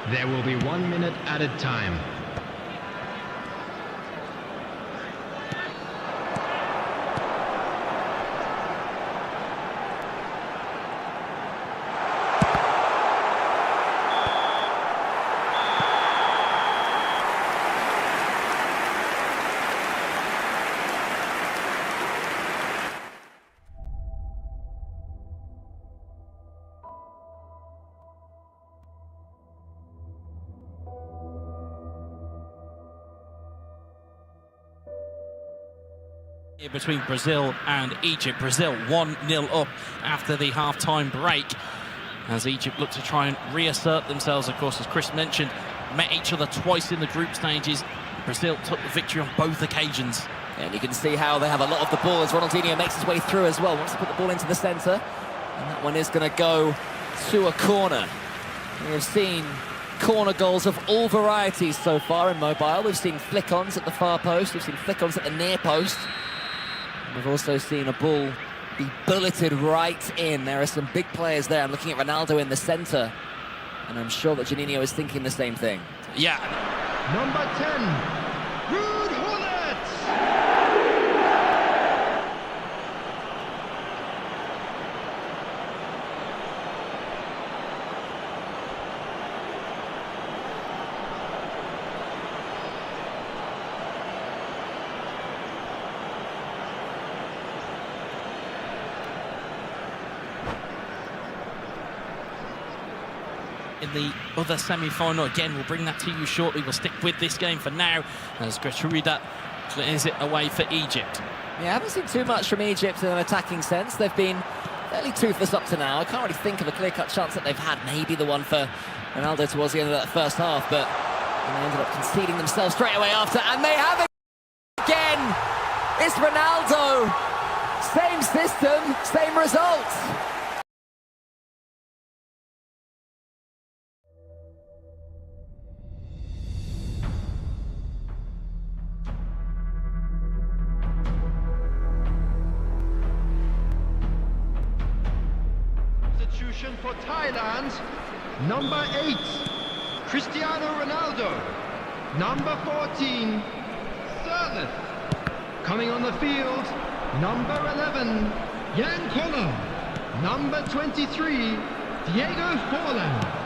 There will be 1 minute added time. Between Brazil and Egypt. Brazil 1-0 up after the half-time break. as Egypt look to try and reassert themselves. Of course, as Chris mentioned, met each other twice in the group stages. Brazil took the victory on both occasions. And you can see how they have a lot of the ball as Ronaldinho makes his way through as well. Wants to put the ball into the centre. And that one is going to go to a corner. We have seen corner goals of all varieties so far in mobile. We've seen flick-ons at the far post. We've seen flick-ons at the near post. And we've also seen a ball be bulleted right in. There are some big players there. I'm looking at Ronaldo in the centre. And I'm sure that Juninho is thinking the same thing. Yeah. Number 10, Rude Hornets! In the other semi-final, again, we'll bring that to you shortly. We'll stick with this game for now, as Gertruida clears it away for Egypt. Yeah, I haven't seen too much from Egypt in an attacking sense. They've been fairly toothless up to now. I can't really think of a clear-cut chance that they've had. Maybe the one for Ronaldo towards the end of that first half, but they ended up conceding themselves straight away after, and they have it again! It's Ronaldo! Same system, same result! For Thailand, number 8, Cristiano Ronaldo. Number 14, Sirleaf. Coming on the field, number 11, Jan Koller. Number 23, Diego Forlan.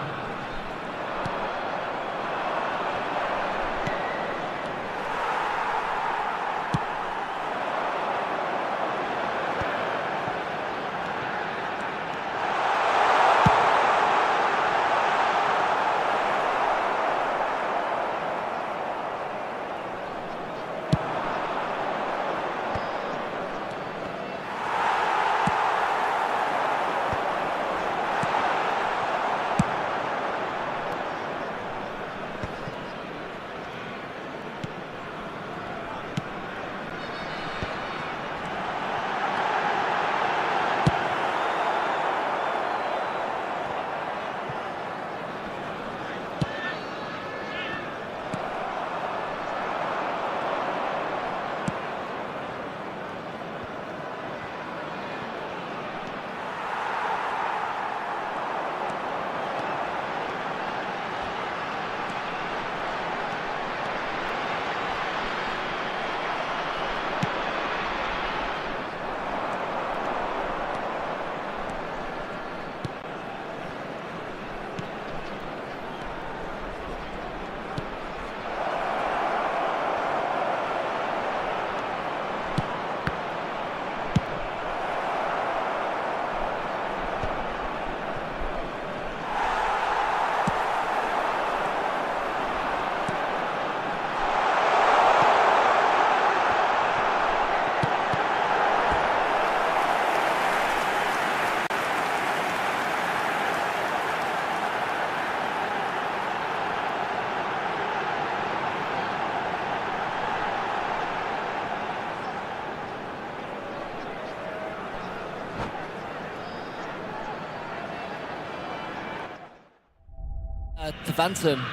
To Phantom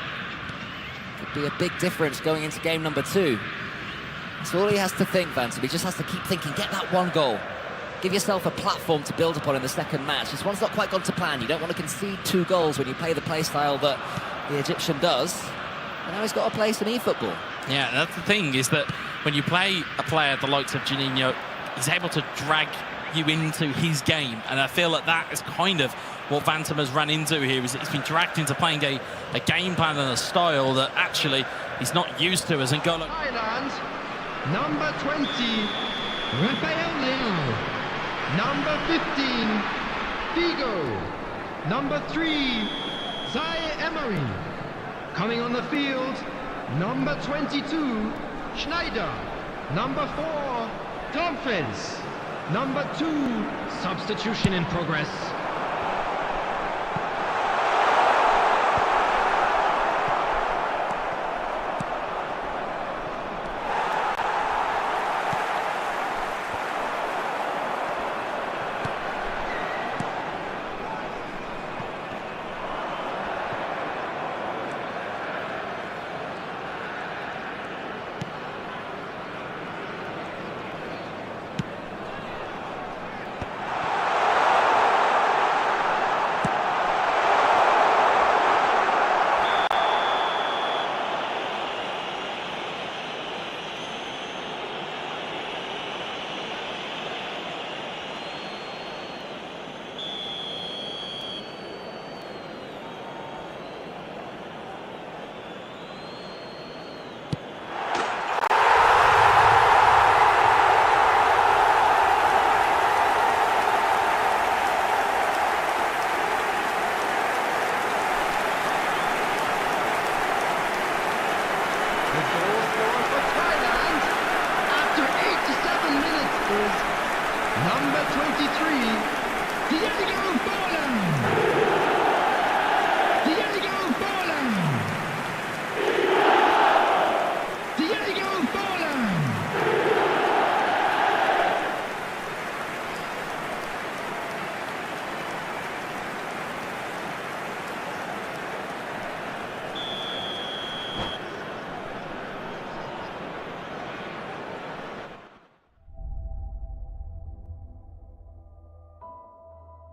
could be a big difference going into game number 2. That's all he has to think, Phantom. He just has to keep thinking, get that one goal. Give yourself a platform to build upon in the second match. This one's not quite gone to plan. You don't want to concede 2 goals when you play the play style that the Egyptian does. And now he's got to play some eFootball. Yeah, that's the thing, is that when you play a player the likes of Juninho, he's able to drag you into his game, and I feel that is kind of what Phantom has run into here. Is he's been dragged into playing a game plan and a style that actually he's not used to as Angola. Thailand, number 20, Rafael Leao. Number 15, Figo. Number 3, Zaire Emery. Coming on the field, number 22, Schneider. Number 4, Dumfries. Number 2, substitution in progress.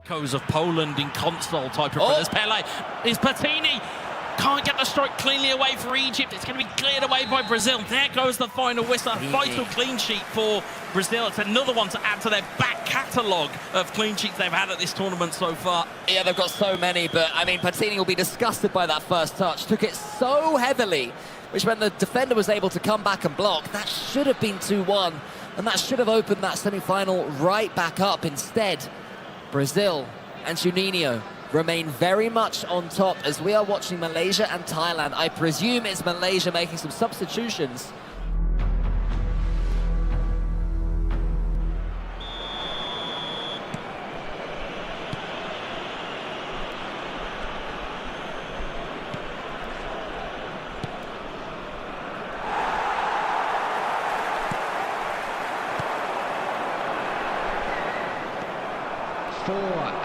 Of Poland in console type of runners. Pele is Patini. Can't get the strike cleanly away for Egypt. It's going to be cleared away by Brazil. There goes the final whistle. A vital clean sheet for Brazil. It's another one to add to their back catalogue of clean sheets they've had at this tournament so far. Yeah, they've got so many, but I mean, Patini will be disgusted by that first touch. Took it so heavily, which meant the defender was able to come back and block. That should have been 2-1, and that should have opened that semi-final right back up. Instead, Brazil and Juninho remain very much on top as we are watching Malaysia and Thailand. I presume it's Malaysia making some substitutions.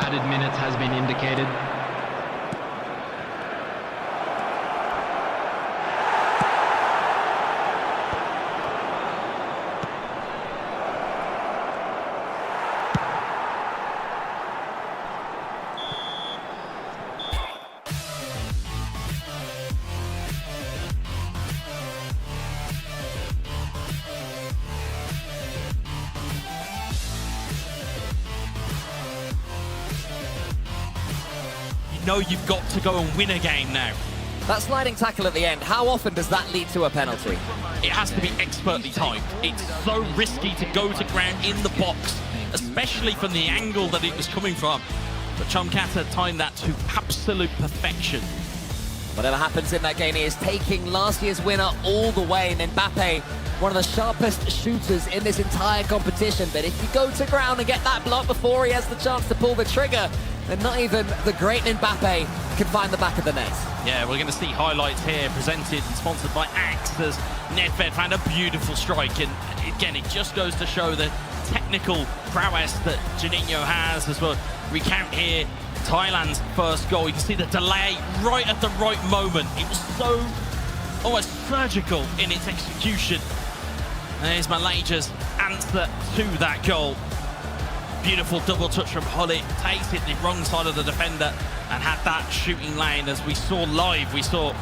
Added minutes has been indicated. Know you've got to go and win a game now. That sliding tackle at the end, how often does that lead to a penalty? It has to be expertly timed. It's so risky to go to ground in the box, especially from the angle that it was coming from. But Chomkata timed that to absolute perfection. Whatever happens in that game, he is taking last year's winner all the way. And Mbappe, one of the sharpest shooters in this entire competition. But if you go to ground and get that block before he has the chance to pull the trigger, then not even the great Mbappe can find the back of the net. Yeah, we're going to see highlights here presented and sponsored by Axe as Nedved found a beautiful strike. And again, it just goes to show the technical prowess that Juninho has as well. Recount here Thailand's first goal. You can see the delay right at the right moment. It was so almost surgical in its execution. There's Malaysia's answer to that goal. Beautiful double touch from Hullet, takes it the wrong side of the defender and had that shooting lane as we saw live. We saw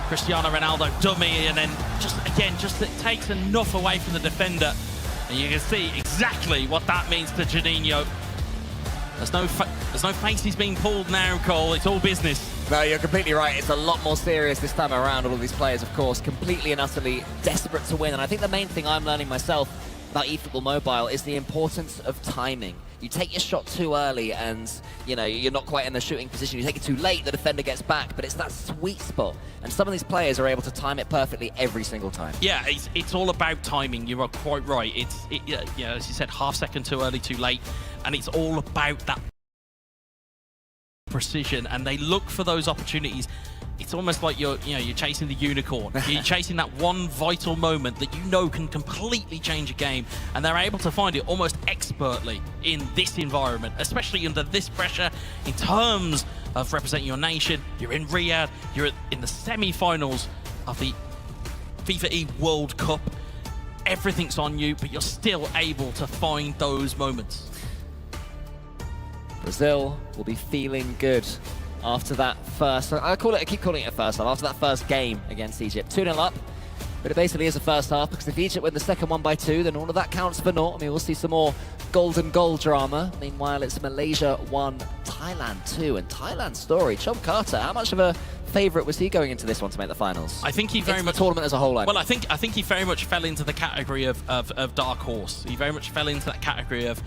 Cristiano Ronaldo dummy and then just it takes enough away from the defender. And you can see exactly what that means to Juninho. There's no faces being pulled now, Cole. It's all business. No, you're completely right. It's a lot more serious this time around. All of these players, of course, completely and utterly desperate to win. And I think the main thing I'm learning myself about eFootball Mobile is the importance of timing. You take your shot too early and, you know, you're not quite in the shooting position. You take it too late, the defender gets back, but it's that sweet spot. And some of these players are able to time it perfectly every single time. Yeah, it's all about timing. You are quite right. Yeah, as you said, half second too early, too late. And it's all about that precision. And they look for those opportunities. It's almost like you're chasing the unicorn. You're chasing that one vital moment that you know can completely change a game, and they're able to find it almost expertly in this environment, especially under this pressure in terms of representing your nation. You're in Riyadh, you're in the semi-finals of the FIFAe World Cup. Everything's on you, but you're still able to find those moments. Brazil will be feeling good after that first, I keep calling it a first half, after that first game against Egypt. 2-0 up, but it basically is a first half, because if Egypt win the second one by 2, then all of that counts for naught. I mean, we'll see some more golden goal drama. Meanwhile, it's Malaysia 1, Thailand 2, and Thailand's story. Chomkata, how much of a favourite was he going into this one to make the finals? I think he very much the tournament as a whole. Well, I think he very much fell into the category of dark horse. He very much fell into that category of,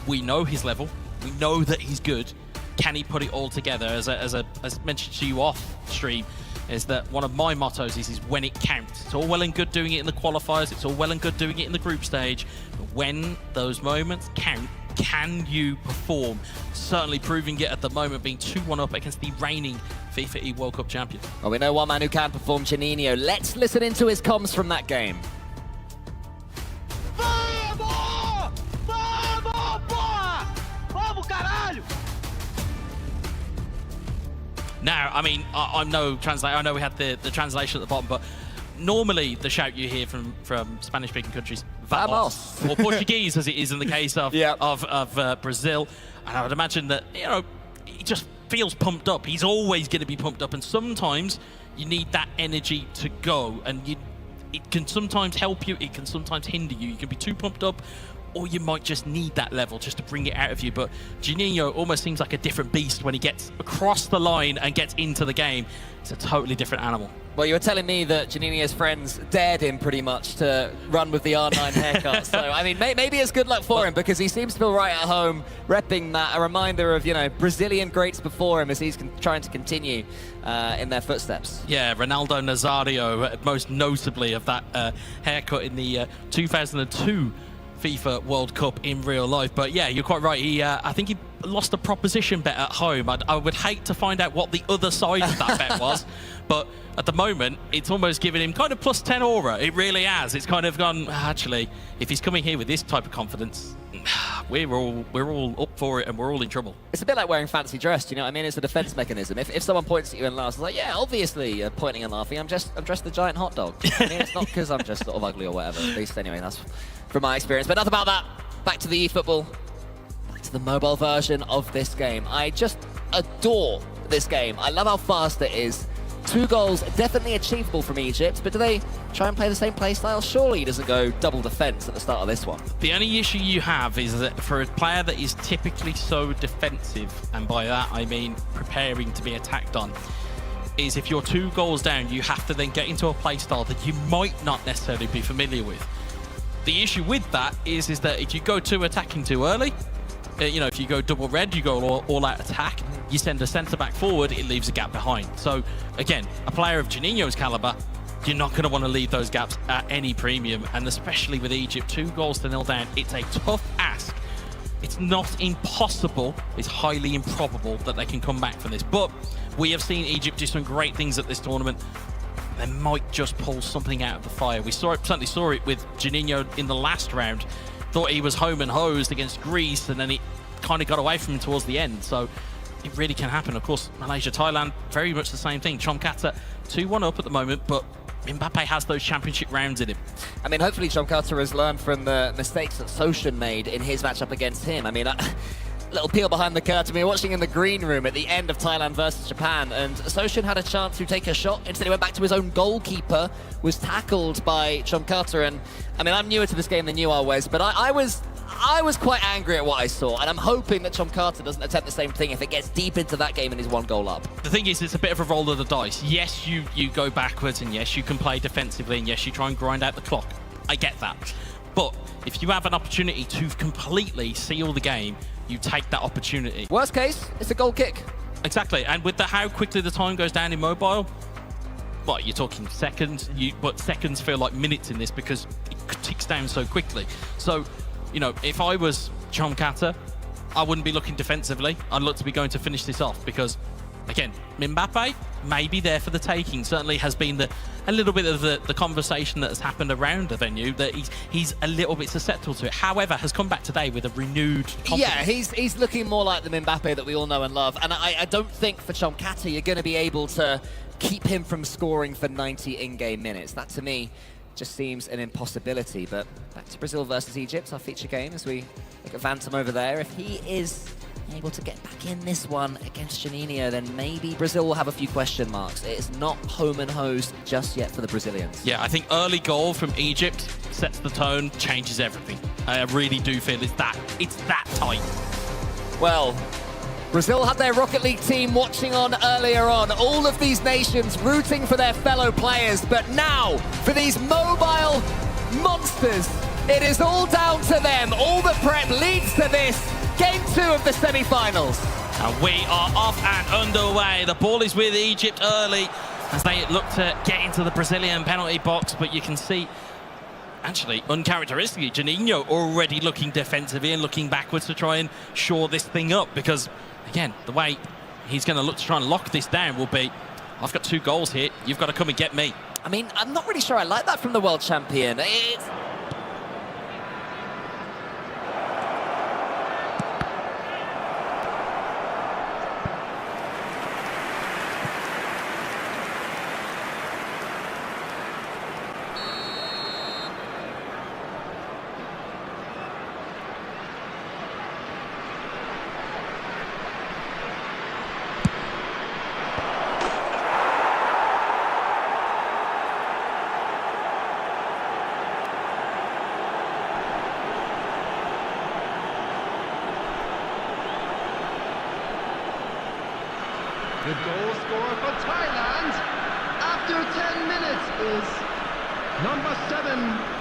we know his level, we know that he's good. Can he put it all together? As mentioned to you off stream, is that one of my mottos is when it counts. It's all well and good doing it in the qualifiers, it's all well and good doing it in the group stage, but when those moments count, can you perform? Certainly proving it at the moment, being 2-1 up against the reigning FIFAe World Cup champion. Well, we know one man who can perform, Juninho. Let's listen into his comms from that game. Now, I mean, I'm no translator. I know we had the translation at the bottom, but normally the shout you hear from Spanish-speaking countries, vamos, or Portuguese, as it is in the case of Brazil. And I would imagine that, you know, he just feels pumped up. He's always going to be pumped up, and sometimes you need that energy to go, and it can sometimes help you, it can sometimes hinder you. You can be too pumped up, or you might just need that level just to bring it out of you. But Juninho almost seems like a different beast when he gets across the line and gets into the game. It's a totally different animal. Well, you were telling me that Juninho's friends dared him pretty much to run with the R9 haircut. So, I mean, maybe it's good luck for him, because he seems to feel right at home, repping that, a reminder of, you know, Brazilian greats before him as he's trying to continue in their footsteps. Yeah, Ronaldo Nazario, most notably of that haircut in the 2002 FIFA World Cup in real life. But yeah, you're quite right. I think he lost a proposition bet at home. I would hate to find out what the other side of that bet was, but at the moment, it's almost given him kind of plus 10 aura. It really has. It's kind of gone, actually, if he's coming here with this type of confidence, we're all up for it and we're all in trouble. It's a bit like wearing fancy dress, you know what I mean? It's a defense mechanism. If someone points at you and laughs, it's like, yeah, obviously pointing and laughing. I'm dressed the giant hot dog. I mean, it's not because I'm just sort of ugly or whatever. At least anyway, that's from my experience. But enough about that. Back to the eFootball. Back to the mobile version of this game. I just adore this game. I love how fast it is. 2 goals, definitely achievable from Egypt, but do they try and play the same play style? Surely he doesn't go double defense at the start of this one. The only issue you have is that for a player that is typically so defensive, and by that I mean preparing to be attacked on, is if you're 2 goals down, you have to then get into a play style that you might not necessarily be familiar with. The issue with that is that if you go attacking too early, you know, if you go double red, you go all out attack, you send a centre-back forward, it leaves a gap behind. So, again, a player of Juninho's calibre, you're not going to want to leave those gaps at any premium, and especially with Egypt, 2 goals to 0 down, it's a tough ask. It's not impossible, it's highly improbable that they can come back from this, but we have seen Egypt do some great things at this tournament. They might just pull something out of the fire. We certainly saw it with Juninho in the last round. Thought he was home and hosed against Greece, and then it kind of got away from him towards the end. So it really can happen. Of course, Malaysia, Thailand, very much the same thing. Chomkata 2-1 up at the moment, but Mbappe has those championship rounds in him. I mean, hopefully Chomkata has learned from the mistakes that Soshin made in his matchup against him. I mean, little peel behind the curtain. We were watching in the green room at the end of Thailand versus Japan, and Soshin had a chance to take a shot. Instead, he went back to his own goalkeeper, was tackled by Chomkata. And I mean, I'm newer to this game than you are, Wes, but I was quite angry at what I saw, and I'm hoping that Chomkata doesn't attempt the same thing if it gets deep into that game and he's 1 goal up. The thing is, it's a bit of a roll of the dice. Yes, you go backwards, and yes, you can play defensively, and yes, you try and grind out the clock. I get that. But if you have an opportunity to completely seal the game, you take that opportunity. Worst case, it's a goal kick. Exactly, and with how quickly the time goes down in mobile, well, you're talking seconds, but seconds feel like minutes in this because it ticks down so quickly. So, you know, if I was Chomkata, I wouldn't be looking defensively. I'd look to be going to finish this off because, again, Mbappe may be there for the taking. Certainly has been a little bit of the conversation that has happened around the venue, that he's a little bit susceptible to it. However, has come back today with a renewed confidence. Yeah, he's looking more like the Mbappe that we all know and love. And I don't think for Chomkata you're going to be able to keep him from scoring for 90 in-game minutes. That, to me, just seems an impossibility. But back to Brazil versus Egypt, our feature game, as we look at Vantum over there. If he is able to get back in this one against Juninho, then maybe Brazil will have a few question marks. It is not home and hosed just yet for the Brazilians. Yeah, I think early goal from Egypt sets the tone, changes everything. I really do feel it's that tight. Well, Brazil had their Rocket League team watching on earlier on. All of these nations rooting for their fellow players, but now for these mobile monsters, it is all down to them. All the prep leads to this. Game 2 of the semi-finals. And we are off and underway. The ball is with Egypt early as they look to get into the Brazilian penalty box, but you can see, actually, uncharacteristically, Juninho already looking defensively and looking backwards to try and shore this thing up, because, again, the way he's going to look to try and lock this down will be, I've got 2 goals here, you've got to come and get me. I mean, I'm not really sure I like that from the world champion. goal scorer for Thailand after 10 minutes is number 7.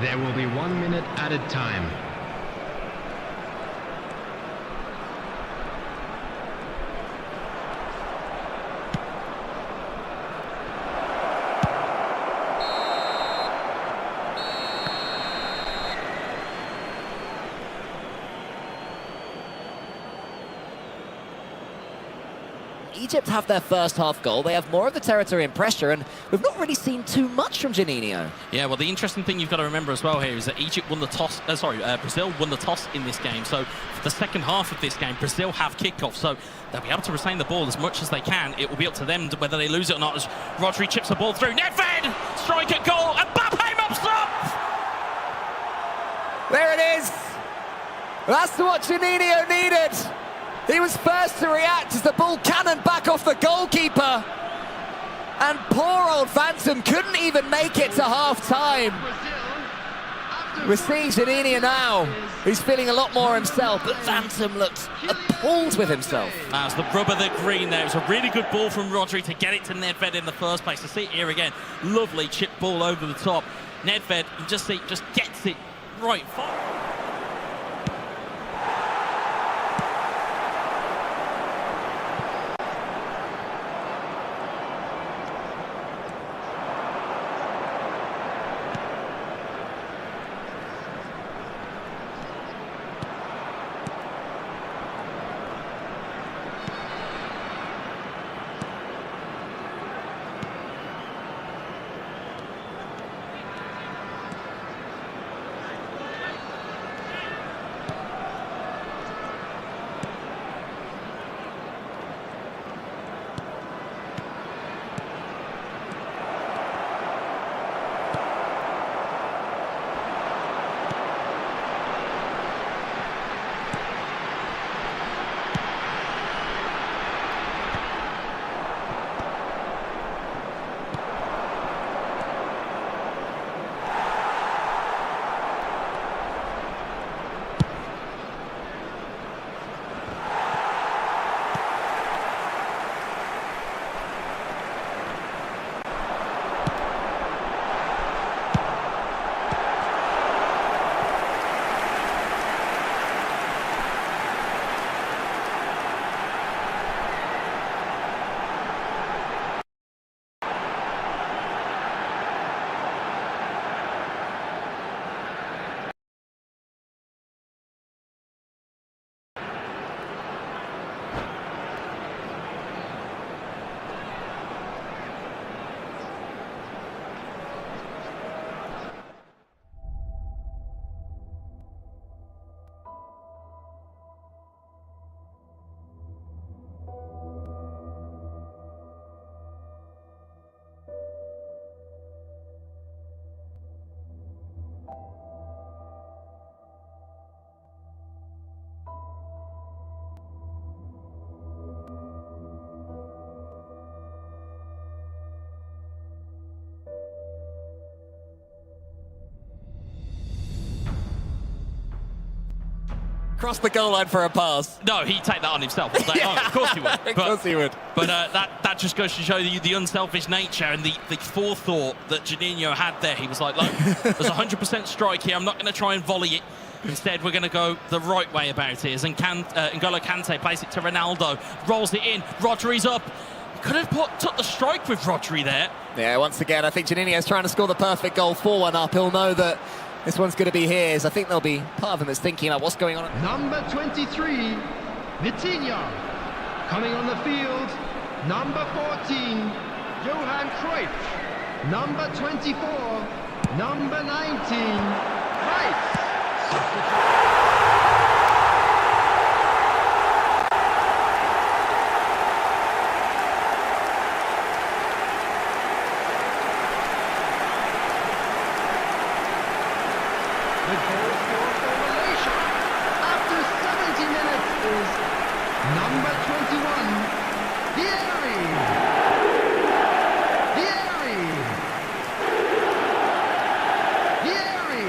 There will be 1 minute added time. Egypt have their first half goal. They have more of the territory and pressure, and we've not really seen too much from Juninho. Yeah, well, the interesting thing you've got to remember as well here is that Egypt won the toss. Brazil won the toss in this game. So for the second half of this game, Brazil have kickoff, so they'll be able to retain the ball as much as they can. It will be up to them whether they lose it or not. As Rodri chips the ball through, Nedved strike at goal, and Mbappe mops up. There it is. That's what Juninho needed. He was first to react as the ball cannoned back off the goalkeeper. And poor old Phantom couldn't even make it to half-time. We're seeing Juninho now. He's feeling a lot more himself, but Phantom looked appalled with himself. That's the rub of the green there. It was a really good ball from Rodri to get it to Nedved in the first place. To see it here again, lovely chip ball over the top. Nedved, you just see, just gets it right forward. cross the goal line for a pass. No, he'd take that on himself all day long. Of course he would. Of course he would. But that just goes to show you the unselfish nature and the forethought that Juninho had there. He was like, look, there's 100% strike here. I'm not going to try and volley it. Instead, we're going to go the right way about it. As N'Golo Kante plays it to Ronaldo, rolls it in. Rodri's up. Could have took the strike with Rodri there. Yeah, once again, I think Juninho's trying to score the perfect goal, 4-1 up. He'll know that this one's going to be his. I think there'll be part of him that's thinking about what's going on. Number 23, Vitinha. Coming on the field, number 14, Johan Cruyff. Number 24, number 19, Cruyff. The goal scorer for Malaysia after 70 minutes is number 21, Vieri. Vieri. Vieri.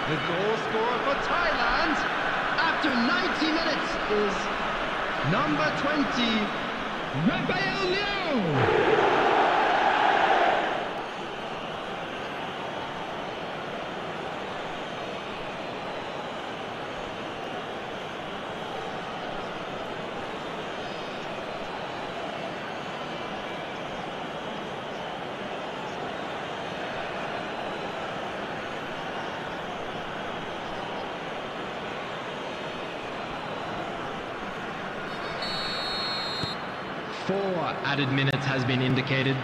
The goal scorer for Thailand after 90 minutes is number 20, Rafael Liu. Four added minutes has been indicated.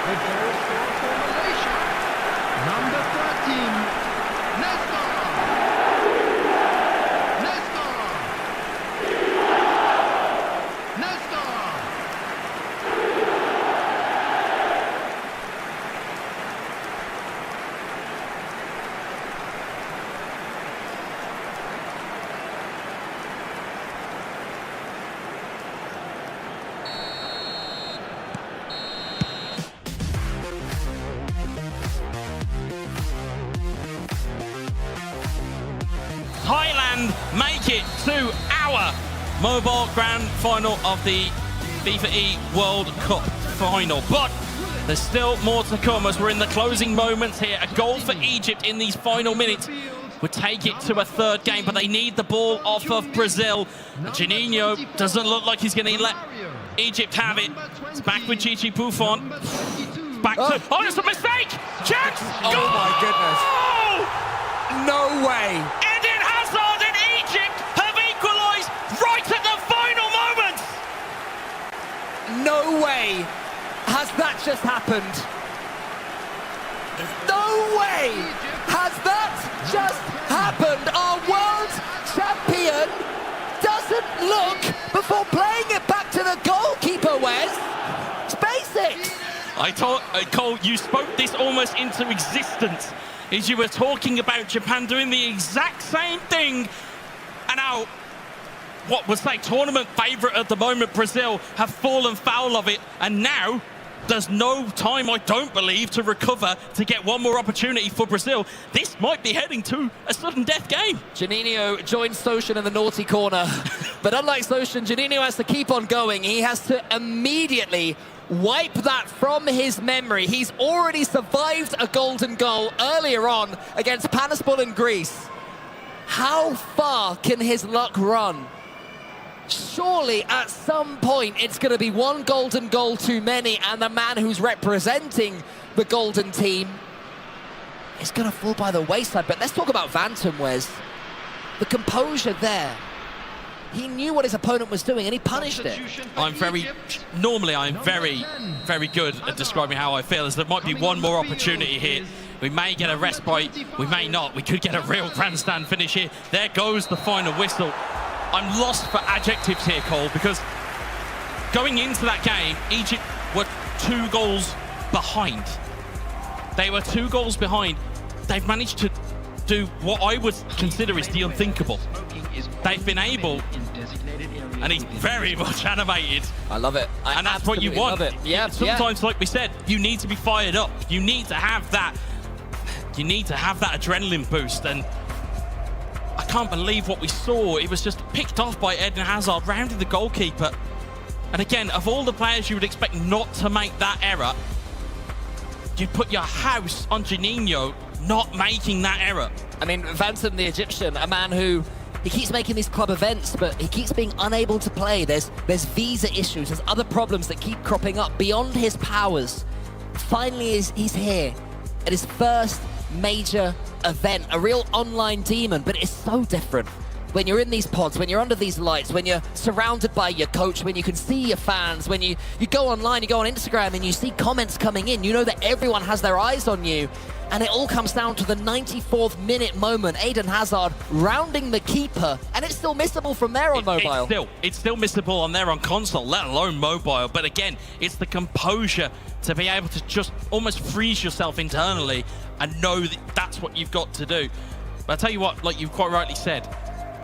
The goal scorer for Malaysia, number 13, Nestor. Nestor. and make it to our mobile grand final of the FIFAe World Cup final. But there's still more to come as we're in the closing moments here. A goal for Egypt in these final minutes would take it to a third game, but they need the ball off of Brazil. Juninho doesn't look like he's going to let Egypt have it. It's back with Gigi Buffon. Back to... Oh, it's a mistake! Chance! Oh, goal! my goodness. No way. Eden Hazard and Egypt have equalised right at the final moment! No way has that just happened. No way has that just happened. Our world champion doesn't look before playing it back to the goalkeeper, Wes. It's basics. I thought, Cole, you spoke this almost into existence as you were talking about Japan doing the exact same thing. And now, what was like tournament favourite at the moment, Brazil, have fallen foul of it. And now, there's no time, I don't believe, to recover, to get one more opportunity for Brazil. This might be heading to a sudden death game. Juninho joins Soshin in the naughty corner. But unlike Soshin, Juninho has to keep on going. He has to immediately wipe that from his memory. He's already survived a golden goal earlier on against Panaspol in Greece. How far can his luck run? Surely at some point it's going to be one golden goal too many, and the man who's representing the golden team is going to fall by the wayside. But let's talk about Vantum, Wes. The composure there. He knew what his opponent was doing and he punished it. Normally I'm very, very good at describing how I feel, as there might be one more opportunity here. We may get a respite, we may not. We could get a real grandstand finish here. There goes the final whistle. I'm lost for adjectives here, Cole, because going into that game, Egypt were 2 goals behind. They were 2 goals behind. They've managed to do what I would consider is the unthinkable. They've been able, and he's very much animated. I love it. And that's what you want. Love it. Yeah, sometimes, like we said, you need to be fired up. You need to have that. You need to have that adrenaline boost. And I can't believe what we saw. It was just picked off by Eden Hazard, rounded the goalkeeper. And again, of all the players you would expect not to make that error, you'd put your house on Juninho not making that error. I mean, Vantum, the Egyptian, a man who he keeps making these club events, but he keeps being unable to play. There's visa issues, there's other problems that keep cropping up beyond his powers. Finally, he's here at his first major event, a real online demon, but it's so different. When you're in these pods, when you're under these lights, when you're surrounded by your coach, when you can see your fans, when you go online, you go on Instagram and you see comments coming in, you know that everyone has their eyes on you. And it all comes down to the 94th minute moment. Eden Hazard rounding the keeper, and it's still missable from there on mobile. It's still missable on there on console, let alone mobile. But again, it's the composure to be able to just almost freeze yourself internally and know that that's what you've got to do. But I tell you what, like you've quite rightly said,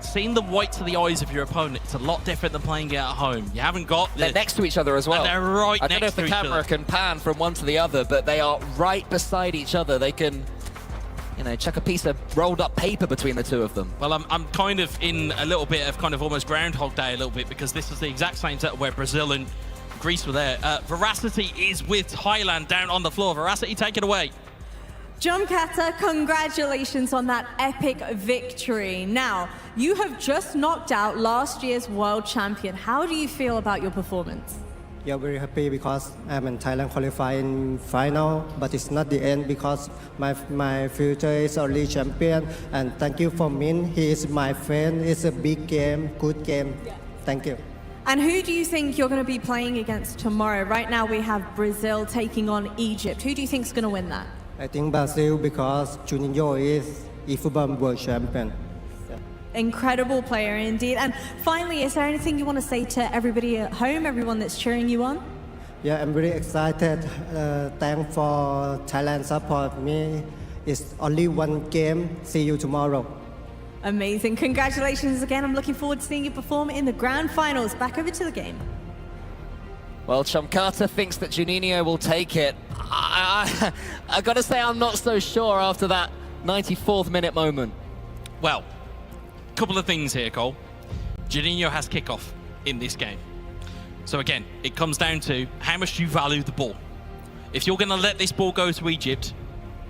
seeing the whites of the eyes of your opponent, it's a lot different than playing it at home. You haven't got... They're next to each other as well. And they're right next to each other. I don't know if the camera can pan from one to the other, but they are right beside each other. They can, you know, chuck a piece of rolled up paper between the two of them. Well, I'm kind of in a little bit of kind of almost Groundhog Day a little bit, because this is the exact same setup where Brazil and Greece were there. Veracity is with Thailand down on the floor. Veracity, take it away. John Kata, congratulations on that epic victory. Now, you have just knocked out last year's world champion. How do you feel about your performance? Yeah, very happy because I'm in Thailand qualifying final, but it's not the end because my future is only champion. And thank you for Min. He is my friend. It's a big game, good game. Yeah. Thank you. And who do you think you're going to be playing against tomorrow? Right now we have Brazil taking on Egypt. Who do you think is going to win that? I think Brazil because Juninho is eFootball world champion. Yeah. Incredible player indeed. And finally, is there anything you want to say to everybody at home, everyone that's cheering you on? Yeah, I'm very excited. Thanks for Thailand support me. It's only one game. See you tomorrow. Amazing. Congratulations again. I'm looking forward to seeing you perform in the grand finals. Back over to the game. Well, Chamkata thinks that Juninho will take it. I got to say, I'm not so sure after that 94th minute moment. Well, couple of things here, Cole. Juninho has kickoff in this game. So again, it comes down to how much do you value the ball. If you're going to let this ball go to Egypt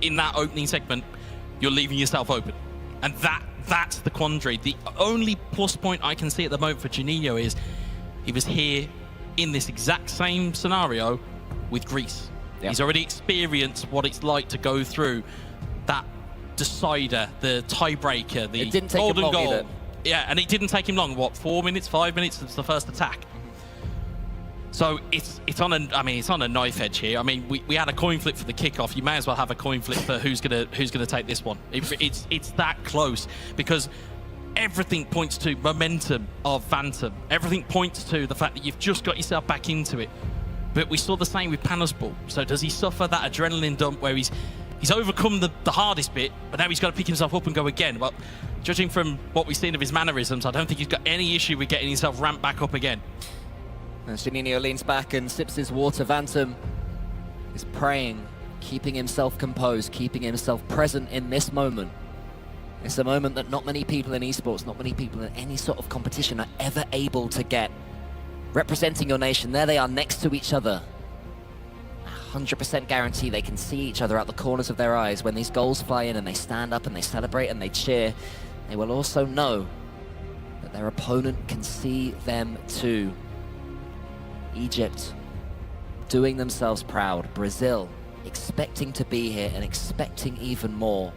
in that opening segment, you're leaving yourself open. And that's the quandary. The only plus point I can see at the moment for Juninho is he was here in this exact same scenario with Greece. Yep. He's already experienced what it's like to go through that decider, the tiebreaker, the golden goal. Either. Yeah, and it didn't take him long. What, 4 minutes, 5 minutes since the first attack? So it's on a knife edge here. I mean, we had a coin flip for the kickoff. You may as well have a coin flip for who's gonna take this one. It's that close, because everything points to momentum of Phantom. Everything points to the fact that you've just got yourself back into it. But we saw the same with Panos Ball. So does he suffer that adrenaline dump where he's overcome the hardest bit, but now he's got to pick himself up and go again? Well, judging from what we've seen of his mannerisms, I don't think he's got any issue with getting himself ramped back up again. As Juninho leans back and sips his water, Phantom is praying, keeping himself composed, keeping himself present in this moment. It's a moment that not many people in esports, not many people in any sort of competition are ever able to get. Representing your nation, there they are next to each other. 100% guarantee they can see each other out the corners of their eyes. When these goals fly in and they stand up and they celebrate and they cheer, they will also know that their opponent can see them too. Egypt doing themselves proud. Brazil expecting to be here and expecting even more.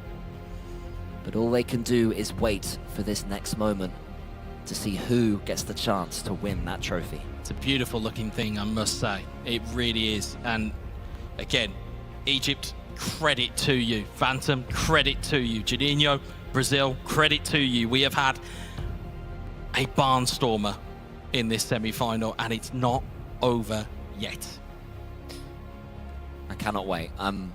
But all they can do is wait for this next moment to see who gets the chance to win that trophy. It's a beautiful looking thing, I must say. It really is. And again, Egypt, credit to you. Phantom, credit to you. Juninho, Brazil, credit to you. We have had a barnstormer in this semi-final, and it's not over yet. I cannot wait. I'm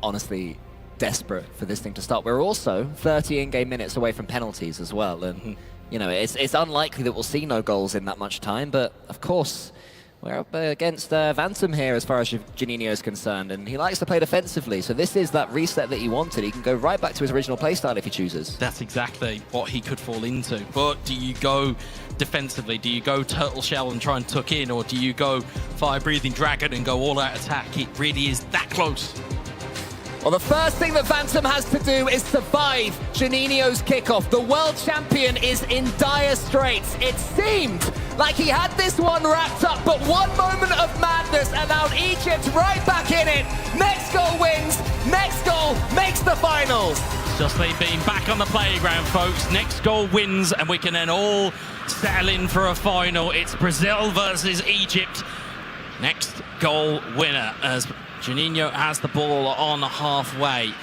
honestly desperate for this thing to start. We're also 30 in-game minutes away from penalties as well, and you know, it's unlikely that we'll see no goals in that much time, but of course we're up against Phantom here as far as Juninho is concerned, and he likes to play defensively, so this is that reset that he wanted. He can go right back to his original playstyle if he chooses. That's exactly what he could fall into. But do you go defensively? Do you go turtle shell and try and tuck in, or do you go fire-breathing dragon and go all-out attack? It really is that close. Well, the first thing that Phantom has to do is survive Juninho's kickoff. The world champion is in dire straits. It seemed like he had this one wrapped up, but one moment of madness allowed Egypt right back in it. Next goal wins, next goal makes the finals. Just like being back on the playground, folks. Next goal wins, and we can then all settle in for a final. It's Brazil versus Egypt. Next goal winner, as Juninho has the ball on halfway,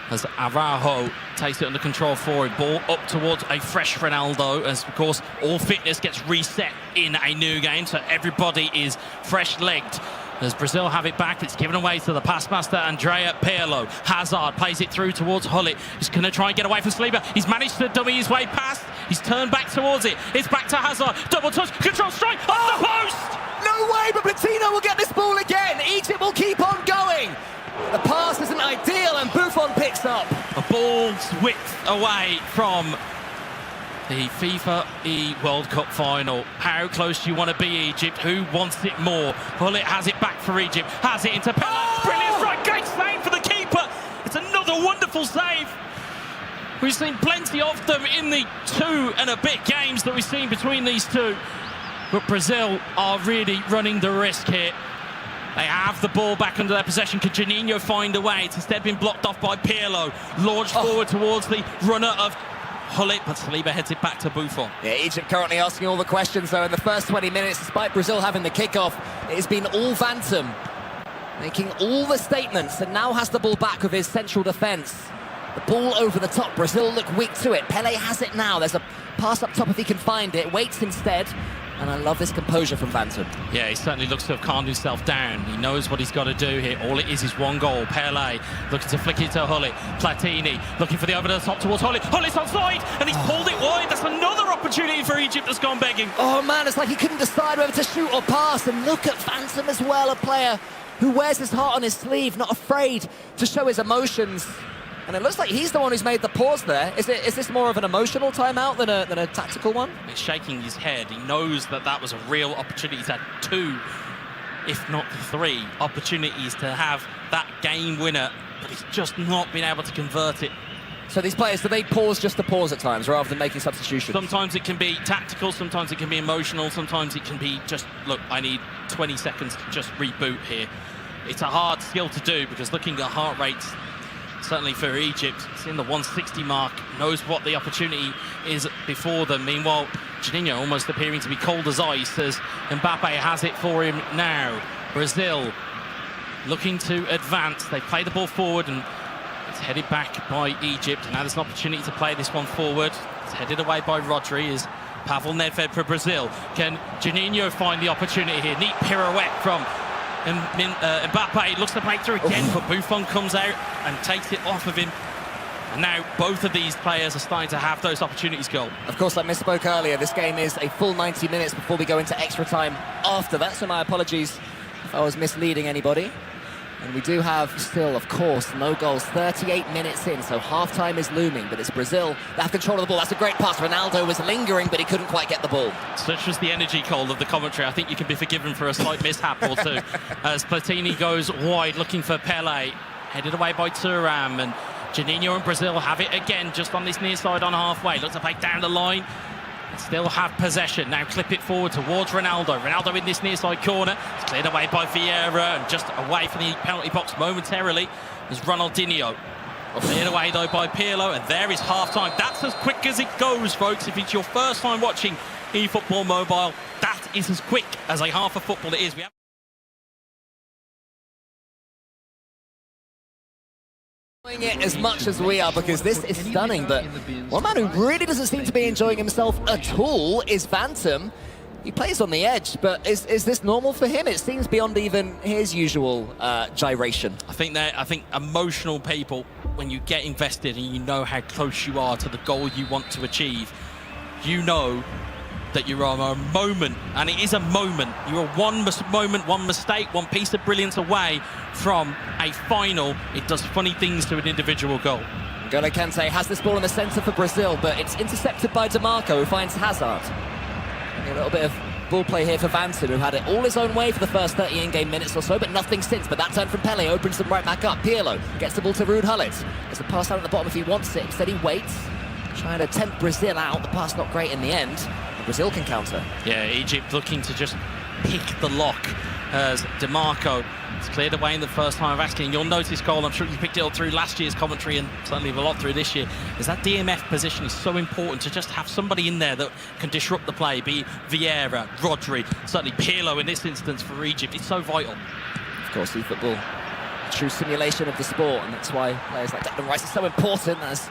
as Araujo takes it under control for him. Ball up towards a fresh Ronaldo, as of course all fitness gets reset in a new game, so everybody is fresh-legged. As Brazil have it back, it's given away to the pass master, Andrea Pirlo. Hazard plays it through towards Hullet. He's going to try and get away from Saliba. He's managed to dummy his way past. He's turned back towards it. It's back to Hazard. Double touch, control strike, off the post! No way, but Platino will get this ball again. Egypt will keep on going. The pass isn't ideal, and Buffon picks up. A ball's width away from the FIFA World Cup final. How close do you want to be, Egypt? Who wants it more? Hullet has it back for Egypt. Has it into Pella. Oh! Brilliant strike. Great save for the keeper. It's another wonderful save. We've seen plenty of them in the 2 and a bit games that we've seen between these two. But Brazil are really running the risk here. They have the ball back under their possession. Can Juninho find a way? It's instead been blocked off by Pirlo. Launched forward towards the runner of Hullet, but Saliba heads it back to Buffon. Yeah, Egypt currently asking all the questions, though, in the first 20 minutes, despite Brazil having the kickoff. It has been all Phantom, making all the statements, and now has the ball back with his central defence. The ball over the top. Brazil look weak to it. Pele has it now. There's a pass up top if he can find it. Waits instead. And I love this composure from Phantom. Yeah, he certainly looks to have calmed himself down. He knows what he's got to do here. All it is one goal. Pele looking to flick it to Hullet. Platini looking for the over the top towards Hullet. Hullet's onside, and he's pulled it wide. That's another opportunity for Egypt that's gone begging. Oh man, it's like he couldn't decide whether to shoot or pass. And look at Phantom as well, a player who wears his heart on his sleeve, not afraid to show his emotions. And it looks like he's the one who's made the pause there. Is this more of an emotional timeout than a tactical one? He's shaking his head. He knows that that was a real opportunity. He's had 2, if not 3, opportunities to have that game winner, but he's just not been able to convert it. So these players, do they pause just to pause at times rather than making substitutions? Sometimes it can be tactical, sometimes it can be emotional, sometimes it can be just, look, I need 20 seconds to just reboot here. It's a hard skill to do because looking at heart rates, certainly for Egypt, it's in the 160 mark, knows what the opportunity is before them. Meanwhile, Juninho almost appearing to be cold as ice as Mbappe has it for him now. Brazil looking to advance. They play the ball forward and it's headed back by Egypt. Now there's an opportunity to play this one forward. It's headed away by Rodri as Pavel Nedved for Brazil. Can Juninho find the opportunity here? Neat pirouette from Mbappe. Looks to break through again, but Buffon comes out and takes it off of him. And now both of these players are starting to have those opportunities go. Of course, I misspoke earlier. This game is a full 90 minutes before we go into extra time after that. So my apologies if I was misleading anybody. And we do have still, of course, no goals. 38 minutes in, so half-time is looming. But it's Brazil that have control of the ball. That's a great pass. Ronaldo was lingering, but he couldn't quite get the ball. Such was the energy, Cole, of the commentary. I think you can be forgiven for a slight mishap or two. As Platini goes wide, looking for Pele. Headed away by Thuram, and Juninho and Brazil have it again, just on this near side on halfway. Looks to play down the line. Still have possession. Now clip it forward towards Ronaldo. Ronaldo in this near side corner. It's cleared away by Vieira and just away from the penalty box momentarily is Ronaldinho. Cleared away though by Pirlo, and there is half-time. That's as quick as it goes, folks. If it's your first time watching eFootball Mobile, that is as quick as a half of football it is. We have it as much as we are because this is stunning, but one man who really doesn't seem to be enjoying himself at all is Phantom. He plays on the edge, but is this normal for him? It seems beyond even his usual gyration. I think emotional people, when you get invested and you know how close you are to the goal you want to achieve, you know that you're on a moment, and it is a moment. You're one moment, one mistake, one piece of brilliance away from a final. It does funny things to an individual goal. N'Golo Kante has this ball in the centre for Brazil, but it's intercepted by DeMarco, who finds Hazard. A little bit of ball play here for Vanson, who had it all his own way for the first 30 in-game minutes or so, but nothing since. But that turn from Pele opens them right back up. Pirlo gets the ball to Ruud Gullit. There's a pass out at the bottom if he wants it. Instead he waits, trying to tempt Brazil out. The pass not great in the end. Brazil can counter. Yeah, Egypt looking to just pick the lock as DeMarco. It's cleared away in the first time of asking. You'll notice, Cole, I'm sure you picked it up through last year's commentary and certainly a lot through this year, is that DMF position is so important to just have somebody in there that can disrupt the play, be Vieira, Rodri, certainly Pirlo in this instance for Egypt. It's so vital. Of course, eFootball, a true simulation of the sport, and that's why players like Declan Rice are so important. There's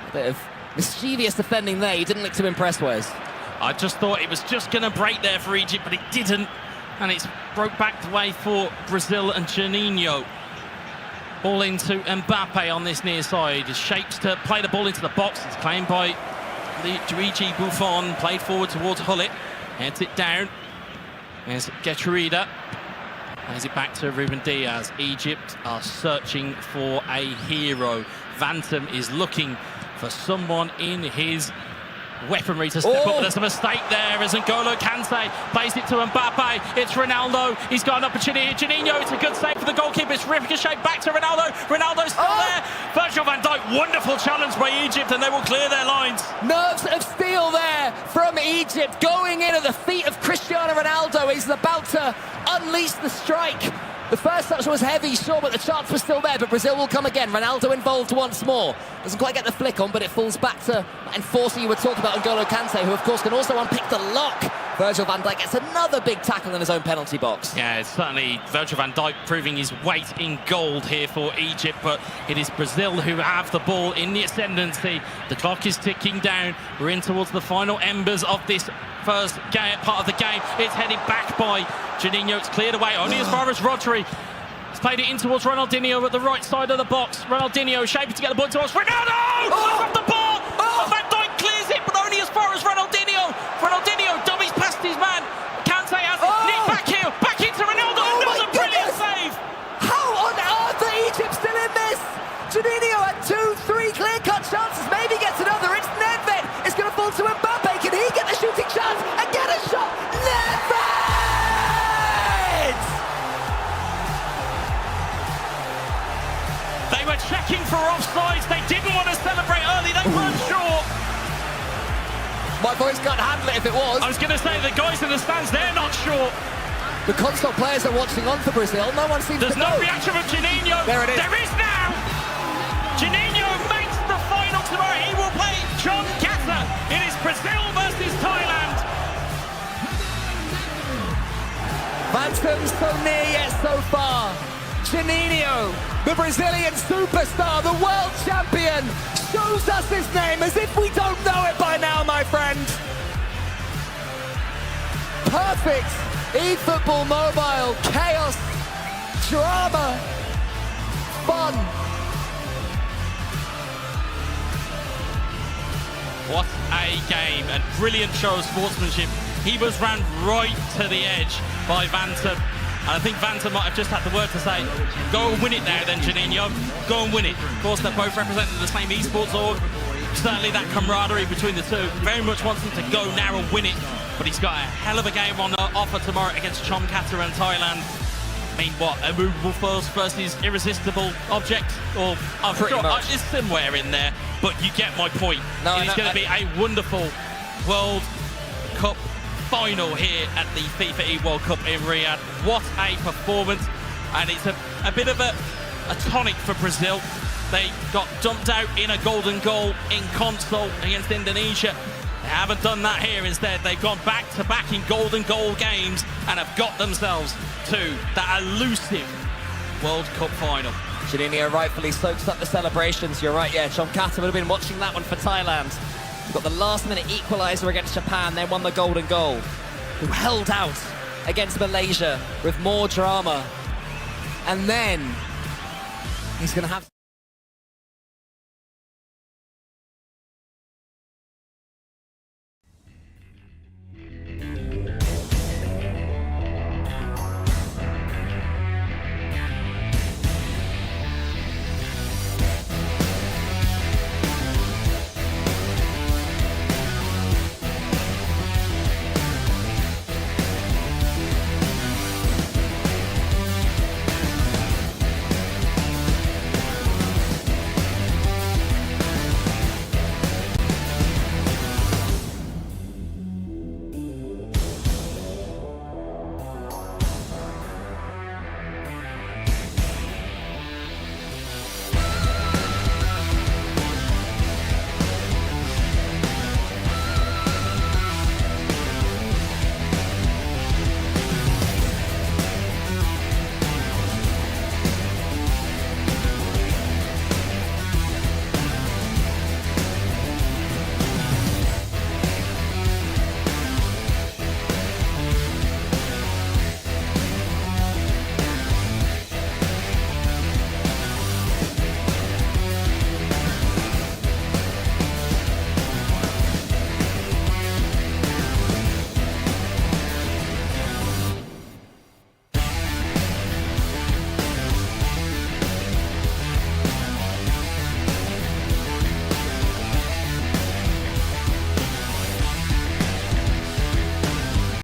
a bit of mischievous defending there. You didn't look to impress, Wes. I just thought it was just going to break there for Egypt, but it didn't. And it's broke back the way for Brazil and Juninho. Ball into Mbappe on this near side. Is shaped to play the ball into the box. It's claimed by Luigi Buffon. Played forward towards Gullit. Heads it down. There's Getrida. Plays it back to Ruben Diaz. Egypt are searching for a hero. Phantom is looking for someone in his weaponry to step up. There's a mistake there as N'Golo Kante plays it to Mbappe. It's Ronaldo. He's got an opportunity. Juninho, it's a good save for the goalkeeper. It's ricochet back to Ronaldo. Ronaldo's still there. Virgil van Dijk, wonderful challenge by Egypt, and they will clear their lines. Nerves of steel there from Egypt, going in at the feet of Cristiano Ronaldo. He's about to unleash the strike. The first touch was heavy, sure, but the chance was still there. But Brazil will come again. Ronaldo involved once more. Doesn't quite get the flick on, but it falls back to that enforcer you were talking about, N'Golo Kante, who, of course, can also unpick the lock. Virgil van Dijk gets another big tackle in his own penalty box. Yeah, it's certainly Virgil van Dijk proving his weight in gold here for Egypt, but it is Brazil who have the ball in the ascendancy. The clock is ticking down. We're in towards the final embers of this first part of the game. It's headed back by Juninho. It's cleared away only as far as Rodri. He's played it in towards Ronaldinho at the right side of the box. Ronaldinho shaping to get the ball towards Ronaldo! Off the ball! Van Dijk clears it, but only as far as Ronaldinho. Ronaldinho dummies past his man. Kante has it. Nick back here, back into Ronaldo. That was a brilliant save. How on earth are Egypt still in this? Juninho had 2-3 were checking for offsides. They didn't want to celebrate early. They weren't sure. My voice can't handle it if it was. I was going to say, the guys in the stands, they're not sure. The console players are watching on for Brazil. No one seems There's to know. no reaction from Juninho. There it is. There is now. Juninho makes the final tomorrow. He will play John Catter. It is Brazil versus Thailand. Bantam so near yet so far. Juninho, the Brazilian superstar, the world champion, shows us his name as if we don't know it by now, my friend. Perfect eFootball mobile, chaos, drama, fun. What a game, and brilliant show of sportsmanship. He was ran right to the edge by Bantam. And I think Bantam might have just had the word to say, go and win it now then, Juninho. Go and win it. Of course, they're both representing the same esports org. Certainly that camaraderie between the two. Very much wants him to go now and win it. But he's got a hell of a game on offer tomorrow against Chom Catter and Thailand. I mean, what, a movable force versus irresistible object? Or I'm sure it's somewhere in there, but you get my point. It's going to be a wonderful World Cup final here at the FIFA World Cup in Riyadh. What a performance, and it's a bit of a tonic for Brazil. They got dumped out in a golden goal in console against Indonesia. They haven't done that here. Instead, they've gone back-to-back in golden goal games and have got themselves to that elusive World Cup final. Juninho rightfully soaks up the celebrations. You're right, yeah, Chom Catter would have been watching that one for Thailand. Got the last-minute equaliser against Japan, then won the golden goal. Who held out against Malaysia with more drama. And then he's going to have...